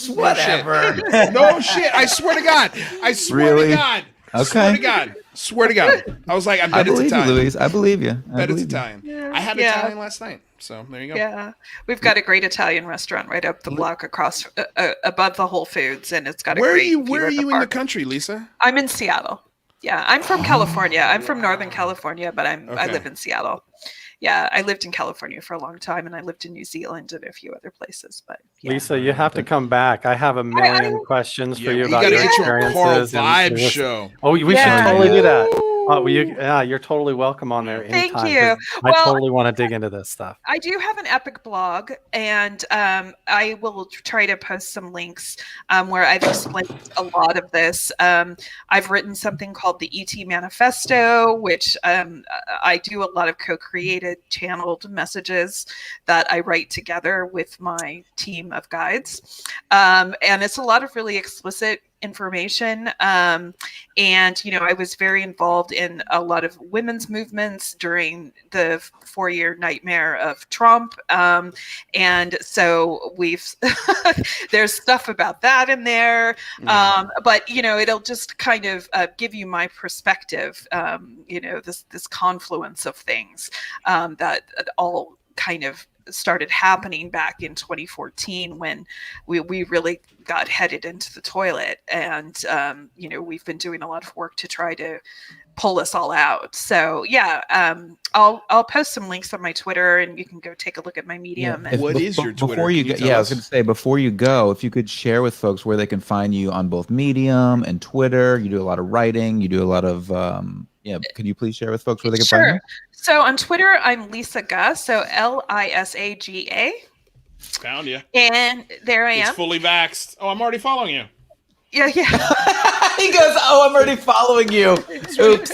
[SPEAKER 1] Whatever.
[SPEAKER 2] No shit. I swear to God. I swear
[SPEAKER 1] Really?
[SPEAKER 2] to God.
[SPEAKER 1] Okay.
[SPEAKER 2] Swear to God. Swear to God. I was like, I
[SPEAKER 1] I
[SPEAKER 2] bet it's
[SPEAKER 1] believe you,
[SPEAKER 2] Italian.
[SPEAKER 1] Louise. I believe you. I
[SPEAKER 2] Bet it's
[SPEAKER 1] believe you.
[SPEAKER 2] Italian. I had
[SPEAKER 4] Yeah.
[SPEAKER 2] Italian last night. So there you go.
[SPEAKER 4] Yeah, we've got a great Italian restaurant right up the block across above the Whole Foods, and it's got a
[SPEAKER 2] Where are
[SPEAKER 4] great
[SPEAKER 2] you?
[SPEAKER 4] view
[SPEAKER 2] Where are
[SPEAKER 4] of
[SPEAKER 2] you in the
[SPEAKER 4] park.
[SPEAKER 2] country, Lisa?
[SPEAKER 4] I'm in Seattle. Yeah, I'm from California. I'm from Northern California, but I
[SPEAKER 2] Okay.
[SPEAKER 4] live in Seattle. Yeah, I lived in California for a long time, and I lived in New Zealand and a few other places. But yeah.
[SPEAKER 6] Lisa, you have to come back. I have a million questions for you
[SPEAKER 2] we
[SPEAKER 6] about
[SPEAKER 2] gotta
[SPEAKER 6] your
[SPEAKER 2] get you a Carl
[SPEAKER 6] experiences.
[SPEAKER 2] Vibe
[SPEAKER 6] just-
[SPEAKER 2] show.
[SPEAKER 6] Oh, we
[SPEAKER 4] Yeah.
[SPEAKER 6] should totally do that. You're totally welcome on there
[SPEAKER 4] Thank
[SPEAKER 6] anytime.
[SPEAKER 4] you.
[SPEAKER 6] 'Cause I
[SPEAKER 4] Well-
[SPEAKER 6] totally want to dig into this stuff.
[SPEAKER 4] I do have an epic blog, and I will try to post some links where I've explained a lot of this. I've written something called the ET Manifesto, which I do a lot of co-created channeled messages that I write together with my team of guides. And it's a lot of really explicit information. And, I was very involved in a lot of women's movements during the 4-year nightmare of Trump. And so there's stuff about that in there. But, it'll just kind of give you my perspective, this confluence of things that all kind of started happening back in 2014 when we really got headed into the toilet, and we've been doing a lot of work to try to pull us all out. So I'll post some links on my Twitter, and you can go take a look at my Medium.
[SPEAKER 1] If-
[SPEAKER 2] What is your Twitter?
[SPEAKER 1] Before you
[SPEAKER 2] Can you
[SPEAKER 1] go,
[SPEAKER 2] tell
[SPEAKER 1] yeah, I was
[SPEAKER 2] us?
[SPEAKER 1] going to say before you go, if you could share with folks where they can find you on both Medium and Twitter. You do a lot of writing. You do a lot of could you please share with folks where they can find
[SPEAKER 4] Sure.
[SPEAKER 1] you?
[SPEAKER 4] So on Twitter, I'm Lisa Ga, so Lisaga,
[SPEAKER 2] Found you.
[SPEAKER 4] and there I
[SPEAKER 2] It's
[SPEAKER 4] am.
[SPEAKER 2] fully vaxxed. Oh, I'm already following you.
[SPEAKER 4] Yeah.
[SPEAKER 1] He goes, "Oh, I'm already following you." Oops.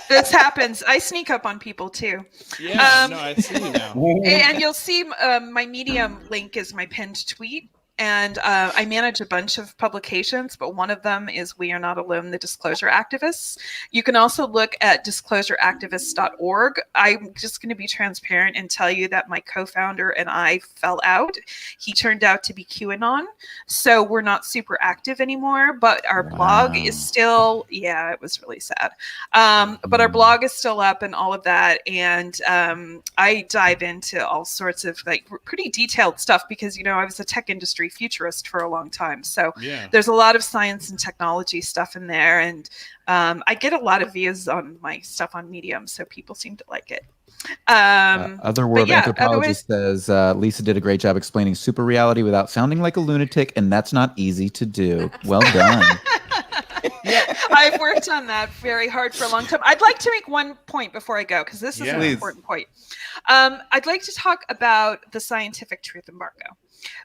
[SPEAKER 4] This happens. I sneak up on people too.
[SPEAKER 2] Yeah, no, I see you now.
[SPEAKER 4] And you'll see my Medium link is my pinned tweet. And I manage a bunch of publications, but one of them is We Are Not Alone, the Disclosure Activists. You can also look at disclosureactivists.org. I'm just going to be transparent and tell you that my co-founder and I fell out. He turned out to be QAnon, so we're not super active anymore, but our blog is still, it was really sad. But our blog is still up and all of that. And I dive into all sorts of pretty detailed stuff because, I was a tech industry futurist for a long time. So there's a lot of science and technology stuff in there. And I get a lot of views on my stuff on Medium, so people seem to like it.
[SPEAKER 1] Otherworld Anthropologist
[SPEAKER 4] otherwise-
[SPEAKER 1] says Lisa did a great job explaining super reality without sounding like a lunatic, and that's not easy to do. Well done.
[SPEAKER 4] I've worked on that very hard for a long time. I'd like to make one point before I go, because this is an
[SPEAKER 1] Please.
[SPEAKER 4] important point. I'd like to talk about the scientific truth embargo,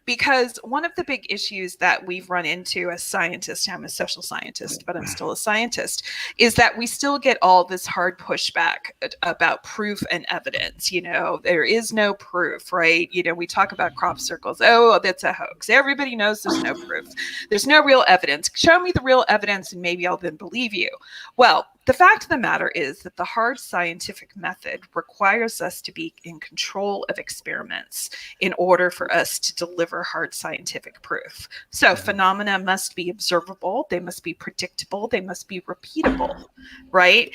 [SPEAKER 4] because one of the big issues that we've run into as scientists, I'm a social scientist, but I'm still a scientist, is that we still get all this hard pushback about proof and evidence. There is no proof, right? We talk about crop circles. Oh, that's a hoax. Everybody knows there's no proof. There's no real evidence. Show me the real evidence and maybe I'll then believe you. Well, the fact of the matter is that the hard scientific method requires us to be in control of experiments in order for us to deliver hard scientific proof. So phenomena must be observable, they must be predictable, they must be repeatable, right?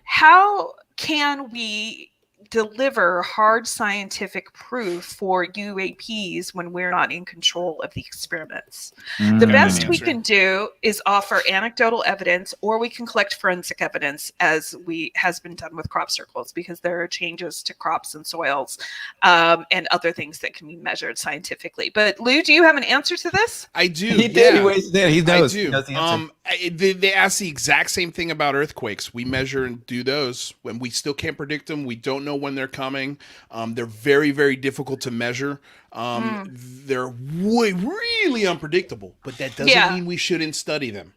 [SPEAKER 4] How can we deliver hard scientific proof for UAPs when we're not in control of the experiments. The best we can do is offer anecdotal evidence, or we can collect forensic evidence, as has been done with crop circles, because there are changes to crops and soils and other things that can be measured scientifically. But Lou, do you have an answer to this?
[SPEAKER 2] I do.
[SPEAKER 1] He did. He wasted it. He knows.
[SPEAKER 2] I do.
[SPEAKER 1] He knows the answer.
[SPEAKER 2] They asked the exact same thing about earthquakes. We measure and do those when we still can't predict them. We don't know when they're coming. They're very, very difficult to measure. They're really unpredictable, but that doesn't mean we shouldn't study them.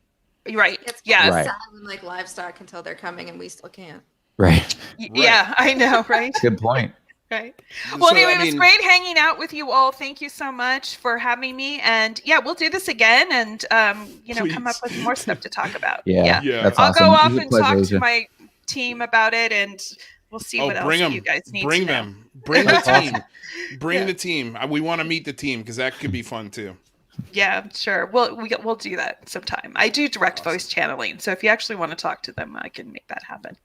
[SPEAKER 4] Right.
[SPEAKER 3] It's
[SPEAKER 4] Yeah.
[SPEAKER 3] selling like livestock until they're coming, and we still can't.
[SPEAKER 1] Right.
[SPEAKER 4] Yeah, I know, right?
[SPEAKER 1] Good point.
[SPEAKER 4] Right. Well,
[SPEAKER 2] So,
[SPEAKER 4] anyway,
[SPEAKER 2] I
[SPEAKER 4] it was
[SPEAKER 2] mean-
[SPEAKER 4] great hanging out with you all. Thank you so much for having me. And yeah, we'll do this again, and come up with more stuff to talk about.
[SPEAKER 1] Yeah.
[SPEAKER 2] That's
[SPEAKER 4] I'll
[SPEAKER 1] awesome.
[SPEAKER 4] go
[SPEAKER 1] It
[SPEAKER 4] off
[SPEAKER 1] was a
[SPEAKER 4] and
[SPEAKER 1] pleasure,
[SPEAKER 4] talk
[SPEAKER 1] Asia.
[SPEAKER 4] to my team about it, and we'll see what else you guys need
[SPEAKER 2] Bring
[SPEAKER 4] to know.
[SPEAKER 2] them. Bring the team. Bring the team. We want to meet the team because that could be fun too.
[SPEAKER 4] Yeah, sure. We'll do that sometime. I do direct voice channeling, so if you actually want to talk to them, I can make that happen.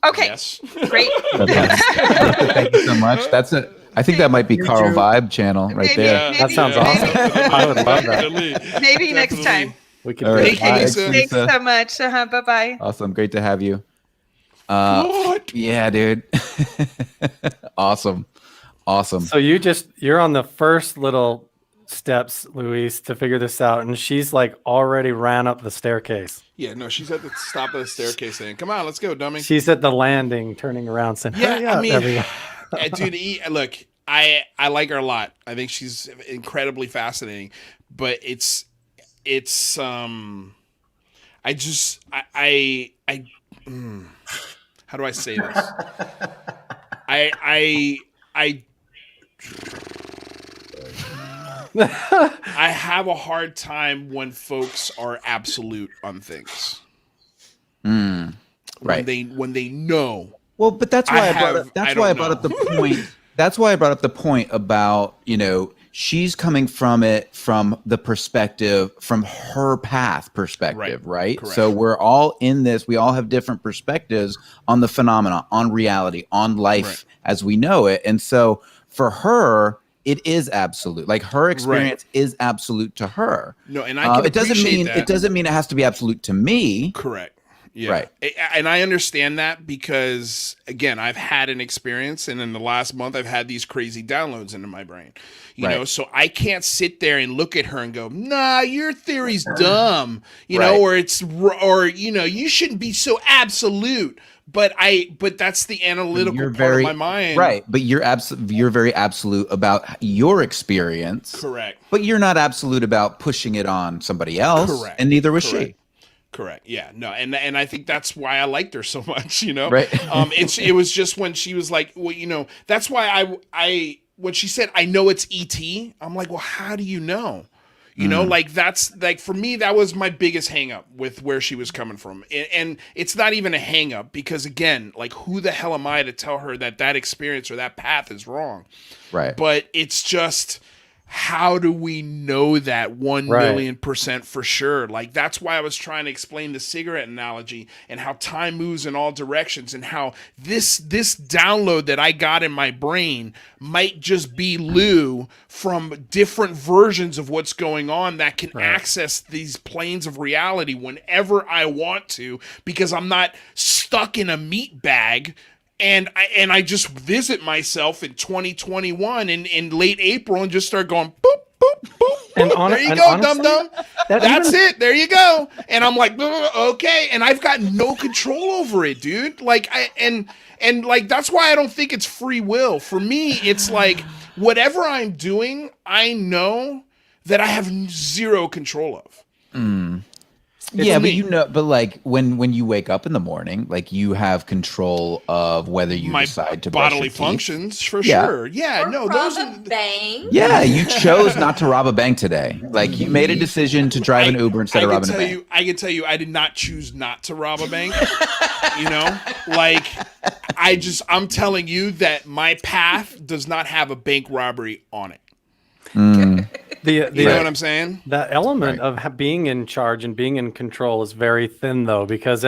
[SPEAKER 4] Okay,
[SPEAKER 2] Yes.
[SPEAKER 4] great.
[SPEAKER 1] Thank you so much. I think that might be Carl Vibe channel right
[SPEAKER 4] Maybe-
[SPEAKER 1] there.
[SPEAKER 6] That sounds awesome. I would love that.
[SPEAKER 4] Maybe next time.
[SPEAKER 6] We can
[SPEAKER 1] All
[SPEAKER 6] do
[SPEAKER 1] right.
[SPEAKER 6] it
[SPEAKER 2] Thank you,
[SPEAKER 6] live.
[SPEAKER 2] Lisa.
[SPEAKER 4] Thanks so much. Bye-bye.
[SPEAKER 1] Awesome. Great to have you.
[SPEAKER 2] What?
[SPEAKER 1] Yeah, dude. Awesome.
[SPEAKER 6] So you're on the first little steps, Luis, to figure this out, and she's like already ran up the staircase.
[SPEAKER 2] Yeah, no, she's at the top of the staircase saying, "Come on, let's go, dummy."
[SPEAKER 6] She's at the landing, turning around, saying, "Hurry
[SPEAKER 2] Yeah,
[SPEAKER 6] up,
[SPEAKER 2] I mean,
[SPEAKER 6] everyone."
[SPEAKER 2] dude, look, I like her a lot. I think she's incredibly fascinating, but how do I say this? I have a hard time when folks are absolute on things.
[SPEAKER 1] Right.
[SPEAKER 2] When they know.
[SPEAKER 1] Well, but that's why I brought up the point. That's why I brought up the point about, she's coming from it from the perspective, from her path perspective, right?
[SPEAKER 2] Correct.
[SPEAKER 1] So we're all in this. We all have different perspectives on the phenomena, on reality, on life as we know it. And so for her, it is absolute. Like her experience is absolute to her.
[SPEAKER 2] No, and I can
[SPEAKER 1] it doesn't
[SPEAKER 2] appreciate
[SPEAKER 1] mean
[SPEAKER 2] that.
[SPEAKER 1] it doesn't mean it has to be absolute to me.
[SPEAKER 2] Correct. Yeah.
[SPEAKER 1] Right.
[SPEAKER 2] And I understand that because, again, I've had an experience, and in the last month, I've had these crazy downloads into my brain. You know, so I can't sit there and look at her and go, "Nah, your theory's dumb," or you shouldn't be so absolute. But that's the analytical part of my mind.
[SPEAKER 1] Right. But you're very absolute about your experience.
[SPEAKER 2] Correct.
[SPEAKER 1] But you're not absolute about pushing it on somebody else.
[SPEAKER 2] Correct.
[SPEAKER 1] And neither was she.
[SPEAKER 2] Correct. Yeah. No. And I think that's why I liked her so much.
[SPEAKER 1] Right.
[SPEAKER 2] It was just when she was like, well, that's why I when she said, "I know it's ET," I'm like, well, how do you know? Like that's like, for me, that was my biggest hang up with where she was coming from. And it's not even a hang up because, again, like, who the hell am I to tell her that experience or that path is wrong?
[SPEAKER 1] Right.
[SPEAKER 2] But it's just, how do we know that 1,000,000% for sure? Like, that's why I was trying to explain the cigarette analogy and how time moves in all directions, and how this download that I got in my brain might just be Lou from different versions of what's going on that can access these planes of reality whenever I want to, because I'm not stuck in a meat bag. And I just visit myself in 2021 in late April and just start going boop, boop, boop, boop. There you go, dum-dum. That's it. There you go. And I'm like, okay. And I've got no control over it, dude. Like, and like, that's why I don't think it's free will. For me, it's like, whatever I'm doing, I know that I have zero control of.
[SPEAKER 1] Yeah, but like when you wake up in the morning, like, you have control of whether you
[SPEAKER 2] My
[SPEAKER 1] decide to brush
[SPEAKER 2] bodily
[SPEAKER 1] your teeth.
[SPEAKER 2] functions, for
[SPEAKER 1] Yeah.
[SPEAKER 2] sure. Yeah,
[SPEAKER 3] Or
[SPEAKER 2] no,
[SPEAKER 3] rob
[SPEAKER 2] those
[SPEAKER 3] a
[SPEAKER 2] are.
[SPEAKER 3] bank.
[SPEAKER 1] Yeah, you chose not to rob a bank today. Like, you made a decision to drive an Uber instead of robbing a bank.
[SPEAKER 2] I can tell you, I did not choose not to rob a bank. Like, I'm telling you that my path does not have a bank robbery on it. You know what I'm saying?
[SPEAKER 6] The element of being in charge and being in control is very thin, though, because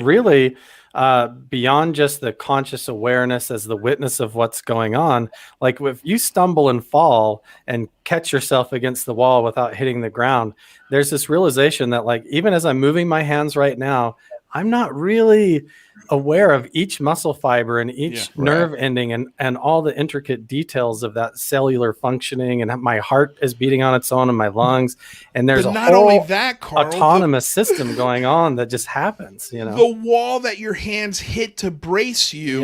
[SPEAKER 6] really, beyond just the conscious awareness as the witness of what's going on. Like if you stumble and fall and catch yourself against the wall without hitting the ground, there's this realization that like, even as I'm moving my hands right now, I'm not really aware of each muscle fiber and each nerve ending and all the intricate details of that cellular functioning, and my heart is beating on its own in my lungs. And there's
[SPEAKER 2] But
[SPEAKER 6] a
[SPEAKER 2] not
[SPEAKER 6] whole
[SPEAKER 2] only that, Carl,
[SPEAKER 6] autonomous system going on that just happens, you know?
[SPEAKER 2] The wall that your hands hit to brace you,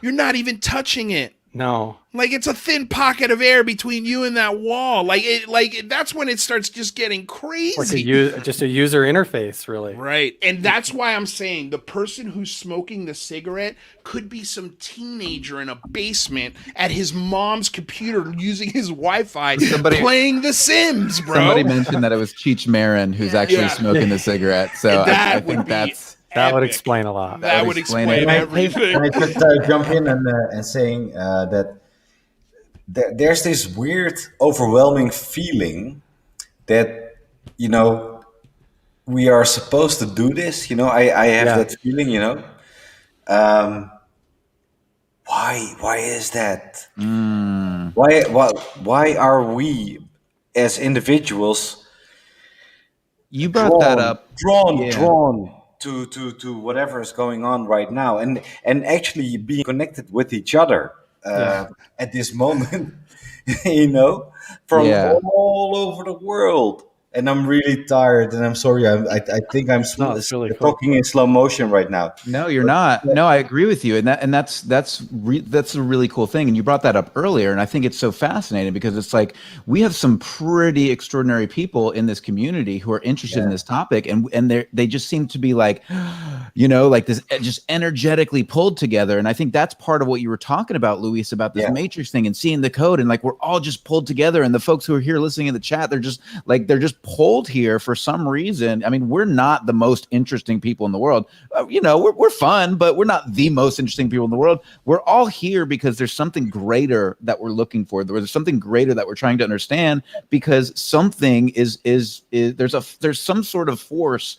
[SPEAKER 2] you're not even touching it.
[SPEAKER 6] No.
[SPEAKER 2] Like it's a thin pocket of air between you and that wall. Like that's when it starts just getting crazy.
[SPEAKER 6] Like just a user interface, really.
[SPEAKER 2] Right. And that's why I'm saying the person who's smoking the cigarette could be some teenager in a basement at his mom's computer using his Wi-Fi playing The Sims, bro.
[SPEAKER 1] Somebody mentioned that it was Cheech Marin who's actually smoking the cigarette. So I think
[SPEAKER 6] that would explain a lot.
[SPEAKER 2] That would explain everything.
[SPEAKER 5] Can I just jump in and saying that there's this weird, overwhelming feeling that, you know, we are supposed to do this. You know, I have that feeling, you know. Why is that? Why are we as individuals
[SPEAKER 1] you brought that up
[SPEAKER 5] drawn to whatever is going on right now, and actually being connected with each other at this moment, you know, from all over the world. And I'm really tired, and I'm sorry. I think I'm
[SPEAKER 6] really
[SPEAKER 5] talking in slow motion right now.
[SPEAKER 1] No, you're not. No, I agree with you, and that's a really cool thing. And you brought that up earlier, and I think it's so fascinating because it's like we have some pretty extraordinary people in this community who are interested in this topic, and they just seem to be like, you know, like this just energetically pulled together. And I think that's part of what you were talking about, Luis, about this matrix thing and seeing the code, and like we're all just pulled together. And the folks who are here listening in the chat, they're just pulled here for some reason. I mean, we're not the most interesting people in the world. You know, we're fun, but we're not the most interesting people in the world. We're all here because there's something greater that we're looking for. There's something greater that we're trying to understand, because something is there's some sort of force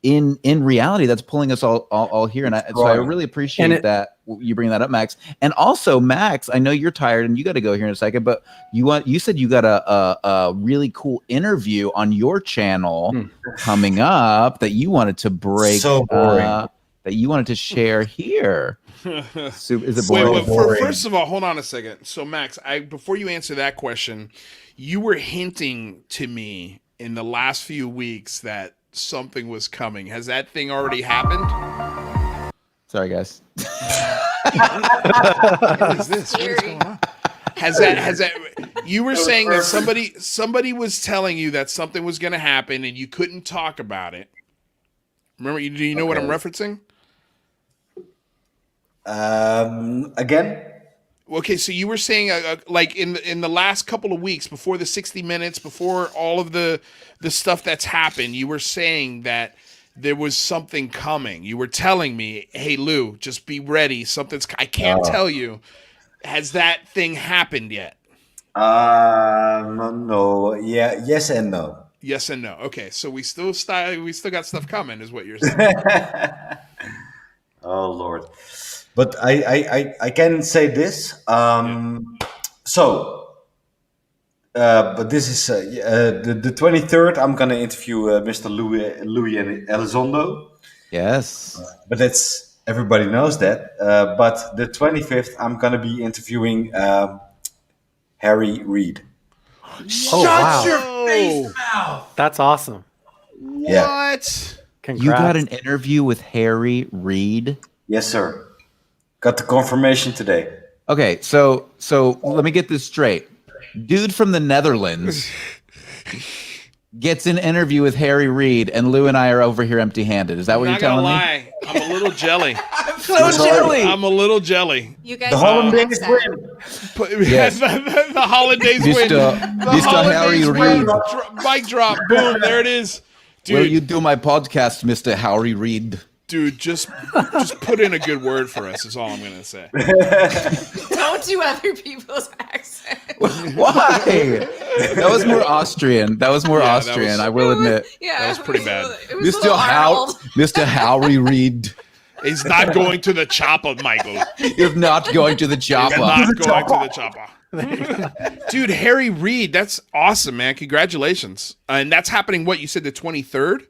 [SPEAKER 1] in reality that's pulling us all here. And so I really appreciate that you bring that up, Max. And also, Max, I know you're tired and you got to go here in a second, but you said you got a really cool interview on your channel coming up that you wanted to break.
[SPEAKER 5] So boring.
[SPEAKER 1] That you wanted to share here. So, is it boring?
[SPEAKER 2] Wait, first of all, hold on a second. So, Max, before you answer that question, you were hinting to me in the last few weeks that something was coming. Has that thing already happened?
[SPEAKER 1] Sorry, guys.
[SPEAKER 2] What is this? What is going on? Has that you were saying that somebody was telling you that something was going to happen and you couldn't talk about it. Remember, do you know what I'm referencing?
[SPEAKER 5] Again?
[SPEAKER 2] Okay, so you were saying like in the last couple of weeks, before the 60 minutes, before all of the stuff that's happened, you were saying that there was something coming. You were telling me, "Hey Lou, just be ready. I can't tell you. Has that thing happened yet?"
[SPEAKER 5] No. Yeah. Yes and no.
[SPEAKER 2] Yes and no. Okay, so we still got stuff coming, is what you're saying.
[SPEAKER 5] Oh Lord. But I can say this. But this is the 23rd. I'm gonna interview Mr. Louis and Elizondo.
[SPEAKER 1] Yes.
[SPEAKER 5] But everybody knows that. But the 25th, I'm gonna be interviewing Harry Reid.
[SPEAKER 2] Shut your face mouth.
[SPEAKER 6] That's awesome.
[SPEAKER 2] What?
[SPEAKER 6] Congrats.
[SPEAKER 1] You got an interview with Harry Reid?
[SPEAKER 5] Yes, sir. Got the confirmation today.
[SPEAKER 1] Okay, so let me get this straight. Dude from the Netherlands gets an interview with Harry Reid, and Lou and I are over here empty-handed. Is that what you're telling me?
[SPEAKER 2] I'm not gonna lie. I'm a little jelly.
[SPEAKER 1] I'm so jelly.
[SPEAKER 2] I'm a little jelly.
[SPEAKER 3] You guys
[SPEAKER 5] The hollandaise win.
[SPEAKER 1] Yes.
[SPEAKER 2] the hollandaise win.
[SPEAKER 1] Mr. Harry Reid.
[SPEAKER 2] Mic drop. Boom. There it is. Dude,
[SPEAKER 1] Will you do my podcast, Mr. Harry Reid?
[SPEAKER 2] Dude, just put in a good word for us is all I'm gonna say.
[SPEAKER 3] Don't do other people's accents.
[SPEAKER 1] Why? That was more Austrian. I will admit.
[SPEAKER 3] Yeah,
[SPEAKER 2] That was pretty bad.
[SPEAKER 3] It was a little Arnold.
[SPEAKER 1] Mr. Harry Reid.
[SPEAKER 2] He's not going to the chopper, Michael.
[SPEAKER 1] You're not going to the
[SPEAKER 2] He's
[SPEAKER 1] chopper.
[SPEAKER 2] not going to the chopper. Dude, Harry Reid, that's awesome, man. Congratulations. And that's happening, what, you said the 23rd?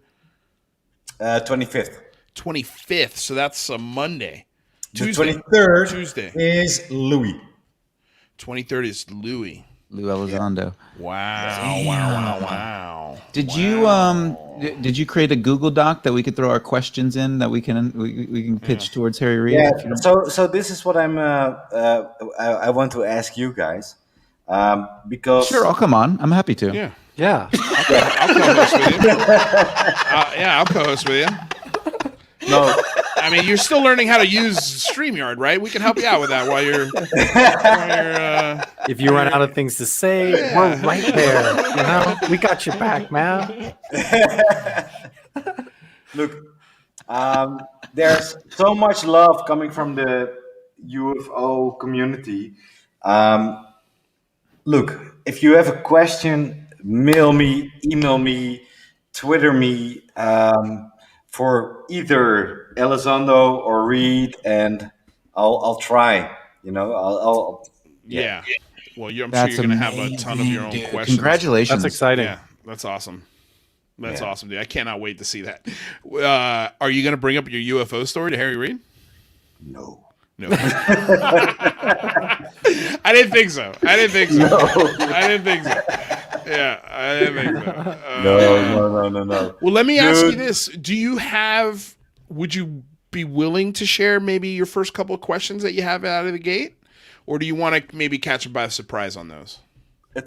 [SPEAKER 5] 25th.
[SPEAKER 2] 25th, so that's a Monday.
[SPEAKER 5] Tuesday. The 23rd
[SPEAKER 2] Tuesday.
[SPEAKER 5] is Louis.
[SPEAKER 2] 23rd is Louis.
[SPEAKER 1] Lou Elizondo.
[SPEAKER 2] Wow.
[SPEAKER 1] Did you create a Google Doc that we could throw our questions in that we can pitch towards Harry Reid?
[SPEAKER 5] Yeah. So this is what I want to ask you guys, because
[SPEAKER 1] Sure, I'll come on. I'm happy to.
[SPEAKER 6] Yeah.
[SPEAKER 2] I'll co-host with you. I'll co-host with you.
[SPEAKER 5] no,
[SPEAKER 2] I mean, you're still learning how to use StreamYard, right? We can help you out with that while you're
[SPEAKER 6] If you run out of things to say, we're right there. You know, we got your back, man.
[SPEAKER 5] look, there's so much love coming from the UFO community. Look, if you have a question, mail me, email me, Twitter me, for either Elizondo or Reid, and I'll try. You know, I'll
[SPEAKER 2] Yeah. Well, I'm sure
[SPEAKER 1] That's
[SPEAKER 2] you're going to have a ton of your own
[SPEAKER 1] dude.
[SPEAKER 2] questions.
[SPEAKER 1] Congratulations.
[SPEAKER 6] That's exciting.
[SPEAKER 2] Yeah, that's awesome. That's
[SPEAKER 5] Yeah.
[SPEAKER 2] awesome, dude. I cannot wait to see that. Are you going to bring up your UFO story to Harry Reid?
[SPEAKER 5] No.
[SPEAKER 2] No. I didn't think so. I didn't think so. Yeah, I didn't think so.
[SPEAKER 5] No.
[SPEAKER 2] Well, let me ask you
[SPEAKER 5] Dude.
[SPEAKER 2] this. Would you be willing to share maybe your first couple of questions that you have out of the gate? Or do you want to maybe catch him by surprise on those?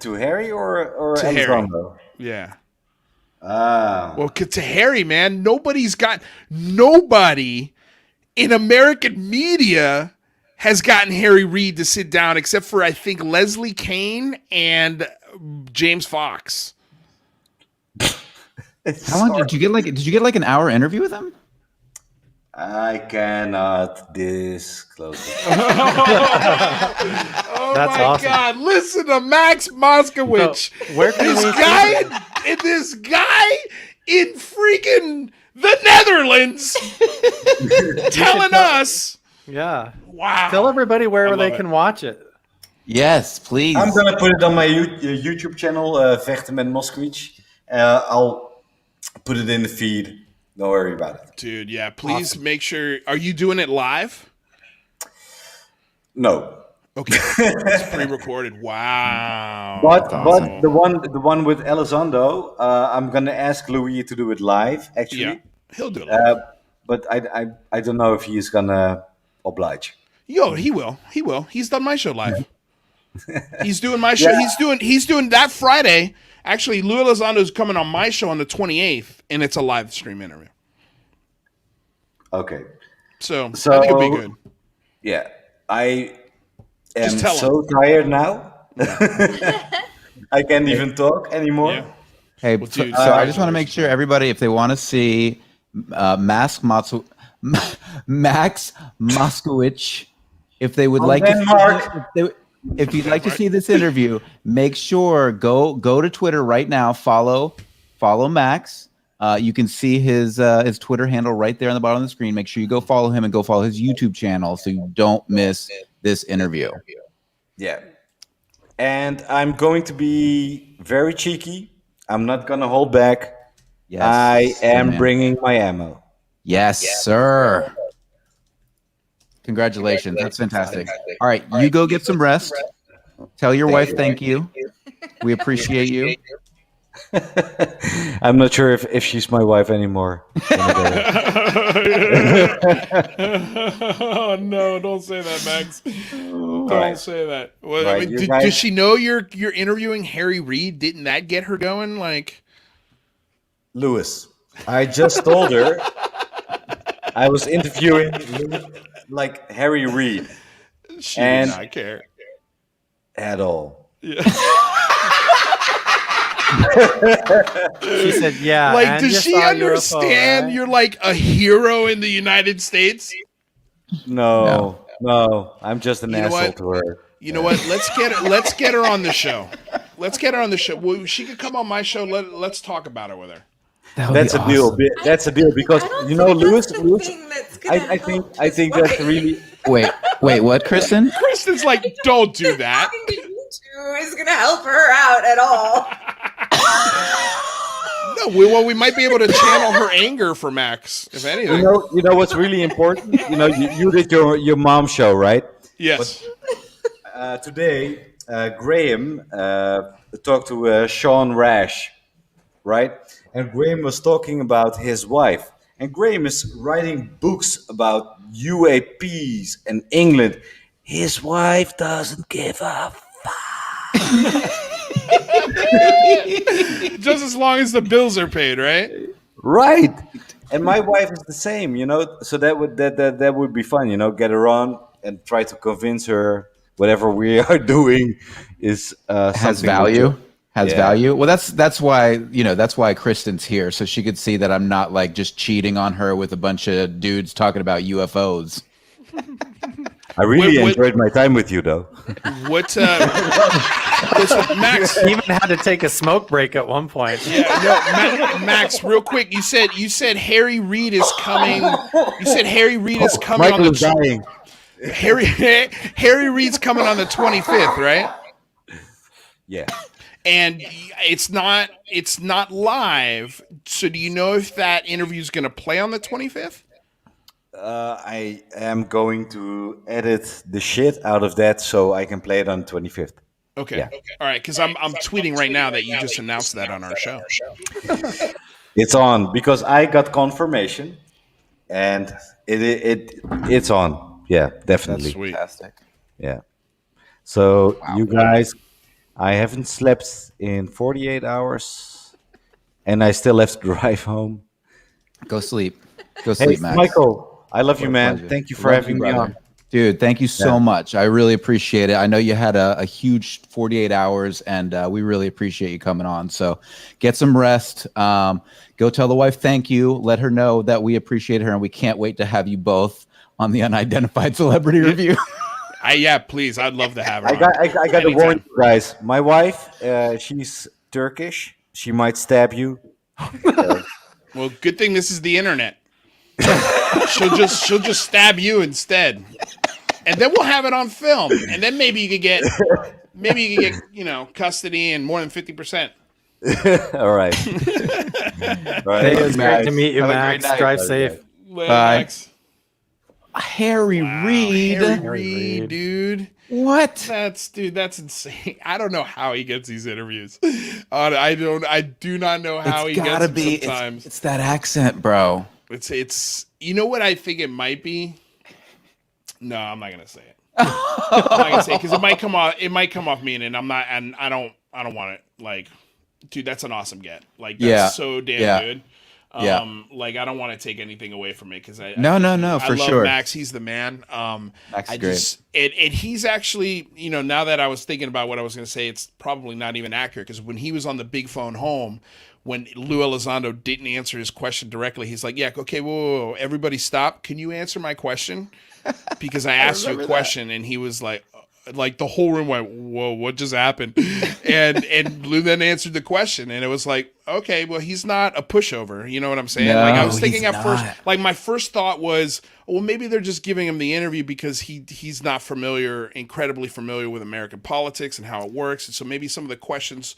[SPEAKER 5] To Harry or
[SPEAKER 2] To Harry.
[SPEAKER 5] Elizondo?
[SPEAKER 2] Yeah.
[SPEAKER 5] Ah.
[SPEAKER 2] Well, to Harry, man, nobody in American media has gotten Harry Reid to sit down except for, I think, Leslie Kane and James Fox.
[SPEAKER 1] How long did you get? Did you get like an hour interview with him?
[SPEAKER 5] I cannot disclose it.
[SPEAKER 2] Oh
[SPEAKER 6] That's
[SPEAKER 2] my
[SPEAKER 6] awesome.
[SPEAKER 2] God! Listen to Max Moszkowicz.
[SPEAKER 6] So, where can
[SPEAKER 2] This
[SPEAKER 6] we
[SPEAKER 2] guy in freaking the Netherlands telling us,
[SPEAKER 6] Yeah.
[SPEAKER 2] wow.
[SPEAKER 6] Tell everybody
[SPEAKER 2] I
[SPEAKER 6] where
[SPEAKER 2] love
[SPEAKER 6] they
[SPEAKER 2] it.
[SPEAKER 6] can watch it.
[SPEAKER 1] Yes, please.
[SPEAKER 5] I'm gonna put it on my YouTube channel, Vechten met Moszkowicz. I'll put it in the feed. Don't worry about it.
[SPEAKER 2] Dude, yeah, please make sure. Are you doing it live?
[SPEAKER 5] No,
[SPEAKER 2] Okay. It's pre-recorded. Wow.
[SPEAKER 5] but
[SPEAKER 2] Awesome.
[SPEAKER 5] the one with Elizondo, I'm gonna ask Louis to do it live. Actually,
[SPEAKER 2] Yeah, he'll do it live.
[SPEAKER 5] but I don't know if he's gonna oblige.
[SPEAKER 2] Yo, he will. He will. He's done my show live. He's doing my show.
[SPEAKER 5] Yeah.
[SPEAKER 2] He's doing that Friday. Actually, Lou Elizondo's coming on my show on the 28th, and it's a live stream interview.
[SPEAKER 5] Okay.
[SPEAKER 2] So I think it'll be good.
[SPEAKER 5] Yeah, I am
[SPEAKER 2] Just tell
[SPEAKER 5] so tired now. I can't even talk anymore.
[SPEAKER 2] Yeah.
[SPEAKER 1] Hey,
[SPEAKER 2] Well, dude,
[SPEAKER 1] so I just want to make sure everybody, if they want to see Max Moszkowicz, if they would like
[SPEAKER 5] Denmark.
[SPEAKER 1] if you'd like to see this interview, make sure go to Twitter right now. Follow Max. You can see his Twitter handle right there on the bottom of the screen. Make sure you go follow him and go follow his YouTube channel so you don't miss this interview.
[SPEAKER 5] Yeah. And I'm going to be very cheeky. I'm not going to hold back.
[SPEAKER 1] Yes,
[SPEAKER 5] I am
[SPEAKER 1] man.
[SPEAKER 5] bringing my ammo.
[SPEAKER 1] Yes, sir. Congratulations. That's fantastic. All right, you go get some rest. Tell your wife thank you. We appreciate you.
[SPEAKER 5] I'm not sure if she's my wife anymore.
[SPEAKER 2] Oh no! Don't say that, Max. Don't
[SPEAKER 5] Right.
[SPEAKER 2] say that. Well,
[SPEAKER 5] Right,
[SPEAKER 2] I mean,
[SPEAKER 5] you guys-
[SPEAKER 2] does she know you're interviewing Harry Reid? Didn't that get her going? Like,
[SPEAKER 5] Lewis, I just told her I was interviewing like Harry Reid
[SPEAKER 2] she
[SPEAKER 5] And-
[SPEAKER 2] did not care.
[SPEAKER 5] at all.
[SPEAKER 2] Yeah.
[SPEAKER 6] She said, "Yeah."
[SPEAKER 2] Like,
[SPEAKER 6] and
[SPEAKER 2] does
[SPEAKER 6] you
[SPEAKER 2] she
[SPEAKER 6] saw UFO,
[SPEAKER 2] understand
[SPEAKER 6] right?
[SPEAKER 2] you're like a hero in the United States?
[SPEAKER 5] No. I'm just an
[SPEAKER 2] You know
[SPEAKER 5] asshole
[SPEAKER 2] what?
[SPEAKER 5] to her.
[SPEAKER 2] You know what? Let's get her on the show. Let's get her on the show. Well, she could come on my show. Let's talk about it with her.
[SPEAKER 1] That would
[SPEAKER 5] That's
[SPEAKER 1] be
[SPEAKER 5] a deal.
[SPEAKER 1] awesome.
[SPEAKER 5] That's a deal because
[SPEAKER 3] I don't
[SPEAKER 5] you know,
[SPEAKER 3] think
[SPEAKER 5] Lewis.
[SPEAKER 3] that's the thing that's
[SPEAKER 5] I think that's really.
[SPEAKER 1] Wait, what, Kristen?
[SPEAKER 2] Kristen's like, don't do that.
[SPEAKER 3] Talking to you two is going to help her out at all.
[SPEAKER 2] No, we might be able to channel her anger for Max, if anything.
[SPEAKER 5] You know what's really important. You did your mom show, right?
[SPEAKER 2] Yes.
[SPEAKER 5] But, today, Graham talked to Sean Rash, right? And Graham was talking about his wife. And Graham is writing books about UAPs and England. His wife doesn't give a
[SPEAKER 2] Just as long as the bills are paid, right?
[SPEAKER 5] right. And my wife is the same, So that would be fun, Get her on and try to convince her whatever we are doing is
[SPEAKER 1] Has
[SPEAKER 5] something
[SPEAKER 1] value.
[SPEAKER 5] legit.
[SPEAKER 1] Has
[SPEAKER 5] Yeah.
[SPEAKER 1] value. Well, that's why Kristen's here, so she could see that I'm not like just cheating on her with a bunch of dudes talking about UFOs.
[SPEAKER 5] I really
[SPEAKER 2] What-
[SPEAKER 5] enjoyed my time with you, though.
[SPEAKER 2] What, Max?
[SPEAKER 6] Even had to take a smoke break at one point.
[SPEAKER 2] Yeah, no, Max, real quick. You said Harry Reid is coming. You said Harry Reid is coming
[SPEAKER 5] Michael
[SPEAKER 2] on
[SPEAKER 5] is
[SPEAKER 2] the
[SPEAKER 5] dying.
[SPEAKER 2] Harry Reid's coming on the 25th, right?
[SPEAKER 5] Yeah.
[SPEAKER 2] And it's not live. So do you know if that interview is going to play on the 25th?
[SPEAKER 5] I am going to edit the shit out of that so I can play it on 25th.
[SPEAKER 2] Okay.
[SPEAKER 5] Yeah.
[SPEAKER 2] All right, because I'm tweeting right now that you just announced that on our show.
[SPEAKER 5] It's on because I got confirmation, and it's on. Yeah, definitely.
[SPEAKER 2] That's sweet.
[SPEAKER 1] Fantastic.
[SPEAKER 5] Yeah. So you guys, I haven't slept in 48 hours, and I still have to drive home.
[SPEAKER 1] Go sleep. Go
[SPEAKER 5] Hey,
[SPEAKER 1] sleep, Max.
[SPEAKER 5] Michael, I love you,
[SPEAKER 1] What a
[SPEAKER 5] man.
[SPEAKER 1] pleasure.
[SPEAKER 5] Thank you for
[SPEAKER 1] Love
[SPEAKER 5] having
[SPEAKER 1] you,
[SPEAKER 5] me
[SPEAKER 1] brother.
[SPEAKER 5] on.
[SPEAKER 1] Dude, thank you so
[SPEAKER 5] Yeah.
[SPEAKER 1] much. I really appreciate it. I know you had a huge 48 hours, and we really appreciate you coming on. So get some rest. Go tell the wife thank you. Let her know that we appreciate her, and we can't wait to have you both on the Unidentified Celebrity Review.
[SPEAKER 2] Yeah, please. I'd love to have her.
[SPEAKER 5] I got to
[SPEAKER 2] Anytime.
[SPEAKER 5] warn you guys. My wife, she's Turkish. She might stab you.
[SPEAKER 2] Well, good thing this is the internet. she'll just stab you instead, and then we'll have it on film, and then maybe you could get custody and more than 50%.
[SPEAKER 5] All right. All right.
[SPEAKER 6] Hey, it was great to meet you,
[SPEAKER 1] Have a great
[SPEAKER 6] Max.
[SPEAKER 1] night.
[SPEAKER 6] Drive safe.
[SPEAKER 2] Well,
[SPEAKER 1] Bye.
[SPEAKER 2] Max.
[SPEAKER 1] Harry Reid.
[SPEAKER 2] Harry
[SPEAKER 6] Harry
[SPEAKER 2] Reid,
[SPEAKER 6] Reid.
[SPEAKER 2] dude.
[SPEAKER 1] What?
[SPEAKER 2] That's insane. I don't know how he gets these interviews. I do not know how he gets them sometimes.
[SPEAKER 1] It's that accent, bro.
[SPEAKER 2] It's you know what I think it might be? No, I'm not gonna say it. I'm not gonna say it because it might come off mean, and I'm not, and I don't want it. Like, dude, that's an awesome get. Like, that's
[SPEAKER 1] Yeah.
[SPEAKER 2] so damn
[SPEAKER 1] Yeah.
[SPEAKER 2] good.
[SPEAKER 1] Yeah.
[SPEAKER 2] Like, I don't want to take anything away from it because
[SPEAKER 1] No, for
[SPEAKER 2] I love
[SPEAKER 1] sure.
[SPEAKER 2] Max. He's the man.
[SPEAKER 1] Max is
[SPEAKER 2] I
[SPEAKER 1] great.
[SPEAKER 2] just and he's actually, now that I was thinking about what I was going to say, it's probably not even accurate because when he was on the big phone home, when Lou Elizondo didn't answer his question directly, he's like, "Yeah, okay, whoa, everybody stop. Can you answer my question? Because I asked you a question," and he was like the whole room went, "Whoa, what just happened?" and Lou then answered the question, and it was like, okay, well, he's not a pushover. You know what I'm saying?
[SPEAKER 1] No,
[SPEAKER 2] like I was thinking
[SPEAKER 1] he's
[SPEAKER 2] at first,
[SPEAKER 1] not.
[SPEAKER 2] like my first thought was, well, maybe they're just giving him the interview because he's not incredibly familiar with American politics and how it works, and so maybe some of the questions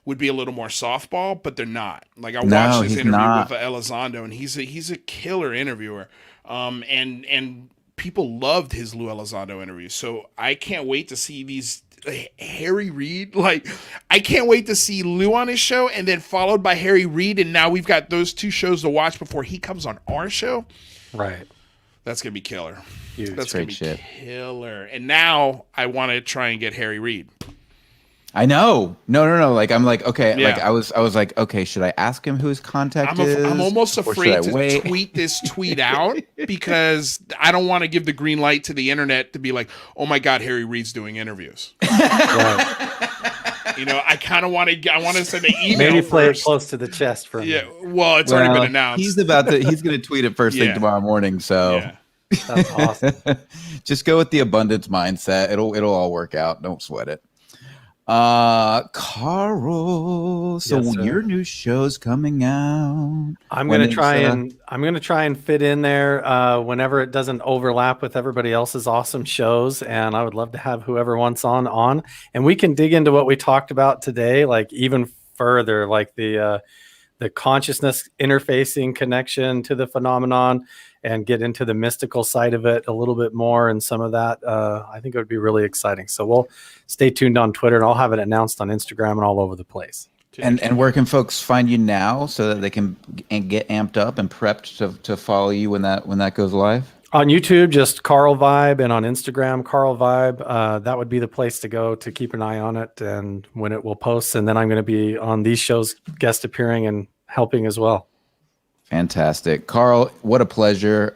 [SPEAKER 2] would be a little more softball, but they're not. Like I watched his
[SPEAKER 1] he's
[SPEAKER 2] interview
[SPEAKER 1] not.
[SPEAKER 2] with Elizondo, and he's a killer interviewer. And people loved his Lou Elizondo interview. So I can't wait to see these Harry Reid. Like I can't wait to see Lou on his show, and then followed by Harry Reid, and now we've got those two shows to watch before he comes on our show.
[SPEAKER 6] Right.
[SPEAKER 2] That's gonna be killer.
[SPEAKER 6] Huge.
[SPEAKER 2] That's gonna
[SPEAKER 1] Great
[SPEAKER 2] be
[SPEAKER 1] shit.
[SPEAKER 2] killer. And now I want to try and get Harry Reid.
[SPEAKER 1] I know. No. Like I'm like, okay.
[SPEAKER 2] Yeah.
[SPEAKER 1] Like I was like, okay, should I ask him who his contact is?
[SPEAKER 2] I'm almost
[SPEAKER 1] or should
[SPEAKER 2] afraid
[SPEAKER 1] I
[SPEAKER 2] to
[SPEAKER 1] wait?
[SPEAKER 2] tweet this tweet out because I don't want to give the green light to the internet to be like, oh my God, Harry Reid's doing interviews.
[SPEAKER 6] Right.
[SPEAKER 2] I kind of want to send an email
[SPEAKER 6] Maybe play it
[SPEAKER 2] first.
[SPEAKER 6] close to the chest for a
[SPEAKER 2] Yeah,
[SPEAKER 6] minute.
[SPEAKER 2] well, it's already been announced.
[SPEAKER 1] He's going to tweet it first thing
[SPEAKER 2] Yeah.
[SPEAKER 1] tomorrow morning. So
[SPEAKER 2] Yeah.
[SPEAKER 6] That's awesome.
[SPEAKER 1] just go with the abundance mindset. It'll all work out. Don't sweat it. Carl. So
[SPEAKER 6] Yes, sir.
[SPEAKER 1] your new show's coming out.
[SPEAKER 6] I'm
[SPEAKER 1] When
[SPEAKER 6] gonna
[SPEAKER 1] is,
[SPEAKER 6] try and fit in there whenever it doesn't overlap with everybody else's awesome shows, and I would love to have whoever wants on, and we can dig into what we talked about today, like even further, like the consciousness interfacing connection to the phenomenon, and get into the mystical side of it a little bit more, and some of that I think it would be really exciting. So we'll stay tuned on Twitter, and I'll have it announced on Instagram and all over the place.
[SPEAKER 1] and where can folks find you now so that they can get amped up and prepped to follow you when that goes live?
[SPEAKER 6] On YouTube, just Carl Vibe, and on Instagram, Carl Vibe. That would be the place to go to keep an eye on it and when it will post. And then I'm going to be on these shows, guest appearing and helping as well.
[SPEAKER 1] Fantastic. Carl, what a pleasure.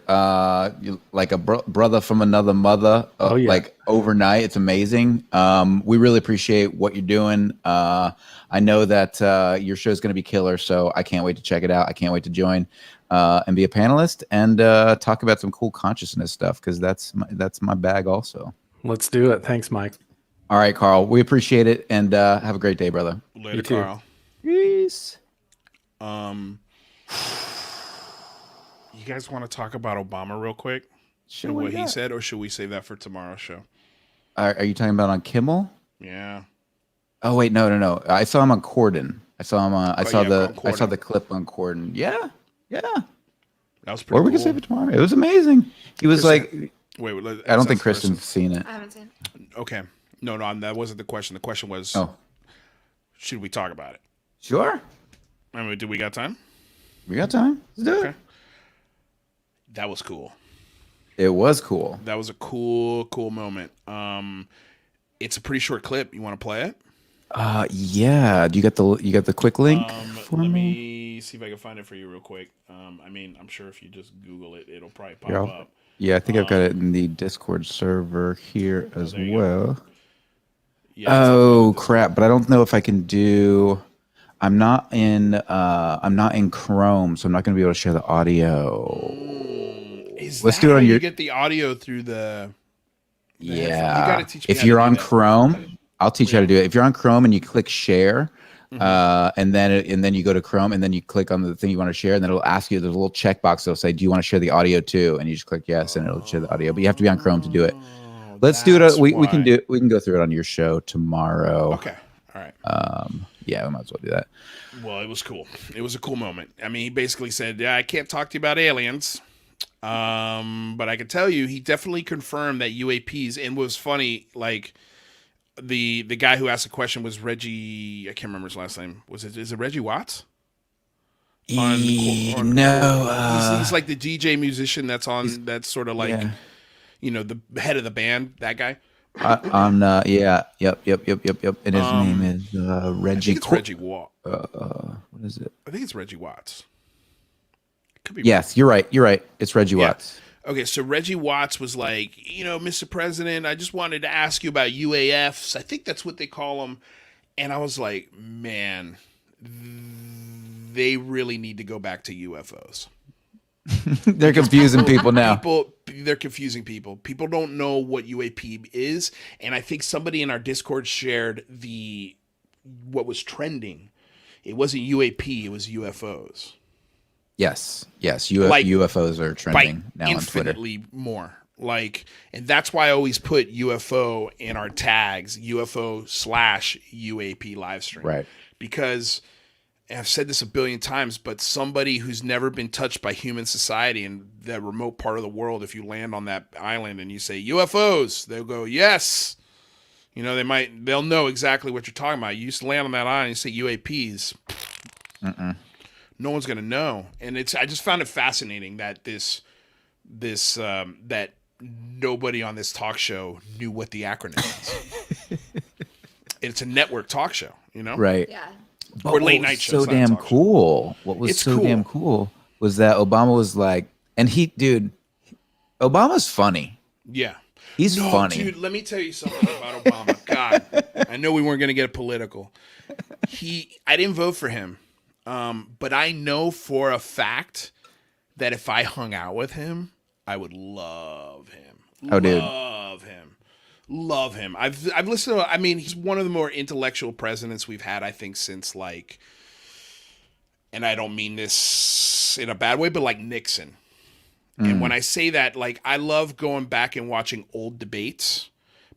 [SPEAKER 1] You like a brother from another mother,
[SPEAKER 6] Oh, yeah.
[SPEAKER 1] like overnight. It's amazing. We really appreciate what you're doing. I know that your show is going to be killer, so I can't wait to check it out. I can't wait to join and be a panelist and talk about some cool consciousness stuff, because that's my bag also.
[SPEAKER 6] Let's do it. Thanks, Mike.
[SPEAKER 1] All right, Carl, we appreciate it, and have a great day, brother.
[SPEAKER 2] Later,
[SPEAKER 6] You too.
[SPEAKER 2] Carl.
[SPEAKER 1] Peace.
[SPEAKER 2] You guys want to talk about Obama real quick?
[SPEAKER 1] Sure,
[SPEAKER 2] And
[SPEAKER 1] what
[SPEAKER 2] what
[SPEAKER 1] you
[SPEAKER 2] he
[SPEAKER 1] got?
[SPEAKER 2] said, or should we save that for tomorrow's show?
[SPEAKER 1] Are you talking about on Kimmel?
[SPEAKER 2] Yeah.
[SPEAKER 1] Oh wait, no. I saw him on Corden. I saw him. I saw
[SPEAKER 2] on
[SPEAKER 1] the clip on Corden. Yeah.
[SPEAKER 2] That was pretty
[SPEAKER 1] Or we
[SPEAKER 2] cool.
[SPEAKER 1] can save it tomorrow. It was amazing. He was
[SPEAKER 2] Kristen-
[SPEAKER 1] like,
[SPEAKER 2] Wait,
[SPEAKER 1] I don't think Kristen's seen it.
[SPEAKER 3] I haven't seen it.
[SPEAKER 2] Okay. No, that wasn't the question. The question was,
[SPEAKER 1] Oh,
[SPEAKER 2] should we talk about it?
[SPEAKER 1] sure.
[SPEAKER 2] I mean, do we got time?
[SPEAKER 1] We got time. Let's do it.
[SPEAKER 2] Okay. That was cool.
[SPEAKER 1] It was cool.
[SPEAKER 2] That was a cool moment. It's a pretty short clip. You want to play it?
[SPEAKER 1] Yeah. Do you got the quick link for
[SPEAKER 2] Let
[SPEAKER 1] me?
[SPEAKER 2] me see if I can find it for you real quick. I mean, I'm sure if you just Google it, it'll probably pop
[SPEAKER 1] Here,
[SPEAKER 2] up.
[SPEAKER 1] Yeah, I think I've got it in the Discord server here as
[SPEAKER 2] there you
[SPEAKER 1] well.
[SPEAKER 2] Yeah,
[SPEAKER 1] Oh crap! But I don't know if I can do. I'm not in Chrome, so I'm not going to be able to share the audio. Let's do it on
[SPEAKER 2] you
[SPEAKER 1] your.
[SPEAKER 2] get the audio through the.
[SPEAKER 1] Yeah.
[SPEAKER 2] You gotta teach me
[SPEAKER 1] If
[SPEAKER 2] how
[SPEAKER 1] you're
[SPEAKER 2] to do
[SPEAKER 1] on
[SPEAKER 2] that.
[SPEAKER 1] Chrome, I'll teach you how to do it. If you're on Chrome and you click share,
[SPEAKER 2] Mm-hmm.
[SPEAKER 1] and then you go to Chrome and then you click on the thing you want to share, and then it'll ask you. There's a little checkbox that'll say, "Do you want to share the audio too?" And you just click yes, and it'll share the audio. But you have to be on Chrome to do it. Let's do it.
[SPEAKER 2] that's
[SPEAKER 1] We can
[SPEAKER 2] why.
[SPEAKER 1] do it. We can go through it on your show tomorrow.
[SPEAKER 2] Okay. All right.
[SPEAKER 1] Yeah, we might as well do that.
[SPEAKER 2] Well, it was cool. It was a cool moment. I mean, he basically said, "Yeah, I can't talk to you about aliens, but I can tell you, he definitely confirmed that UAPs." And what was funny, like the guy who asked the question was Reggie. I can't remember his last name. Is it Reggie Watts?
[SPEAKER 1] No,
[SPEAKER 2] He's like the DJ musician that's on. That's sort of like
[SPEAKER 1] yeah.
[SPEAKER 2] the head of the band. That guy.
[SPEAKER 1] Yeah, yep. And his name is Reggie.
[SPEAKER 2] I think it's Reggie Watts.
[SPEAKER 1] What is it?
[SPEAKER 2] I think it's Reggie Watts. Could be
[SPEAKER 1] Yes, you're right. It's Reggie
[SPEAKER 2] Yeah.
[SPEAKER 1] Watts.
[SPEAKER 2] Okay, so Reggie Watts was like, Mr. President, I just wanted to ask you about UAFs. I think that's what they call them. And I was like, man, they really need to go back to UFOs.
[SPEAKER 1] They're confusing people now.
[SPEAKER 2] They're confusing people. People don't know what UAP is. And I think somebody in our Discord shared what was trending. It wasn't UAP, it was UFOs.
[SPEAKER 1] Yes.
[SPEAKER 2] Like,
[SPEAKER 1] UFOs are trending
[SPEAKER 2] By
[SPEAKER 1] now on Twitter.
[SPEAKER 2] infinitely more. And that's why I always put UFO in our tags, UFO/UAP live stream.
[SPEAKER 1] Right.
[SPEAKER 2] Because, and I've said this a billion times, but somebody who's never been touched by human society in that remote part of the world, if you land on that island and you say UFOs, they'll go, yes. They'll know exactly what you're talking about. You used to land on that island and you say UAPs. No one's going to know. And I just found it fascinating that that nobody on this talk show knew what the acronym is. It's a network talk show,
[SPEAKER 1] Right.
[SPEAKER 3] Yeah.
[SPEAKER 2] Or late
[SPEAKER 1] what was
[SPEAKER 2] night shows.
[SPEAKER 1] so damn cool. What was
[SPEAKER 2] It's
[SPEAKER 1] so
[SPEAKER 2] cool.
[SPEAKER 1] damn cool was that Obama was like, and Obama's funny.
[SPEAKER 2] Yeah.
[SPEAKER 1] He's funny.
[SPEAKER 2] Dude, let me tell you something about Obama. God, I know we weren't going to get political. I didn't vote for him. But I know for a fact that if I hung out with him, I would love him.
[SPEAKER 1] Oh, dude.
[SPEAKER 2] Love him. Love him. I've listened to. I mean, he's one of the more intellectual presidents we've had. I think since like, and I don't mean this in a bad way, but like Nixon. And when I say that, like, I love going back and watching old debates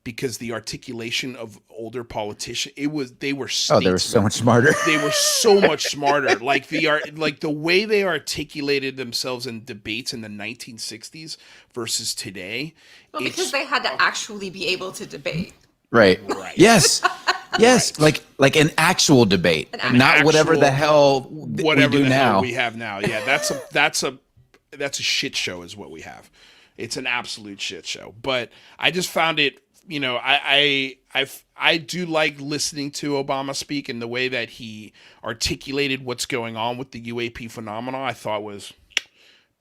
[SPEAKER 2] because the articulation of older politicians, they were
[SPEAKER 1] they were so much smarter.
[SPEAKER 2] They were so much smarter. Like the way they articulated themselves in debates in the 1960s versus today.
[SPEAKER 3] Well, because they had to actually be able to debate.
[SPEAKER 1] Right. Yes. Yes.
[SPEAKER 2] Right.
[SPEAKER 1] Like an actual debate, not whatever the hell we do now.
[SPEAKER 2] Hell we have now. Yeah, that's a shit show is what we have. It's an absolute shit show. But I just found it, you know, I do like listening to Obama speak, and the way that he articulated what's going on with the UAP phenomenon, I thought was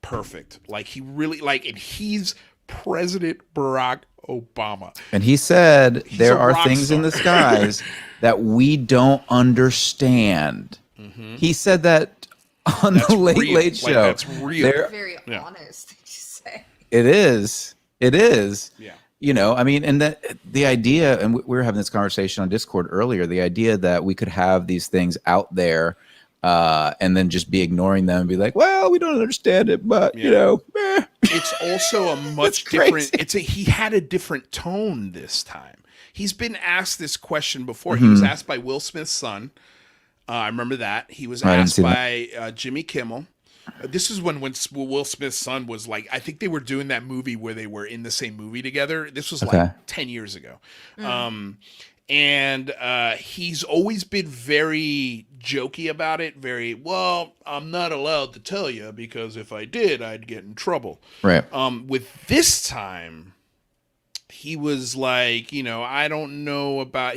[SPEAKER 2] perfect. Like he really and he's President Barack Obama.
[SPEAKER 1] And he said there
[SPEAKER 2] a
[SPEAKER 1] are
[SPEAKER 2] rock
[SPEAKER 1] things in the
[SPEAKER 2] star.
[SPEAKER 1] skies that we don't understand.
[SPEAKER 2] Mm-hmm.
[SPEAKER 1] He said that on the Late
[SPEAKER 2] real.
[SPEAKER 1] Late Show.
[SPEAKER 2] That's real.
[SPEAKER 3] Very honest thing to say.
[SPEAKER 1] It is. It is.
[SPEAKER 2] Yeah.
[SPEAKER 1] You know, I mean, and the idea, and we were having this conversation on Discord earlier, the idea that we could have these things out there and then just be ignoring them and be like, well, we don't understand it, but, you know.
[SPEAKER 2] It's also a much different, he had a different tone this time. He's been asked this question before. He was asked by Will Smith's son. I remember that. He was asked by Jimmy Kimmel. This is when Will Smith's son was like, I think they were doing that movie where they were in the same movie together. This was like 10 years ago. And he's always been very jokey about it. Very, well, I'm not allowed to tell you because if I did, I'd get in trouble.
[SPEAKER 1] Right.
[SPEAKER 2] With this time, he was like, you know, I don't know about,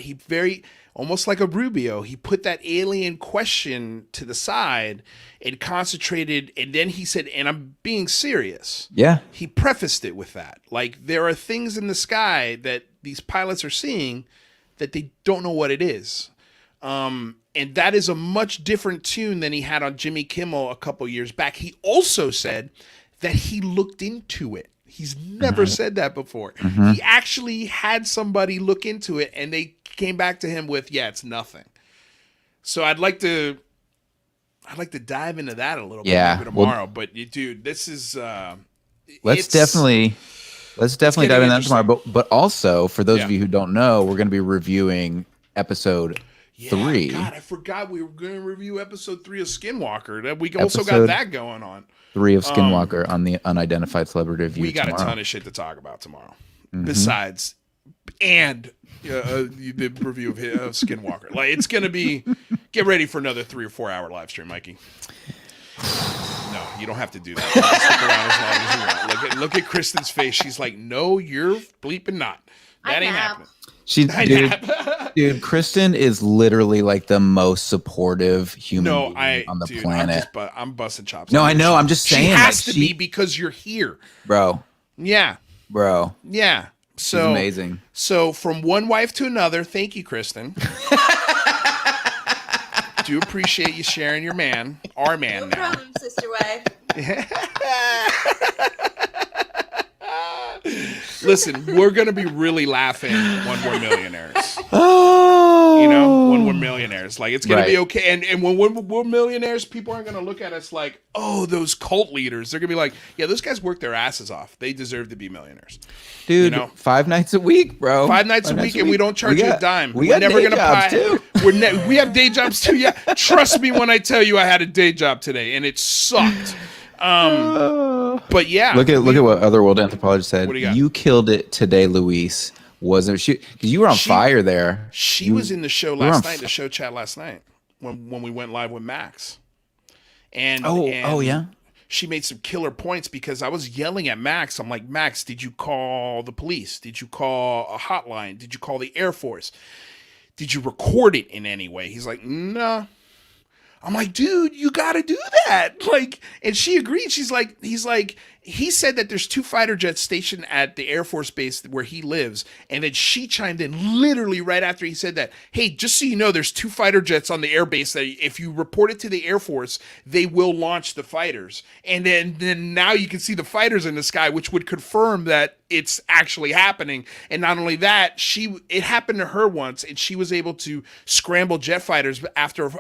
[SPEAKER 2] almost like a Rubio, he put that alien question to the side and concentrated, and then he said, and I'm being serious.
[SPEAKER 1] Yeah.
[SPEAKER 2] He prefaced it with that. Like, there are things in the sky that these pilots are seeing that they don't know what it is. And that is a much different tune than he had on Jimmy Kimmel a couple years back. He also said that he looked into it. He's never said that before. He actually had somebody look into it, and they came back to him with, yeah, it's nothing. So I'd like to dive into that a little bit maybe tomorrow. But dude, this is
[SPEAKER 1] let's definitely dive into that tomorrow. But also, for those of you who don't know, we're going to be reviewing episode 3.
[SPEAKER 2] God, I forgot we were going to review episode 3 of Skinwalker. We also got that going on.
[SPEAKER 1] 3 of Skinwalker on the Unidentified Celebrity Review.
[SPEAKER 2] We got
[SPEAKER 1] tomorrow.
[SPEAKER 2] a ton of shit to talk about tomorrow. Besides, and the review of Skinwalker. Like, it's going to be, get ready for another 3 or 4 hour live stream, Mikey. No, you don't have to do that. Stick around as long as you want. Look at Kristen's face. She's like, no, you're bleeping not. That ain't happening.
[SPEAKER 1] Dude, Kristen is literally like the most supportive human being on the planet.
[SPEAKER 2] I'm busting chops.
[SPEAKER 1] No, I know. I'm just saying.
[SPEAKER 2] She has to be because you're here.
[SPEAKER 1] Bro.
[SPEAKER 2] Yeah.
[SPEAKER 1] Bro.
[SPEAKER 2] Yeah. So
[SPEAKER 1] she's amazing.
[SPEAKER 2] So from one wife to another, thank you, Kristen. Do appreciate you sharing your man, our man
[SPEAKER 3] No
[SPEAKER 2] now.
[SPEAKER 3] problem, sister wife.
[SPEAKER 2] Listen, we're gonna be really laughing when we're millionaires.
[SPEAKER 1] Oh,
[SPEAKER 2] you know, when we're millionaires, like it's gonna be okay. And when we're millionaires, people aren't gonna look at us like, oh, those cult leaders. They're gonna be like, yeah, those guys work their asses off. They deserve to be millionaires.
[SPEAKER 1] Dude,
[SPEAKER 2] you know?
[SPEAKER 1] 5 nights a week, bro.
[SPEAKER 2] 5 nights a week, and we don't charge you a dime.
[SPEAKER 1] We're never gonna
[SPEAKER 2] pay.
[SPEAKER 1] too.
[SPEAKER 2] We have day jobs too. Yeah, trust me when I tell you, I had a day job today, and it sucked. But yeah,
[SPEAKER 1] look at what Otherworld Anthropologist said.
[SPEAKER 2] What do you got?
[SPEAKER 1] You killed it today, Luis. Wasn't she? Because you were on fire there.
[SPEAKER 2] She was in the show last night, the show chat last night when we went live with Max. And
[SPEAKER 1] yeah.
[SPEAKER 2] She made some killer points because I was yelling at Max. I'm like, Max, did you call the police? Did you call a hotline? Did you call the Air Force? Did you record it in any way? He's like, no. I'm like, dude, you got to do that. Like, and she agreed. He's like, he said that there's 2 fighter jets stationed at the Air Force base where he lives. And then she chimed in literally right after he said that. Hey, just so you know, there's 2 fighter jets on the air base that if you report it to the Air Force, they will launch the fighters. And then now you can see the fighters in the sky, which would confirm that it's actually happening. And not only that, it happened to her once, and she was able to scramble jet fighters after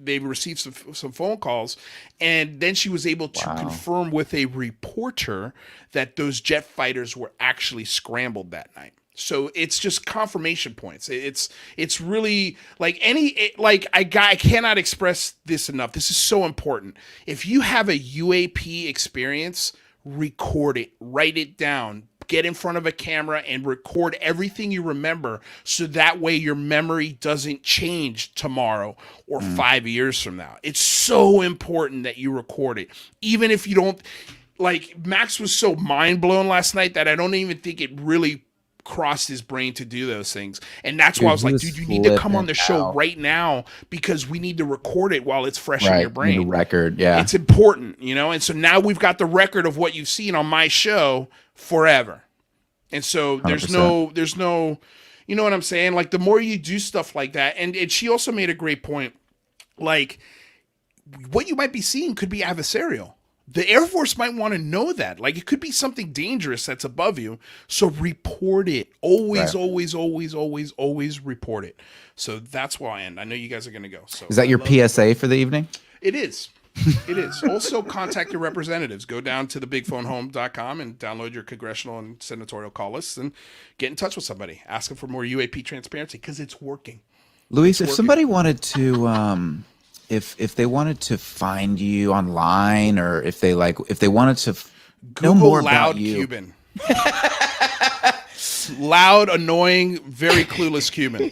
[SPEAKER 2] they received some phone calls, and then she was able to confirm with a reporter that those jet fighters were actually scrambled that night. So it's just confirmation points. It's really like I cannot express this enough. This is so important. If you have a UAP experience, record it, write it down, get in front of a camera and record everything you remember, so that way your memory doesn't change tomorrow or 5 years from now. It's so important that you record it. Even if you don't, like, Max was so mind blown last night that I don't even think it really crossed his brain to do those things. And that's why I was like, dude, you need to come on the show right now, because we need to record it while it's fresh in your brain.
[SPEAKER 1] Need a record, yeah.
[SPEAKER 2] It's important, you know? And so now we've got the record of what you've seen on my show forever. And so there's no, you know what I'm saying? Like, the more you do stuff like that, and she also made a great point, like, what you might be seeing could be adversarial. The Air Force might want to know that. Like, it could be something dangerous that's above you. So report it. Always, always, always, always, always report it. So that's why I end. I know you guys are going to go. So
[SPEAKER 1] is that your PSA for the evening?
[SPEAKER 2] It is. It is. Also, contact your representatives. Go down to thebigphoneHome.com and download your congressional and senatorial call lists and get in touch with somebody. Ask them for more UAP transparency, because it's working.
[SPEAKER 1] Luis, if somebody wanted to... If they wanted to find you online, or if they wanted to know more about you.
[SPEAKER 2] Cuban. Loud, annoying, very clueless Cuban.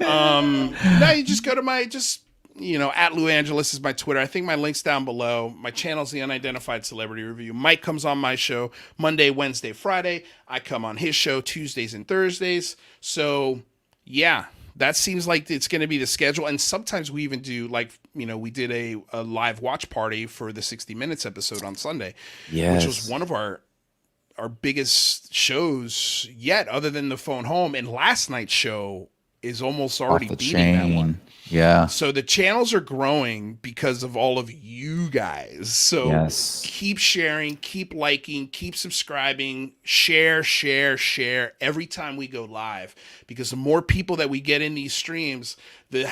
[SPEAKER 2] No, you just go to my, at Lou Angeles is my Twitter. I think my link's down below. My channel's the Unidentified Celebrity Review. Mike comes on my show Monday, Wednesday, Friday. I come on his show Tuesdays and Thursdays. So, yeah. That seems like it's going to be the schedule. And sometimes we even do, like, we did a live watch party for the 60 Minutes episode on Sunday, which was one of our biggest shows yet, other than the phone home. And last night's show is almost already beating that one.
[SPEAKER 1] Yeah.
[SPEAKER 2] So the channels are growing because of all of you guys. So keep sharing, keep liking, keep subscribing, share every time we go live, because the more people that we get in these streams, the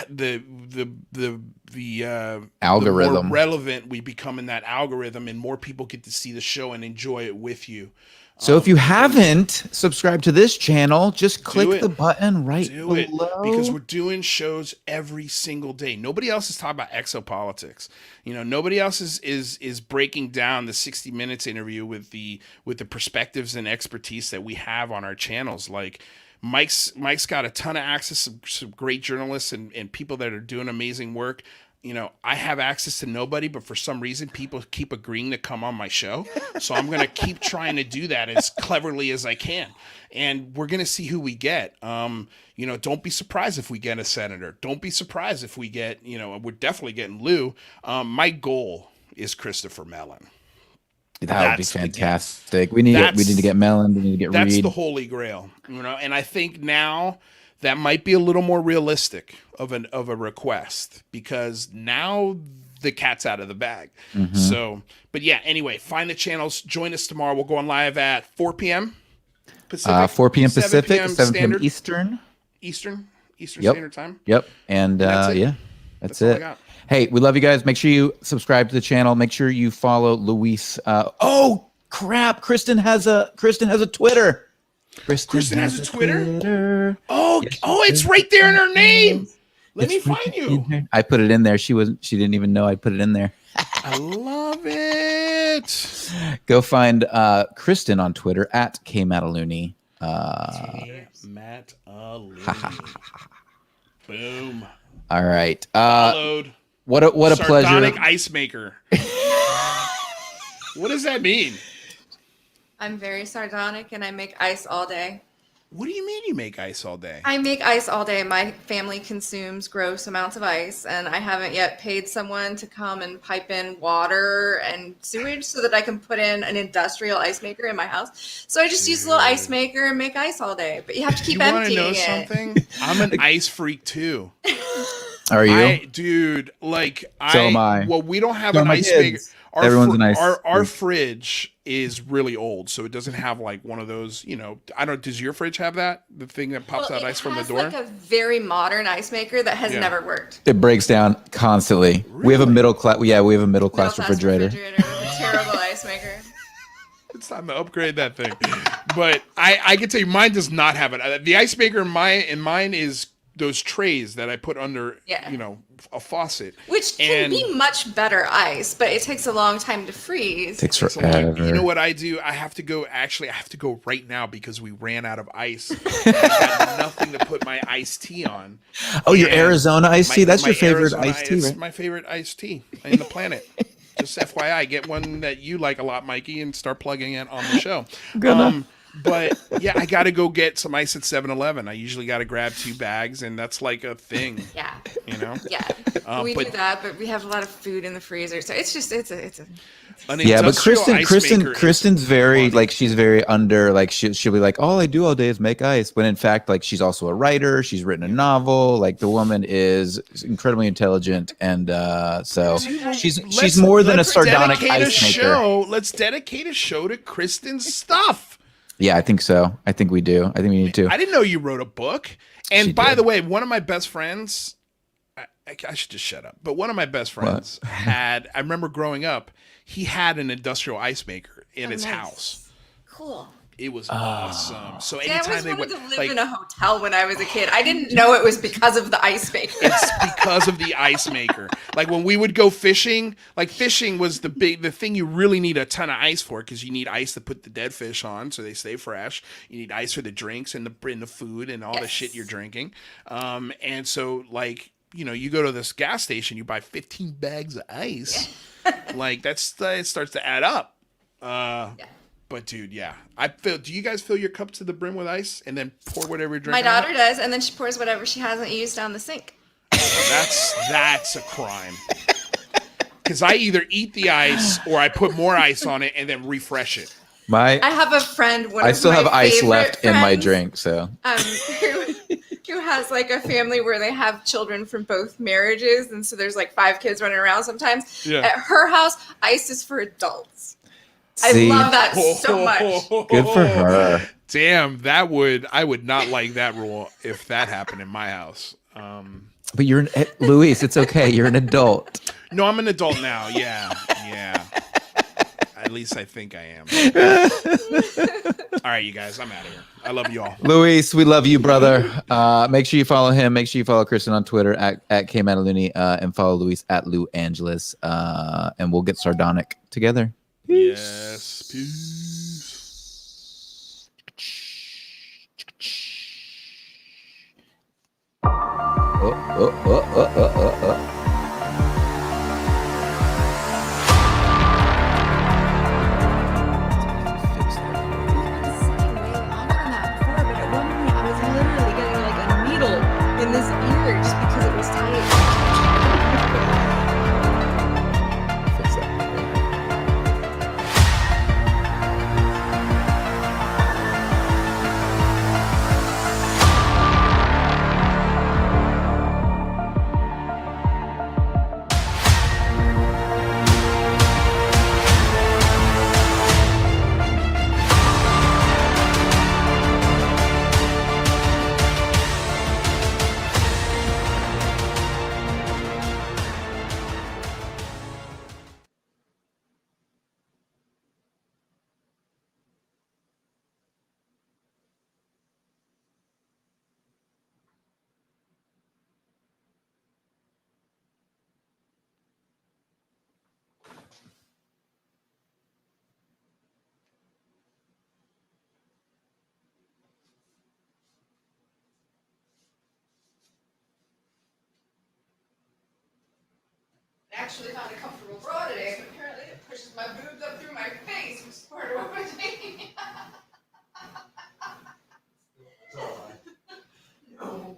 [SPEAKER 1] algorithm,
[SPEAKER 2] the more relevant we become in that algorithm, and more people get to see the show and enjoy it with you.
[SPEAKER 1] So if you haven't subscribed to this channel, just click the button right below.
[SPEAKER 2] Because we're doing shows every single day. Nobody else is talking about exopolitics. Nobody else is breaking down the 60 Minutes interview with the perspectives and expertise that we have on our channels. Like, Mike's got a ton of access to some great journalists and people that are doing amazing work. I have access to nobody, but for some reason, people keep agreeing to come on my show. So I'm going to keep trying to do that as cleverly as I can. And we're going to see who we get. Don't be surprised if we get a senator. Don't be surprised if we get, we're definitely getting Lou. My goal is Christopher Mellon.
[SPEAKER 1] That would be fantastic. We need to get Mellon. We need to get Reed.
[SPEAKER 2] That's the holy grail, and I think now that might be a little more realistic of a request, because now the cat's out of the bag. Mm-hmm. So, but yeah, anyway, find the channels. Join us tomorrow. We'll go on live at 4 p.m. Pacific.
[SPEAKER 1] 4 p.m. Pacific, 7 p.m. Eastern
[SPEAKER 2] Standard Time.
[SPEAKER 1] Yep. And that's it. Hey, we love you guys. Make sure you subscribe to the channel. Make sure you follow Luis. Oh crap! Kristen has a Twitter.
[SPEAKER 2] Kristen has a Twitter? Oh, it's right there in her name. Let me find you.
[SPEAKER 1] I put it in there. She didn't even know I put it in there.
[SPEAKER 2] I love it.
[SPEAKER 1] Go find Kristen on Twitter at Mataluni.
[SPEAKER 2] Mataluni. Boom.
[SPEAKER 1] All right.
[SPEAKER 2] Followed.
[SPEAKER 1] What a pleasure.
[SPEAKER 2] Sardonic ice maker. What does that mean?
[SPEAKER 3] I'm very sardonic and I make ice all day.
[SPEAKER 2] What do you mean you make ice all day?
[SPEAKER 3] I make ice all day. My family consumes gross amounts of ice, and I haven't yet paid someone to come and pipe in water and sewage so that I can put in an industrial ice maker in my house. So I just use a little ice maker and make ice all day. But you have to keep emptying it. You want to know something?
[SPEAKER 2] I'm an ice freak too.
[SPEAKER 1] Are you?
[SPEAKER 2] Dude, like
[SPEAKER 1] So am I.
[SPEAKER 2] Well, we don't have an ice maker.
[SPEAKER 1] Everyone's an ice.
[SPEAKER 2] Our fridge is really old, so it doesn't have like one of those. I don't. Does your fridge have that? The thing that pops out ice from the door.
[SPEAKER 3] It has like a very modern ice maker that has never worked.
[SPEAKER 1] It breaks down constantly. Really? We have a middle class. Yeah, we have a middle class refrigerator
[SPEAKER 3] with a terrible ice maker.
[SPEAKER 2] It's time to upgrade that thing. But I can tell you, mine does not have it. The ice maker in mine is those trays that I put under, a faucet.
[SPEAKER 3] Which can be much better ice, but it takes a long time to freeze.
[SPEAKER 1] Takes forever.
[SPEAKER 2] You know what I do? I have to go right now because we ran out of ice. I had nothing to put my iced tea on.
[SPEAKER 1] Oh, your Arizona iced tea? That's your favorite iced tea, right?
[SPEAKER 2] It's my favorite iced tea in the planet. Just FYI, get one that you like a lot, Mikey, and start plugging it on the show. But yeah, I got to go get some ice at 7-Eleven. I usually got to grab 2 bags, and that's like a thing.
[SPEAKER 3] Yeah.
[SPEAKER 2] Yeah.
[SPEAKER 3] We do that, but we have a lot of food in the freezer, so it's
[SPEAKER 1] but Kristen's very like, she's very under, like she'll be like, all I do all day is make ice, when in fact, like, she's also a writer. She's written a novel. Like, the woman is incredibly intelligent, and so she's more than a sardonic ice maker.
[SPEAKER 2] Let's dedicate a show to Kristen's stuff.
[SPEAKER 1] Yeah, I think so. I think we do. I think we need to.
[SPEAKER 2] I didn't know you wrote a book. And by the way, one of my best friends, I should just shut up. But one of my best friends I remember growing up, he had an industrial ice maker in his house.
[SPEAKER 3] Cool.
[SPEAKER 2] It was awesome. So anytime
[SPEAKER 3] they went to live in a hotel when I was a kid. I didn't know it was because of the ice maker.
[SPEAKER 2] It's because of the ice maker. Like when we would go fishing, like fishing was the thing you really need a ton of ice for, because you need ice to put the dead fish on so they stay fresh. You need ice for the drinks and the food and all the shit you're drinking. And so like, you go to this gas station, you buy 15 bags of ice. Like it starts to add up. But dude, do you guys fill your cups to the brim with ice and then pour whatever you drink?
[SPEAKER 3] My daughter does, and then she pours whatever she hasn't used down the sink.
[SPEAKER 2] That's a crime. Because I either eat the ice or I put more ice on it and then refresh it.
[SPEAKER 3] I have a friend.
[SPEAKER 1] I still have ice left in my drink, so
[SPEAKER 3] who has like a family where they have children from both marriages, and so there's like 5 kids running around sometimes. Yeah. At her house, ice is for adults. I love that so much.
[SPEAKER 1] Good for her.
[SPEAKER 2] Damn, I would not like that rule if that happened in my house.
[SPEAKER 1] But you're Luis, it's okay. You're an adult.
[SPEAKER 2] No, I'm an adult now. Yeah. At least I think I am. All right, you guys, I'm out of here. I love you all.
[SPEAKER 1] Luis, we love you, brother. Make sure you follow him. Make sure you follow Kristen on Twitter at Mataluni, and follow Luis at Lou Angeles. And we'll get sardonic together.
[SPEAKER 2] Peace. Yes, peace.
[SPEAKER 3] In this ear just because it was tight. Actually found a comfortable bra today, but apparently it pushes my boobs up through my face, which is part of what we're taking. No.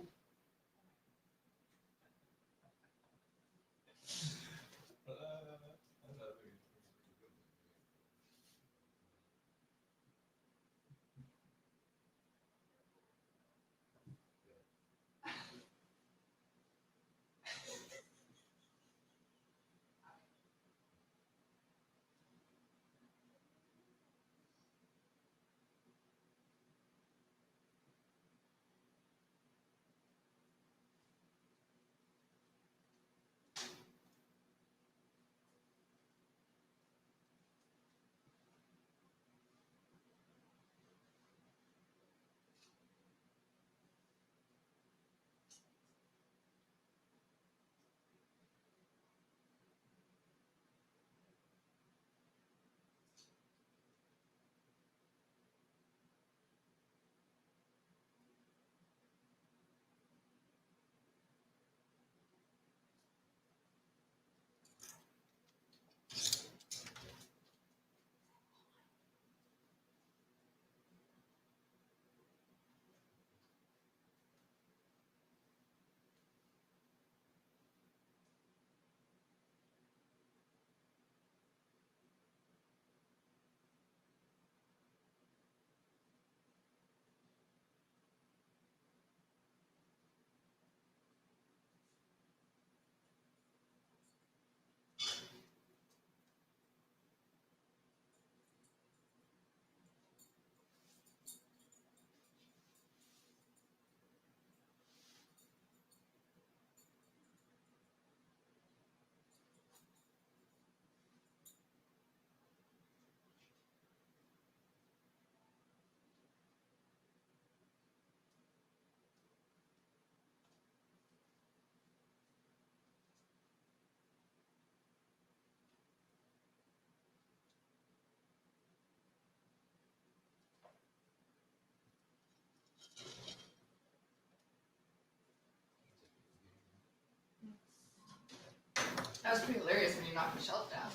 [SPEAKER 3] That's pretty hilarious when you knock the shelf down.